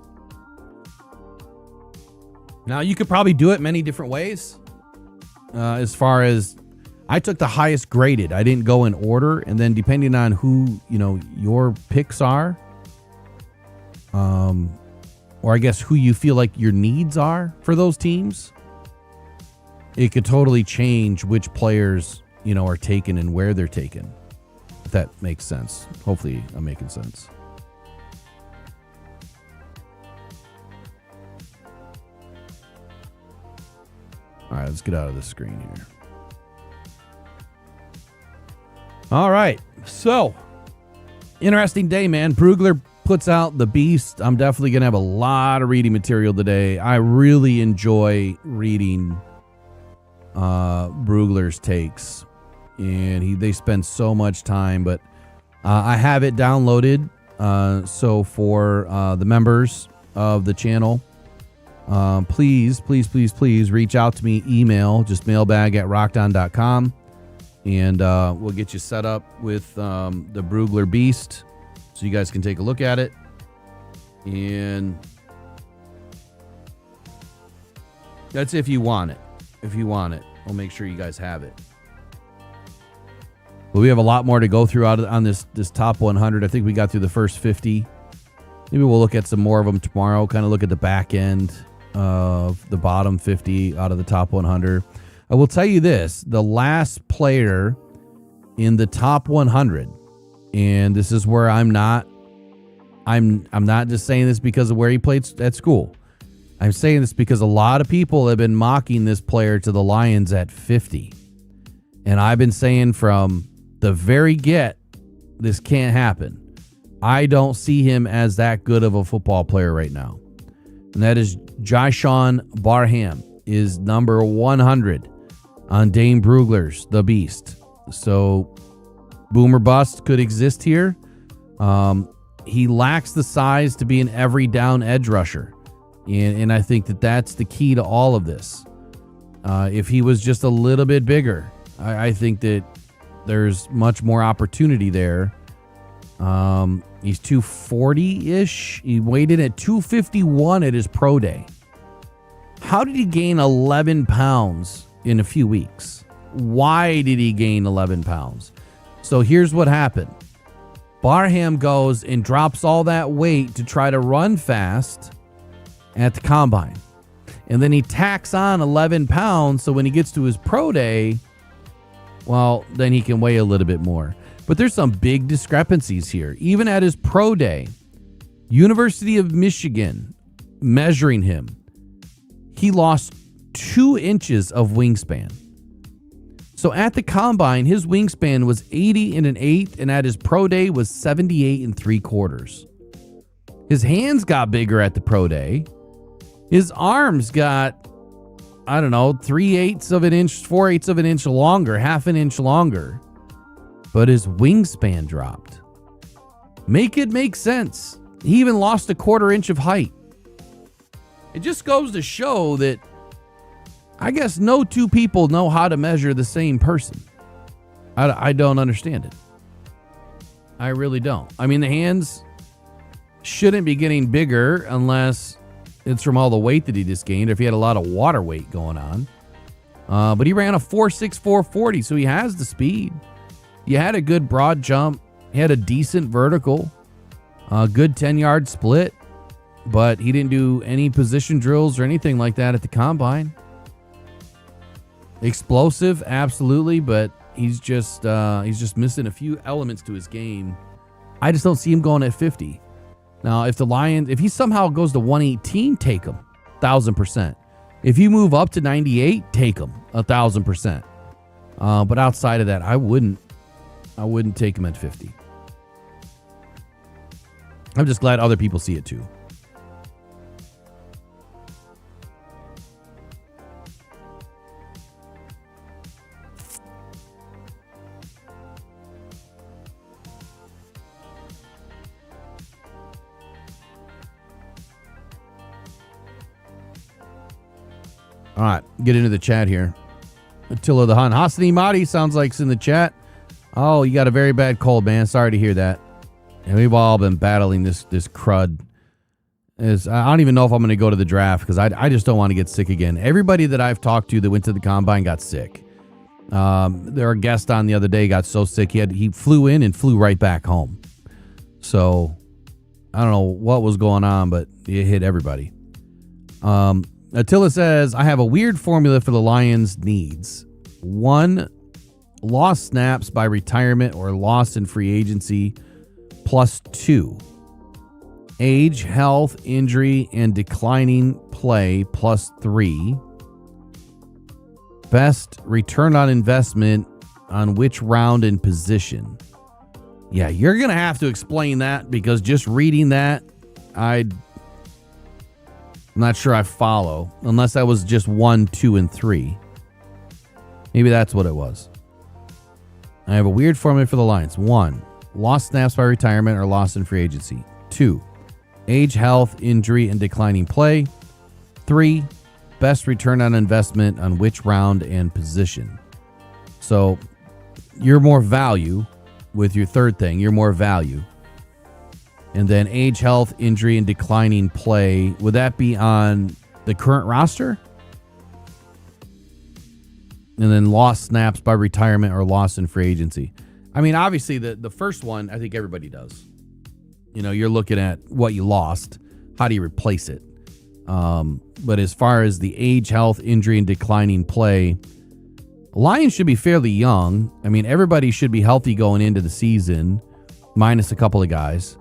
Now, you could probably do it many different ways. As far as I took the highest graded. I didn't go in order. And then depending on who, your picks are, or I guess who you feel like your needs are for those teams, it could totally change which players, are taken and where they're taken. If that makes sense. Hopefully I'm making sense. All right, let's get out of the screen here. All right, so interesting day, man. Brugler puts out the beast. I'm definitely going to have a lot of reading material today. I really enjoy reading Brugler's takes, and they spend so much time, but I have it downloaded. So for the members of the channel, please reach out to me. Email, just mailbag@rockdown.com, and we'll get you set up with the Brugler Beast so you guys can take a look at it. And that's if you want it. If you want it, we'll make sure you guys have it. But we have a lot more to go through on this top 100. I think we got through the first 50. Maybe we'll look at some more of them tomorrow, kind of look at the back end of the bottom 50 out of the top 100. I will tell you this, the last player in the top 100, and this is where I'm not just saying this because of where he played at school. I'm saying this because a lot of people have been mocking this player to the Lions at 50. And I've been saying from the very get, this can't happen. I don't see him as that good of a football player right now. And that is Jyshawn Barham is number 100 on Dane Brugler's The Beast. So boomer bust could exist here. He lacks the size to be an every down edge rusher. And I think that that's the key to all of this. If he was just a little bit bigger, I think that there's much more opportunity there. He's 240-ish. He weighed in at 251 at his pro day. How did he gain 11 pounds in a few weeks? Why did he gain 11 pounds? So here's what happened. Barham goes and drops all that weight to try to run fast at the combine. And then he tacks on 11 pounds, so when he gets to his pro day, well, then he can weigh a little bit more. But there's some big discrepancies here. Even at his pro day, University of Michigan measuring him, he lost 2 inches of wingspan. So at the combine, his wingspan was 80 1/8, and at his pro day was 78 3/4. His hands got bigger at the pro day. His arms got, 3/8 of an inch, 4/8 of an inch longer, half an inch longer. But his wingspan dropped. Make it make sense. He even lost a 1/4 inch of height. It just goes to show that I guess no two people know how to measure the same person. I don't understand it. I really don't. I mean, the hands shouldn't be getting bigger unless it's from all the weight that he just gained, or if he had a lot of water weight going on. But he ran a 4.64 40, so he has the speed. He had a good broad jump. He had a decent vertical. A good 10-yard split. But he didn't do any position drills or anything like that at the combine. Explosive, absolutely, but he's just missing a few elements to his game. I just don't see him going at 50. Now, if he somehow goes to 118, take him 1,000%. If you move up to 98, take him 1,000%. But outside of that, I wouldn't take him at 50. I'm just glad other people see it too. All right, get into the chat here. Attila the Hun. Hasani Mahdi sounds like it's in the chat. Oh, you got a very bad cold, man. Sorry to hear that. And we've all been battling this crud. I don't even know if I'm going to go to the draft because I just don't want to get sick again. Everybody that I've talked to that went to the combine got sick. There a guest on the other day got so sick he flew in and flew right back home. So I don't know what was going on, but it hit everybody. Attila says, I have a weird formula for the Lions' needs. 1, lost snaps by retirement or loss in free agency, plus 2. Age, health, injury, and declining play, plus 3. Best return on investment on which round and position. Yeah, you're going to have to explain that because just reading that, I'm not sure I follow, unless that was just 1, 2, and 3. Maybe that's what it was. I have a weird formula for the Lions. 1, lost snaps by retirement or loss in free agency. 2, age, health, injury, and declining play. 3, best return on investment on which round and position. So you're more value with your third thing. You're more value. And then age, health, injury, and declining play. Would that be on the current roster? And then lost snaps by retirement or loss in free agency. I mean, obviously, the first one, I think everybody does. You know, you're looking at what you lost. How do you replace it? But as far as the age, health, injury, and declining play, Lions should be fairly young. I mean, everybody should be healthy going into the season, minus a couple of guys.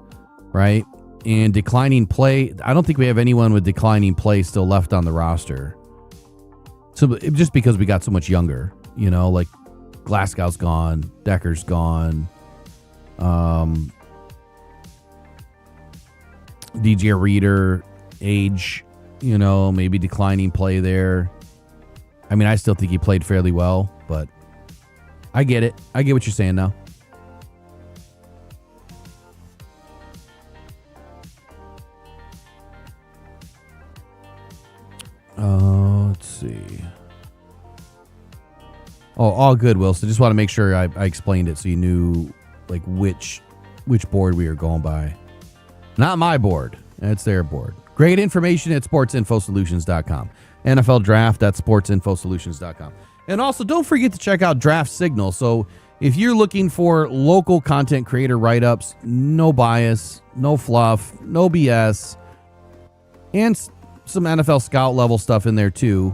Right? And declining play, I don't think we have anyone with declining play still left on the roster. So just because we got so much younger, you know, like Glasgow's gone, Decker's gone, DJ Reader, age, you know, maybe declining play there. I mean, I still think he played fairly well, but I get it. I get what you're saying now. Let's see. Oh, all good, Wilson. Just want to make sure I explained it so you knew like which board we were going by. Not my board. It's their board. Great information at sportsinfosolutions.com. NFL Draft at sportsinfosolutions.com. And also, don't forget to check out Draft Signal. So if you're looking for local content creator write-ups, no bias, no fluff, no BS, and some NFL scout level stuff in there too,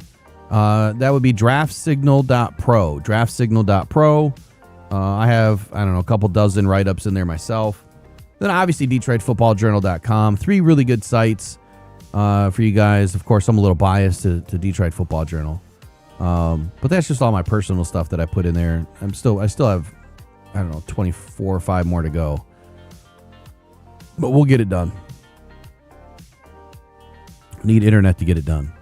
that would be draftsignal.pro. Draftsignal.pro. I have, a couple dozen write-ups in there myself. Then obviously DetroitFootballJournal.com. 3 really good sites for you guys. Of course, I'm a little biased to Detroit Football Journal. But that's just all my personal stuff that I put in there. I still have, 24 or 5 more to go. But we'll get it done. Need internet to get it done.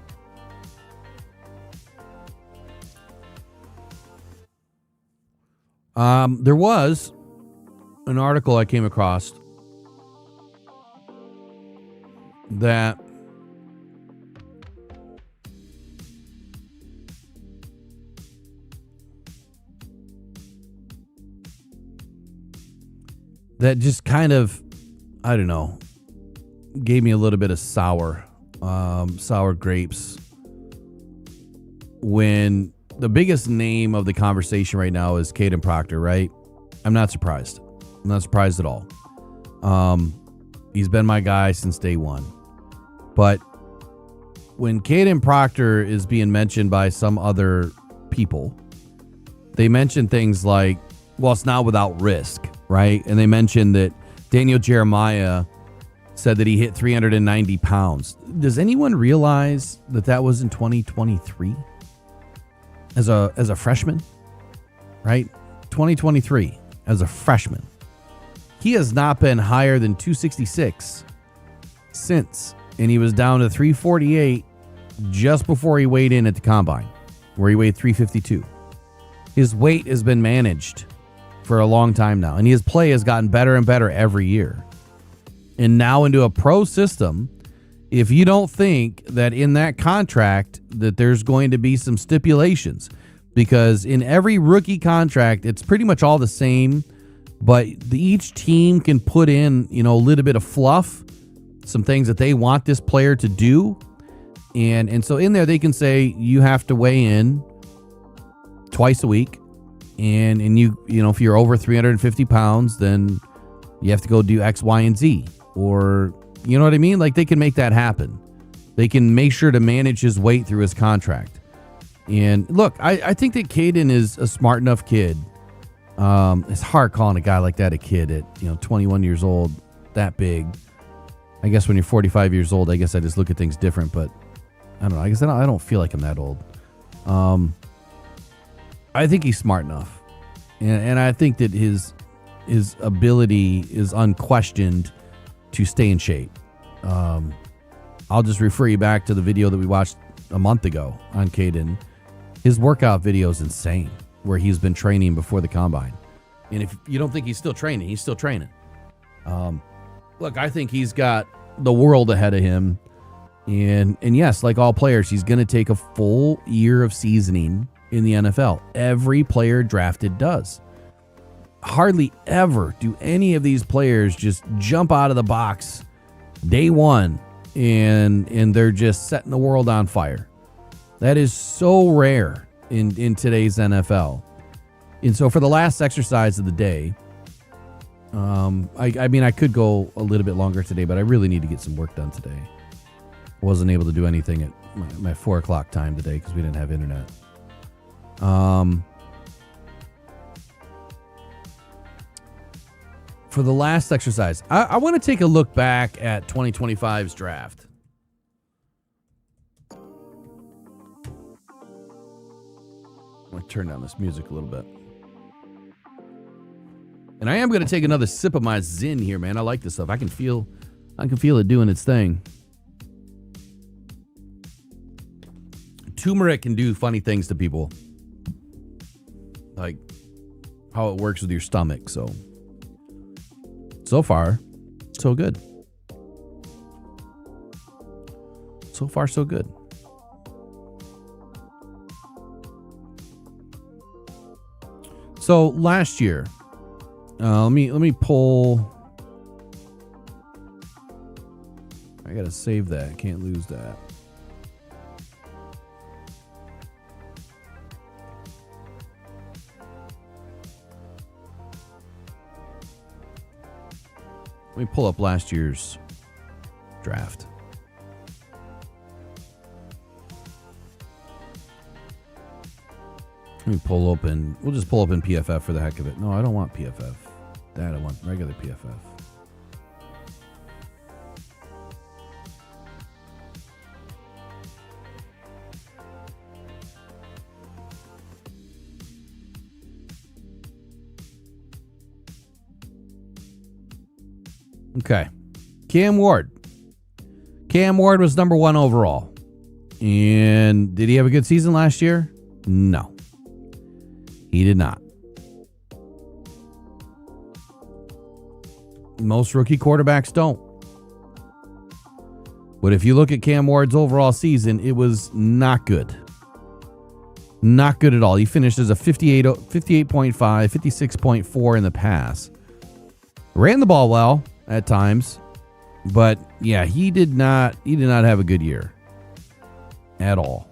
There was an article I came across that just kind of, gave me a little bit of sour grapes when the biggest name of the conversation right now is Caden Proctor, right? I'm not surprised. I'm not surprised at all. He's been my guy since day one. But when Caden Proctor is being mentioned by some other people, they mention things like, well, it's not without risk, right? And they mentioned that Daniel Jeremiah said that he hit 390 pounds. Does anyone realize that was in 2023? As a freshman, right? 2023 as a freshman. He has not been higher than 266 since. And he was down to 348 just before he weighed in at the combine, where he weighed 352. His weight has been managed for a long time now, and his play has gotten better and better every year. And now into a pro system, if you don't think that in that contract that there's going to be some stipulations, because in every rookie contract, it's pretty much all the same, but each team can put in, a little bit of fluff, some things that they want this player to do. And so in there, they can say you have to weigh in twice a week. And you if you're over 350 pounds, then you have to go do X, Y, and Z. Or, you know what I mean? Like, they can make that happen. They can make sure to manage his weight through his contract. And look, I think that Caden is a smart enough kid. It's hard calling a guy like that a kid at, 21 years old, that big. I guess when you're 45 years old, I guess I just look at things different, but I don't know. I guess I don't feel like I'm that old. I think he's smart enough. And I think that his ability is unquestioned to stay in shape. I'll just refer you back to the video that we watched a month ago on Caden. His workout video is insane, where he's been training before the combine. And if you don't think he's still training, he's still training. Look, I think he's got the world ahead of him. And yes, like all players, he's going to take a full year of seasoning in the NFL. Every player drafted does. Hardly ever do any of these players just jump out of the box day one and they're just setting the world on fire. That is so rare in today's NFL. And so for the last exercise of the day, I could go a little bit longer today, but I really need to get some work done today. I wasn't able to do anything at my 4 o'clock time today because we didn't have internet. for the last exercise, I want to take a look back at 2025's draft. I'm going to turn down this music a little bit. And I am going to take another sip of my Zin here, man. I like this stuff. I can feel it doing its thing. Turmeric can do funny things to people. Like how it works with your stomach. So far, so good. So far, so good. So last year, let me pull. I gotta save that. Can't lose that. Let me pull up last year's draft. Let me pull open. We'll just pull up in PFF for the heck of it. No, I don't want PFF. That I want regular PFF. Okay. Cam Ward. Cam Ward was number 1 overall. And did he have a good season last year? No. He did not. Most rookie quarterbacks don't. But if you look at Cam Ward's overall season, it was not good. Not good at all. He finished as a 58.5, 56.4 in the pass. Ran the ball well at times, but yeah, he did not have a good year at all.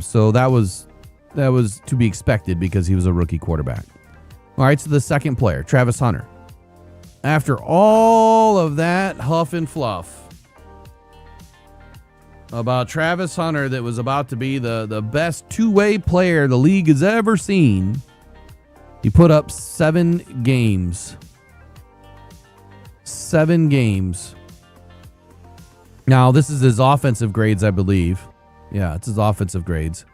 So that was to be expected because he was a rookie quarterback. All right, so the second player, Travis Hunter. After all of that huff and fluff about Travis Hunter that was about to be the best two-way player the league has ever seen, he put up 7 games. 7 games. Now, this is his offensive grades, I believe. Yeah, it's his offensive grades.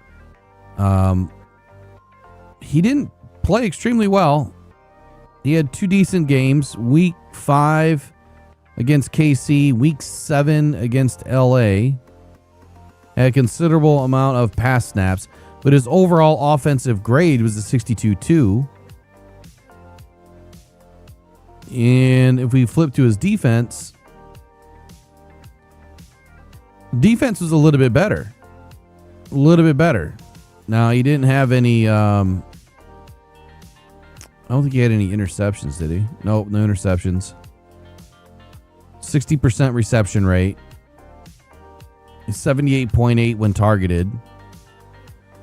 He didn't play extremely well. He had 2 decent games. Week 5 against KC. Week 7 against LA. Had a considerable amount of pass snaps. But his overall offensive grade was a 62.2. And if we flip to his defense was a little bit better. A little bit better. Now, he didn't have any... I don't think he had any interceptions, did he? Nope, no interceptions. 60% reception rate. 78.8 when targeted.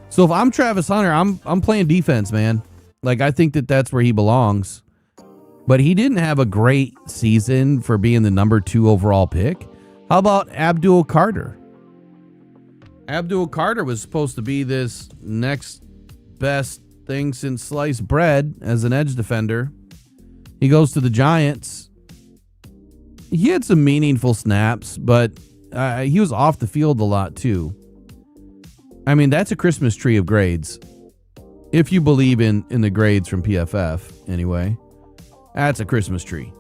So if I'm Travis Hunter, I'm playing defense, man. Like, I think that's where he belongs. But he didn't have a great season for being the number 2 overall pick. How about Abdul Carter? Abdul Carter was supposed to be this next best thing since sliced bread as an edge defender. He goes to the Giants. He had some meaningful snaps, but he was off the field a lot too. I mean, that's a Christmas tree of grades. If you believe in the grades from PFF, anyway. That's a Christmas tree.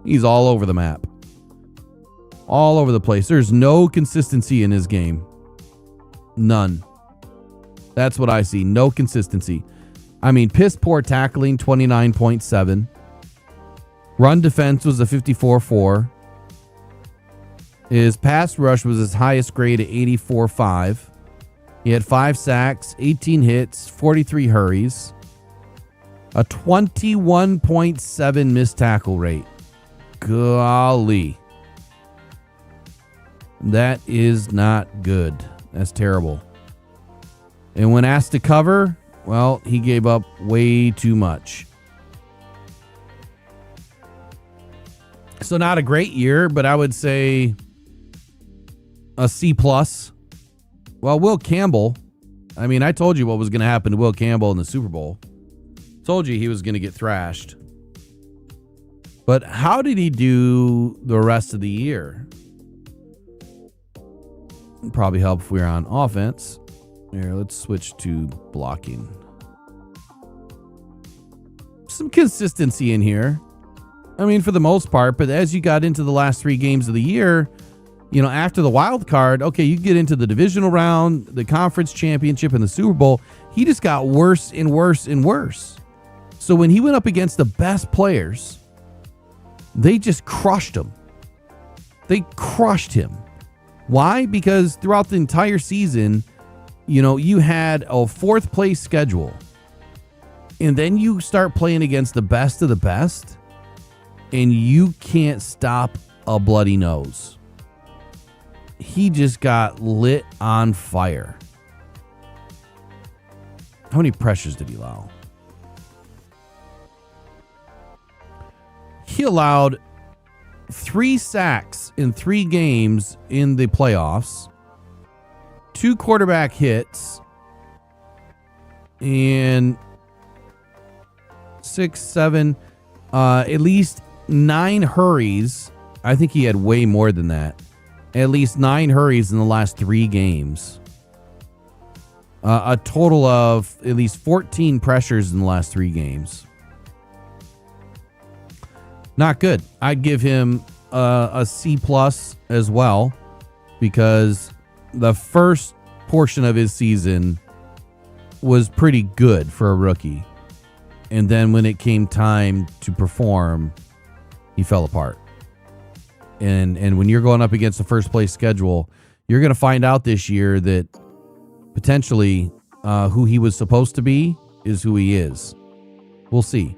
He's all over the map. All over the place. There's no consistency in his game. None. That's what I see. No consistency. I mean, piss poor tackling, 29.7. Run defense was a 54.4. His pass rush was his highest grade at 84.5. He had 5 sacks, 18 hits, 43 hurries. A 21.7 missed tackle rate. Golly. That is not good. That's terrible. And when asked to cover, well, he gave up way too much. So not a great year, but I would say a C+. Well, Will Campbell, I mean, I told you what was going to happen to Will Campbell in the Super Bowl. Told you he was going to get thrashed. But how did he do the rest of the year? It'd probably help if we were on offense. Here, let's switch to blocking. Some consistency in here. I mean, for the most part, but as you got into the last 3 games of the year, you know, after the wild card, okay, you get into the divisional round, the conference championship, and the Super Bowl. He just got worse and worse and worse. So when he went up against the best players, they just crushed him. They crushed him. Why? Because throughout the entire season, you know, you had a 4th place schedule. And then you start playing against the best of the best, and you can't stop a bloody nose. He just got lit on fire. How many pressures did he allow? He allowed 3 sacks in 3 games in the playoffs, 2 quarterback hits, and 6, 7, at least 9 hurries. I think he had way more than that. At least 9 hurries in the last 3 games. A total of at least 14 pressures in the last 3 games. Not good. I'd give him a C+ as well, because the first portion of his season was pretty good for a rookie. And then when it came time to perform, he fell apart. And when you're going up against the first place schedule, you're going to find out this year that potentially who he was supposed to be is who he is. We'll see.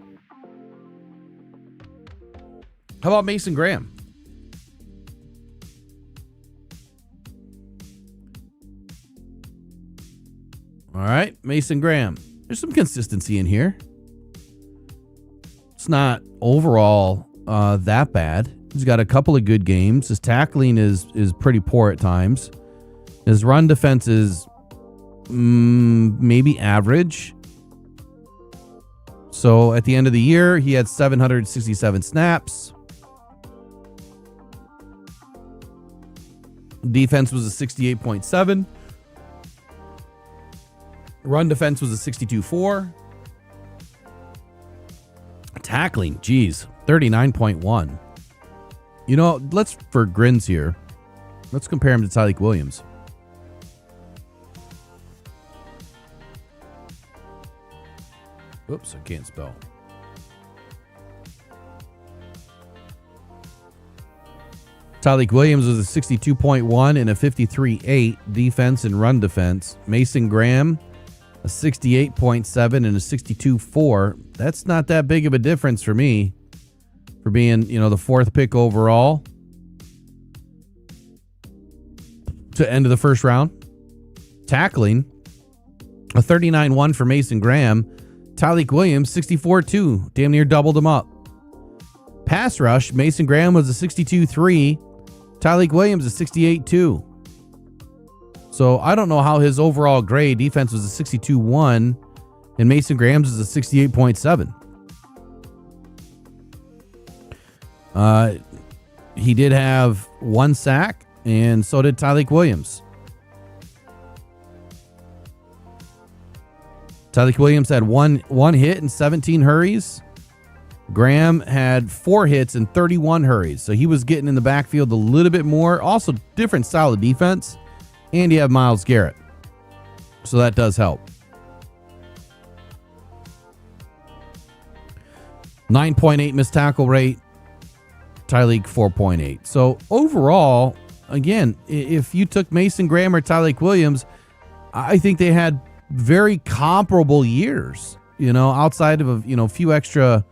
How about Mason Graham? All right, Mason Graham. There's some consistency in here. It's not overall that bad. He's got a couple of good games. His tackling is pretty poor at times. His run defense is maybe average. So at the end of the year, he had 767 snaps. Defense was a 68.7. Run defense was a 62.4. Tackling, geez, 39.1. You know, let's, for grins here, let's compare him to Tyleik Williams. Oops, I can't spell. Tyleik Williams was a 62.1 and a 53.8 defense and run defense. Mason Graham, a 68.7 and a 62.4. That's not that big of a difference for me, for being, you know, the 4th pick overall to end of the first round. Tackling, a 39.1 for Mason Graham. Tyleik Williams, 64.2, damn near doubled him up. Pass rush, Mason Graham was a 62.3. Tyleik Williams, a 68.2. So I don't know how his overall grade. Defense was a 62.1, and Mason Graham's is a 68.7. He did have 1 sack, and so did Tyleik Williams. Tyleik Williams had one hit and 17 hurries. Graham had 4 hits and 31 hurries. So he was getting in the backfield a little bit more. Also, different style of defense. And you have Myles Garrett. So that does help. 9.8 missed tackle rate. Tyleik 4.8. So overall, again, if you took Mason Graham or Tyleik Williams, I think they had very comparable years. You know, outside of a few extra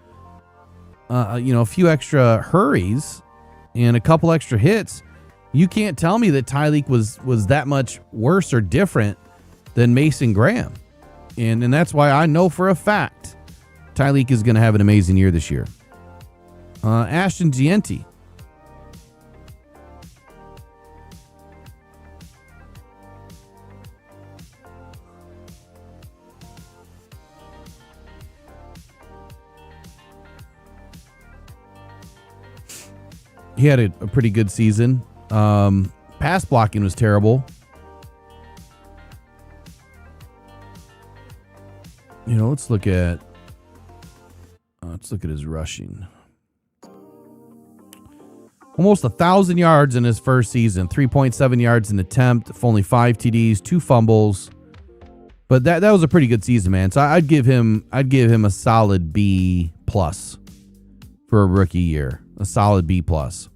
hurries and a couple extra hits. You can't tell me that Tyleik was that much worse or different than Mason Graham. And that's why I know for a fact Tyleik is going to have an amazing year this year. Ashton Gienti. He had a pretty good season. Pass blocking was terrible. Let's look at his rushing. Almost 1,000 yards in his first season, 3.7 yards an attempt, only 5 TDs, 2 fumbles. But that was a pretty good season, man. So I'd give him a solid B plus for a rookie year. A solid B plus.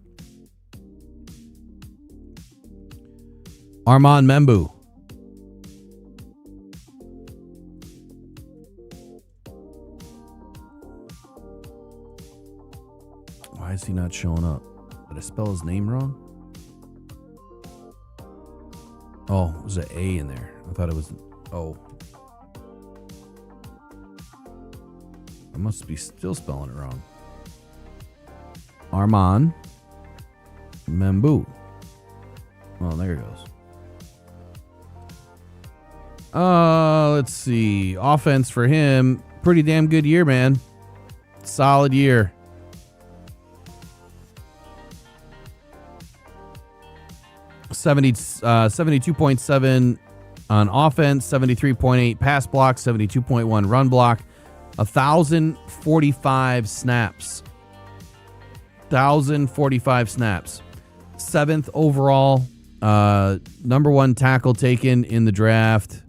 Armand Membu. Why is he not showing up? Did I spell his name wrong? Oh, there's an A in there. I thought it was an O. I must be still spelling it wrong. Armand Membu. Oh, there it goes. Let's see. Offense for him. Pretty damn good year, man. Solid year. $72.7 on offense, 73.8 pass block, 72.1 run block, 1,045 snaps. 1,045 snaps. 7th overall, number 1 tackle taken in the draft.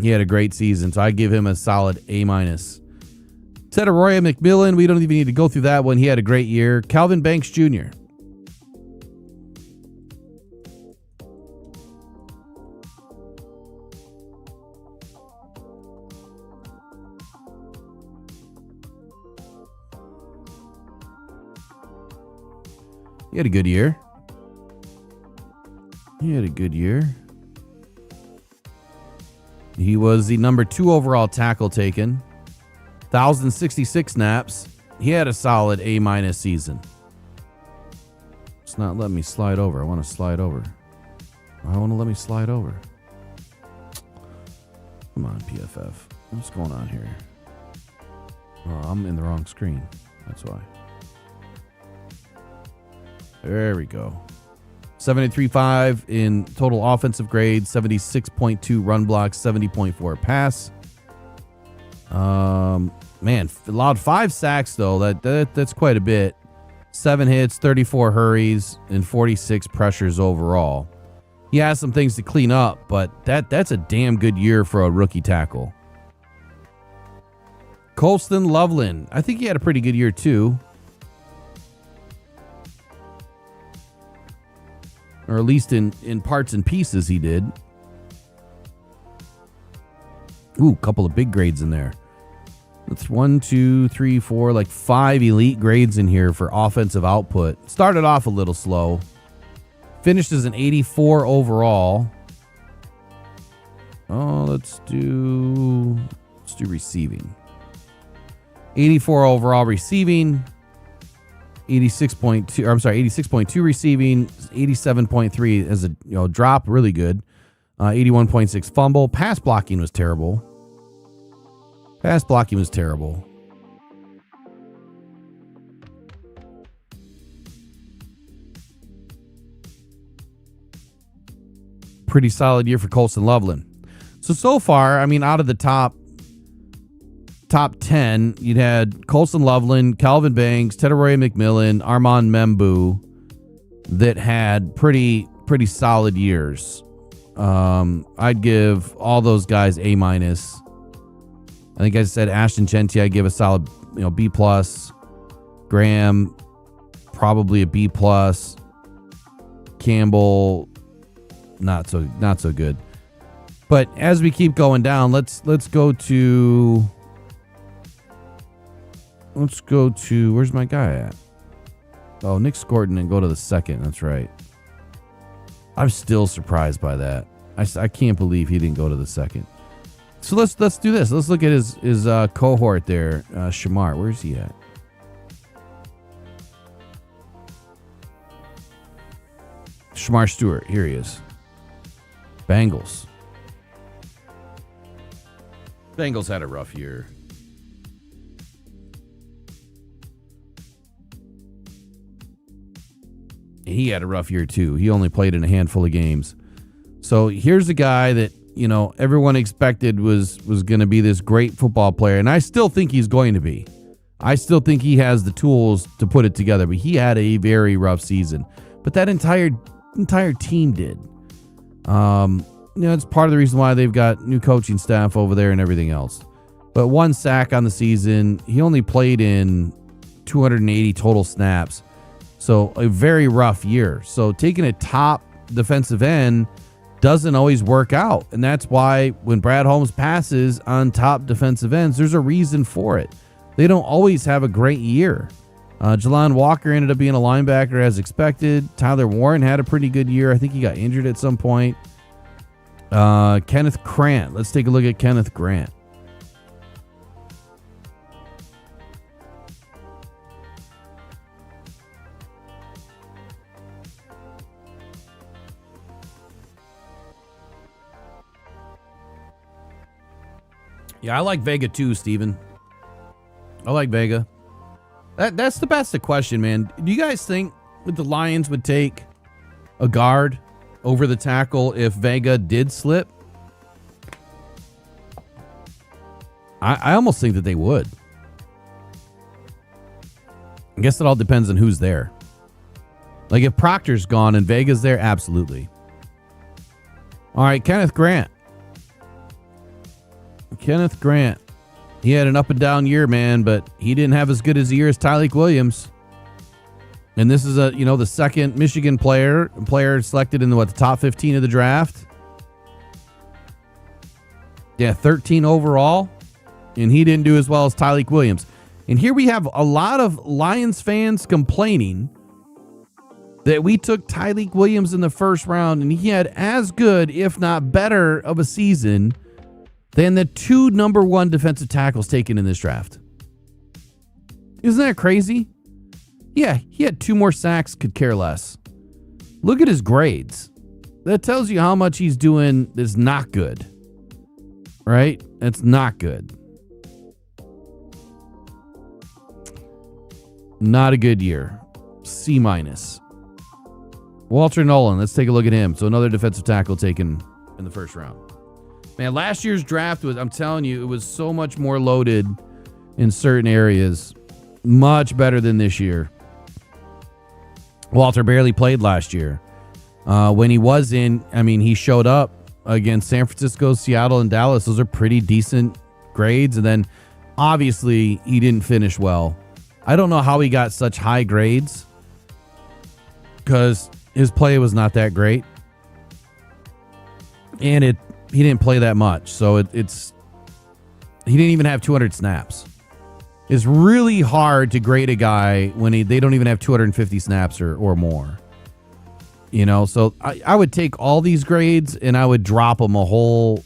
He had a great season, so I give him a solid A-. Teteroya McMillan, we don't even need to go through that one. He had a great year. Calvin Banks Jr. He had a good year. He was the number 2 overall tackle taken. 1,066 snaps. He had a solid A- season. It's not letting me slide over. I want to slide over. I want to let me slide over. Come on, PFF. What's going on here? Oh, I'm in the wrong screen. That's why. There we go. 73.5 in total offensive grade, 76.2 run block, 70.4 pass. Man, allowed 5 sacks though. That's quite a bit. 7 hits, 34 hurries, and 46 pressures overall. He has some things to clean up, but that's a damn good year for a rookie tackle. Colston Loveland, I think he had a pretty good year too. Or at least in parts and pieces he did. Ooh, couple of big grades in there. That's 1, 2, 3, 4, like 5 elite grades in here for offensive output. Started off a little slow. Finished as an 84 overall. Oh, let's do receiving. 84 overall receiving. 86.2 receiving, 87.3 as a drop, really good. 81.6 fumble. Pass blocking was terrible. Pretty solid year for Colston Loveland. So far, I mean, out of the top 10, you'd had Colston Loveland, Calvin Banks, Teteroya McMillan, Armand Membu that had pretty solid years. I'd give all those guys A-. I think I said Ashton Genty, I'd give a solid B+. Graham, probably a B+. Campbell, not so good. But as we keep going down, let's go to where's my guy at? Oh, Nick Scorton, and go to the second. That's right. I'm still surprised by that. I can't believe he didn't go to the second. So let's do this. Let's look at his cohort there. Shamar, where's he at? Shamar Stewart. Here he is. Bengals. Bengals had a rough year. he had a rough year too. He only played in a handful of games. So here's a guy that, you know, everyone expected was going to be this great football player. And I still think he's going to be. I still think he has the tools to put it together. But he had a very rough season. But that entire team did. You know, it's part of the reason why they've got new coaching staff over there and everything else. But 1 sack on the season. He only played in 280 total snaps. So a very rough year. So taking a top defensive end doesn't always work out. And that's why when Brad Holmes passes on top defensive ends, there's a reason for it. They don't always have a great year. Jelon Walker ended up being a linebacker as expected. Tyler Warren had a pretty good year. I think he got injured at some point. Kenneth Grant. Let's take a look at Kenneth Grant. Yeah, I like Vega too, Steven. I like Vega. That's the question, man. Do you guys think that the Lions would take a guard over the tackle if Vega did slip? I almost think that they would. I guess it all depends on who's there. Like if Proctor's gone and Vega's there, absolutely. All right, Kenneth Grant. Kenneth Grant. He had an up and down year, man, but he didn't have as good as a year as Tyleik Williams. And this is the second Michigan player selected in the top 15 of the draft. Yeah, 13 overall. And he didn't do as well as Tyleik Williams. And here we have a lot of Lions fans complaining that we took Tyleik Williams in the first round and he had as good, if not better, of a season than the 2 number 1 defensive tackles taken in this draft. Isn't that crazy? Yeah, he had 2 more sacks, could care less. Look at his grades. That tells you how much he's doing that's not good. Right? That's not good. Not a good year. C-. Walter Nolan, let's take a look at him. So another defensive tackle taken in the first round. Man, last year's draft was, I'm telling you, it was so much more loaded in certain areas. Much better than this year. Walter barely played last year. When he was in, he showed up against San Francisco, Seattle, and Dallas. Those are pretty decent grades. And then, obviously, he didn't finish well. I don't know how he got such high grades because his play was not that great. And he didn't play that much. So he didn't even have 200 snaps. It's really hard to grade a guy when they don't even have 250 snaps or more. So I would take all these grades and I would drop them a whole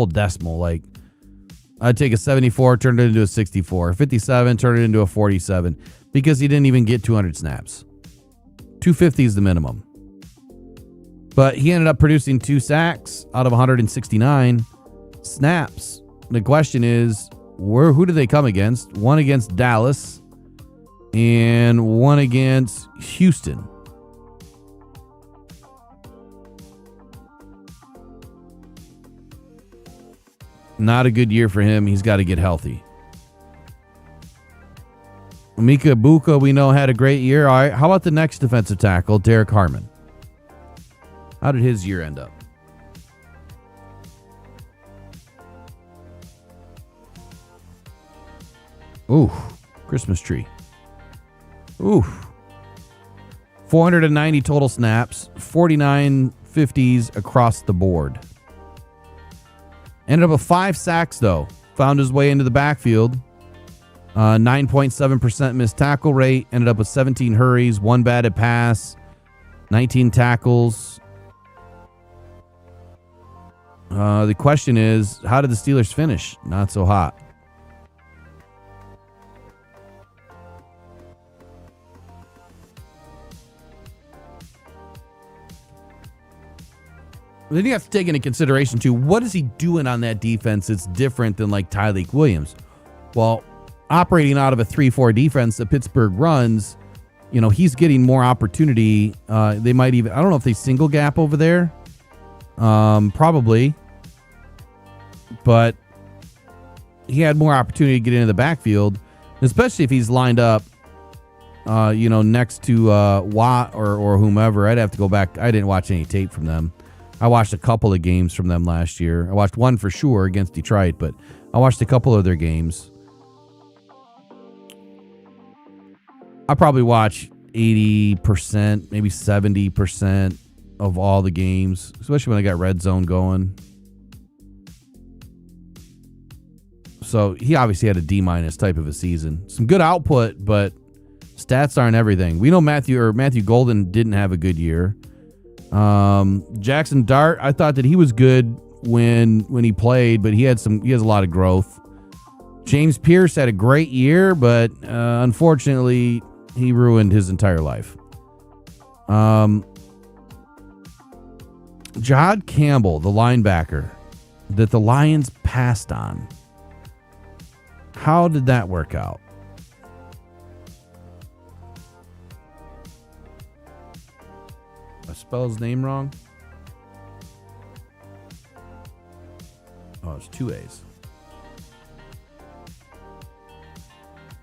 decimal. Like I'd take a 74, turn it into a 64, 57, turn it into a 47 because he didn't even get 200 snaps. 250 is the minimum. But he ended up producing 2 sacks out of 169 snaps. The question is, who did they come against? One against Dallas and one against Houston. Not a good year for him. He's got to get healthy. Mika Ibuka, we know, had a great year. All right, how about the next defensive tackle, Derek Harmon? How did his year end up? Ooh, Christmas tree. Ooh. 490 total snaps, 49 50s across the board. Ended up with 5 sacks, though. Found his way into the backfield. 9.7% missed tackle rate. Ended up with 17 hurries, 1 batted pass, 19 tackles. The question is, how did the Steelers finish? Not so hot. Then you have to take into consideration, too, what is he doing on that defense that's different than like Tyleik Williams? Well, operating out of a 3-4 defense that Pittsburgh runs, he's getting more opportunity. They might even, I don't know if they single gap over there. Probably. But he had more opportunity to get into the backfield, especially if he's lined up, next to Watt or whomever. I'd have to go back. I didn't watch any tape from them. I watched a couple of games from them last year. I watched one for sure against Detroit, but I watched a couple of their games. I probably watch 80%, maybe 70% of all the games, especially when I got Red Zone going. So he obviously had a D- type of a season. Some good output, but stats aren't everything. We know Matthew Golden didn't have a good year. Jackson Dart, I thought that he was good when he played, but he has a lot of growth. James Pierce had a great year, but unfortunately, he ruined his entire life. Jahad Campbell, the linebacker that the Lions passed on. How did that work out? I spell his name wrong? Oh, it's 2 A's.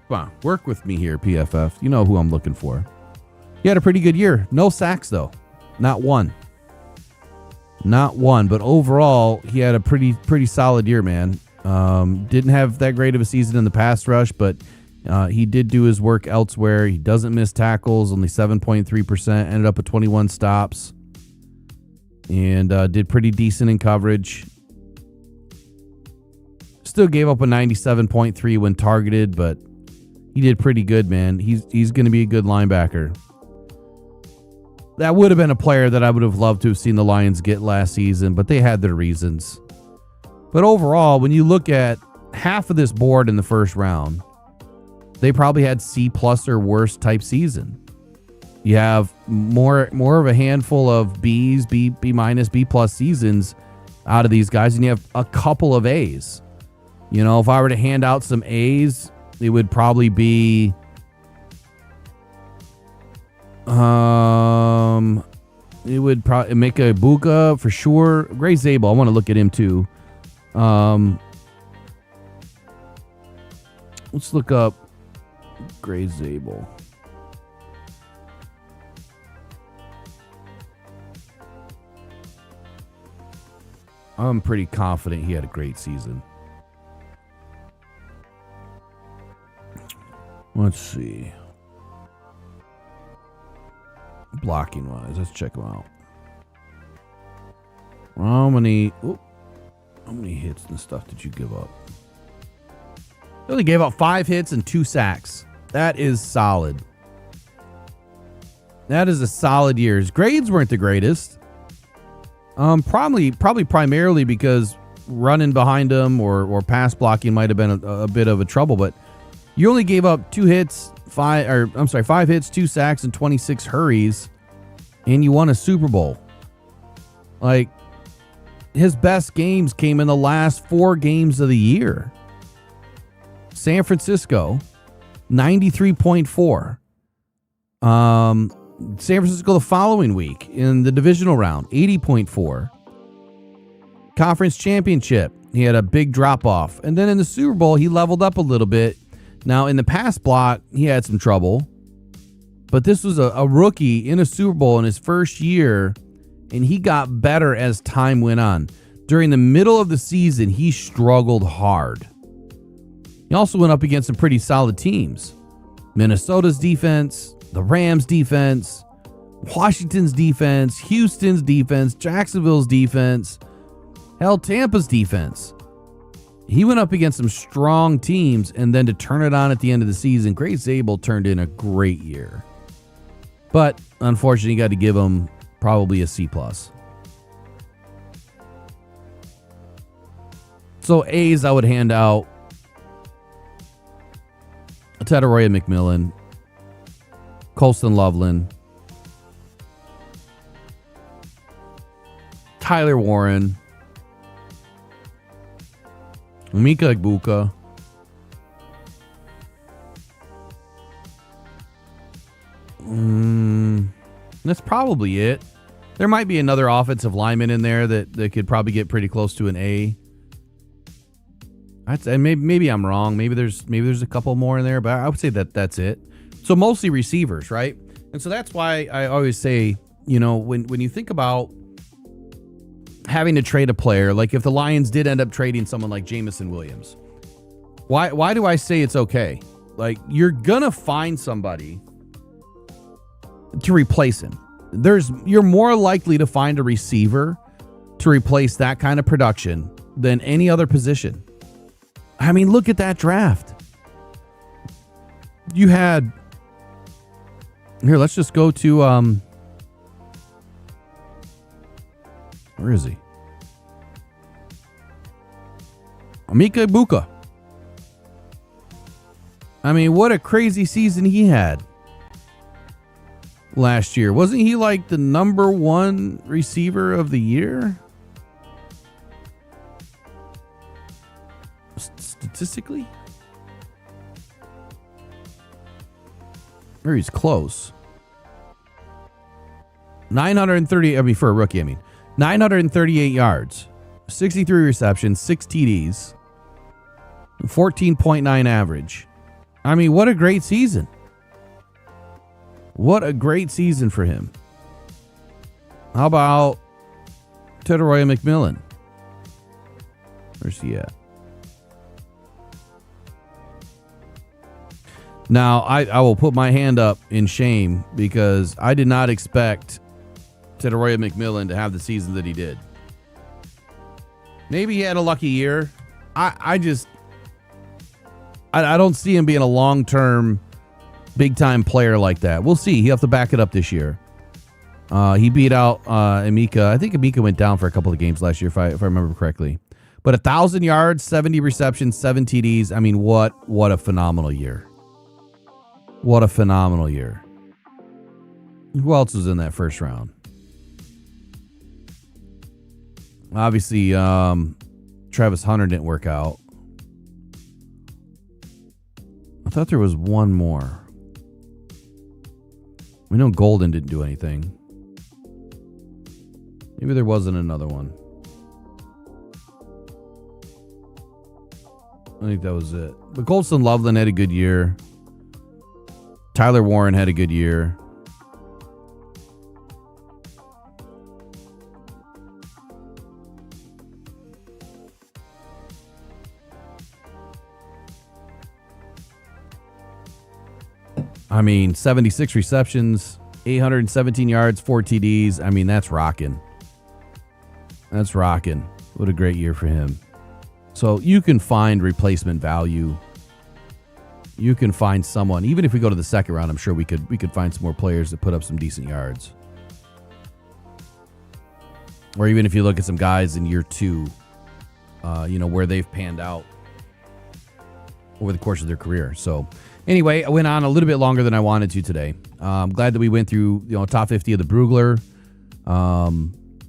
Come on, work with me here, PFF. You know who I'm looking for. He had a pretty good year. No sacks, though. Not one. But overall, he had a pretty solid year, man. Didn't have that great of a season in the pass rush, but he did do his work elsewhere. He doesn't miss tackles, only 7.3%, ended up with 21 stops, and did pretty decent in coverage. Still gave up a 97.3 when targeted, but he did pretty good, man. He's going to be a good linebacker. That would have been a player that I would have loved to have seen the Lions get last season, but they had their reasons. But overall, when you look at half of this board in the first round, they probably had C+ or worse type season. You have more of a handful of B's, B-, B+ seasons out of these guys, and you have a couple of A's. If I were to hand out some A's, it would probably be it would probably make a Buka for sure. Gray Zabel, I want to look at him too. Let's look up Gray Zabel. I'm pretty confident he had a great season. Let's see. Blocking wise, let's check him out. How many hits and stuff did you give up? You only gave up 5 hits and 2 sacks. That is solid. That is a solid year. His grades weren't the greatest. Probably primarily because running behind him or pass blocking might have been a bit of a trouble, but you only gave up 5 hits, 2 sacks, and 26 hurries, and you won a Super Bowl. Like, his best games came in the last 4 games of the year. San Francisco, 93.4. San Francisco the following week in the divisional round, 80.4. Conference championship, he had a big drop off. And then in the Super Bowl, he leveled up a little bit. Now, in the pass block, he had some trouble. But this was a rookie in a Super Bowl in his first year, and he got better as time went on. During the middle of the season, he struggled hard. He also went up against some pretty solid teams. Minnesota's defense, the Rams' defense, Washington's defense, Houston's defense, Jacksonville's defense, hell, Tampa's defense. He went up against some strong teams, and then to turn it on at the end of the season, Gray Zabel turned in a great year. But unfortunately, you got to give him probably a C+. So A's I would hand out Tedoroya McMillan, Colston Loveland, Tyler Warren, Mika Egbuka, That's probably it. There might be another offensive lineman in there that could probably get pretty close to an A. And maybe I'm wrong. Maybe there's a couple more in there, but I would say that's it. So mostly receivers, right? And so that's why I always say, when you think about having to trade a player, like if the Lions did end up trading someone like Jameson Williams, why do I say it's okay? Like, you're gonna find somebody to replace him. You're more likely to find a receiver to replace that kind of production than any other position. I mean, look at that draft. You had here. Let's just go to where is he? Emeka Egbuka. I mean, what a crazy season he had last year. Wasn't he like the number one receiver of the year? Statistically? Or he's close. 930, for a rookie, 938 yards, 63 receptions, 6 TDs, 14.9 average. I mean, what a great season. What a great season for him. How about Teteroya McMillan? Where's he at? Now, I will put my hand up in shame because I did not expect Teteroya McMillan to have the season that he did. Maybe he had a lucky year. I don't see him being a long-term, big-time player like that. We'll see. He'll have to back it up this year. He beat out Emeka. I think Emeka went down for a couple of games last year, if I remember correctly. But 1,000 yards, 70 receptions, 7 TDs. I mean, what a phenomenal year. What a phenomenal year. Who else was in that first round? Obviously, Travis Hunter didn't work out. I thought there was one more. We know Golden didn't do anything. Maybe there wasn't another one. I think that was it. But Colston Loveland had a good year. Tyler Warren had a good year. I mean, 76 receptions, 817 yards, 4 TDs. I mean, that's rocking. That's rocking. What a great year for him. So you can find replacement value. You can find someone, even if we go to the second round, I'm sure we could find some more players that put up some decent yards. Or even if you look at some guys in year 2, where they've panned out over the course of their career. So anyway, I went on a little bit longer than I wanted to today. I'm glad that we went through, top 50 of the Brugler.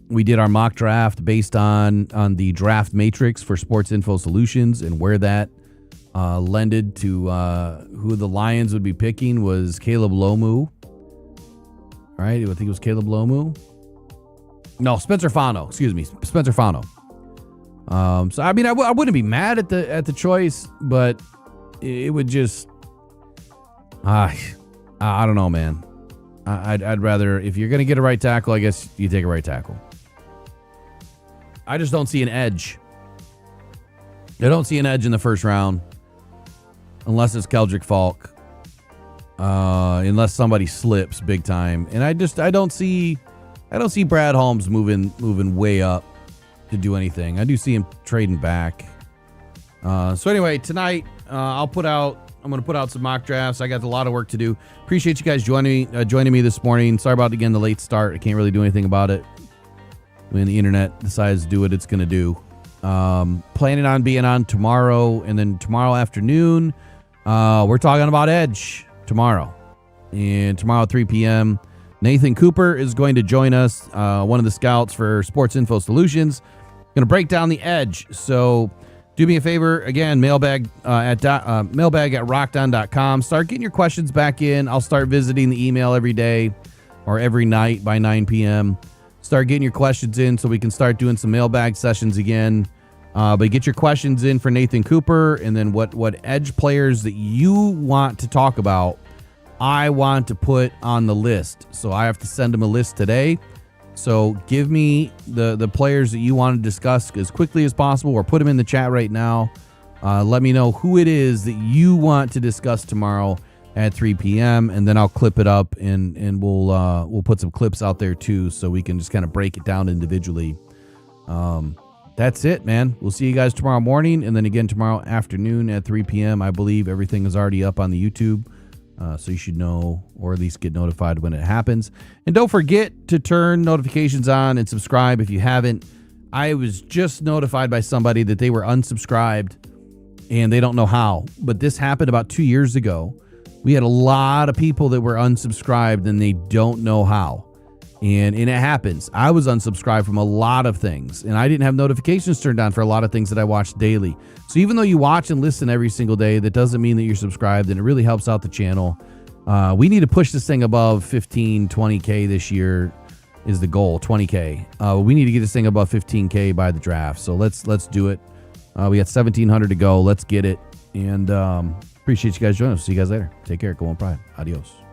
We did our mock draft based on the draft matrix for Sports Info Solutions, and where that lended to who the Lions would be picking was Caleb Lomu. Right? I think it was Caleb Lomu. No, Spencer Fano. Excuse me, Spencer Fano. So I mean, I wouldn't be mad at the choice, but it would just, I don't know, man. I'd rather, if you're gonna get a right tackle, I guess you take a right tackle. I just don't see an edge. I don't see an edge in the first round, unless it's Keldrick Falk, unless somebody slips big time, and I don't see Brad Holmes moving way up to do anything. I do see him trading back. So anyway, tonight I'm going to put out some mock drafts. I got a lot of work to do. Appreciate you guys joining me this morning. Sorry about, again, the late start. I can't really do anything about it. When the internet decides to do what it's going to do. Planning on being on tomorrow, and then tomorrow afternoon, we're talking about Edge tomorrow. And tomorrow at 3 p.m., Nathan Cooper is going to join us, one of the scouts for Sports Info Solutions. Going to break down the Edge. So Do me a favor, again, mailbag at rockdown.com. Start getting your questions back in. I'll start visiting the email every day or every night by 9 p.m. Start getting your questions in so we can start doing some mailbag sessions again. But get your questions in for Nathan Cooper, and then what edge players that you want to talk about, I want to put on the list. So I have to send them a list today. So give me the players that you want to discuss as quickly as possible, or put them in the chat right now. Let me know who it is that you want to discuss tomorrow at 3 p.m. and then I'll clip it up and we'll put some clips out there too, so we can just kind of break it down individually. That's it, man. We'll see you guys tomorrow morning, and then again tomorrow afternoon at 3 p.m. I believe everything is already up on the YouTube. So you should know, or at least get notified when it happens. And don't forget to turn notifications on and subscribe if you haven't. I was just notified by somebody that they were unsubscribed and they don't know how. But this happened about 2 years ago. We had a lot of people that were unsubscribed and they don't know how. And it happens. I was unsubscribed from a lot of things, and I didn't have notifications turned on for a lot of things that I watched daily. So even though you watch and listen every single day, that doesn't mean that you're subscribed, and it really helps out the channel. We need to push this thing above 15, 20K this year is the goal, 20K. We need to get this thing above 15K by the draft. So let's do it. We got 1,700 to go. Let's get it. And appreciate you guys joining us. See you guys later. Take care. Go on Pride. Adios.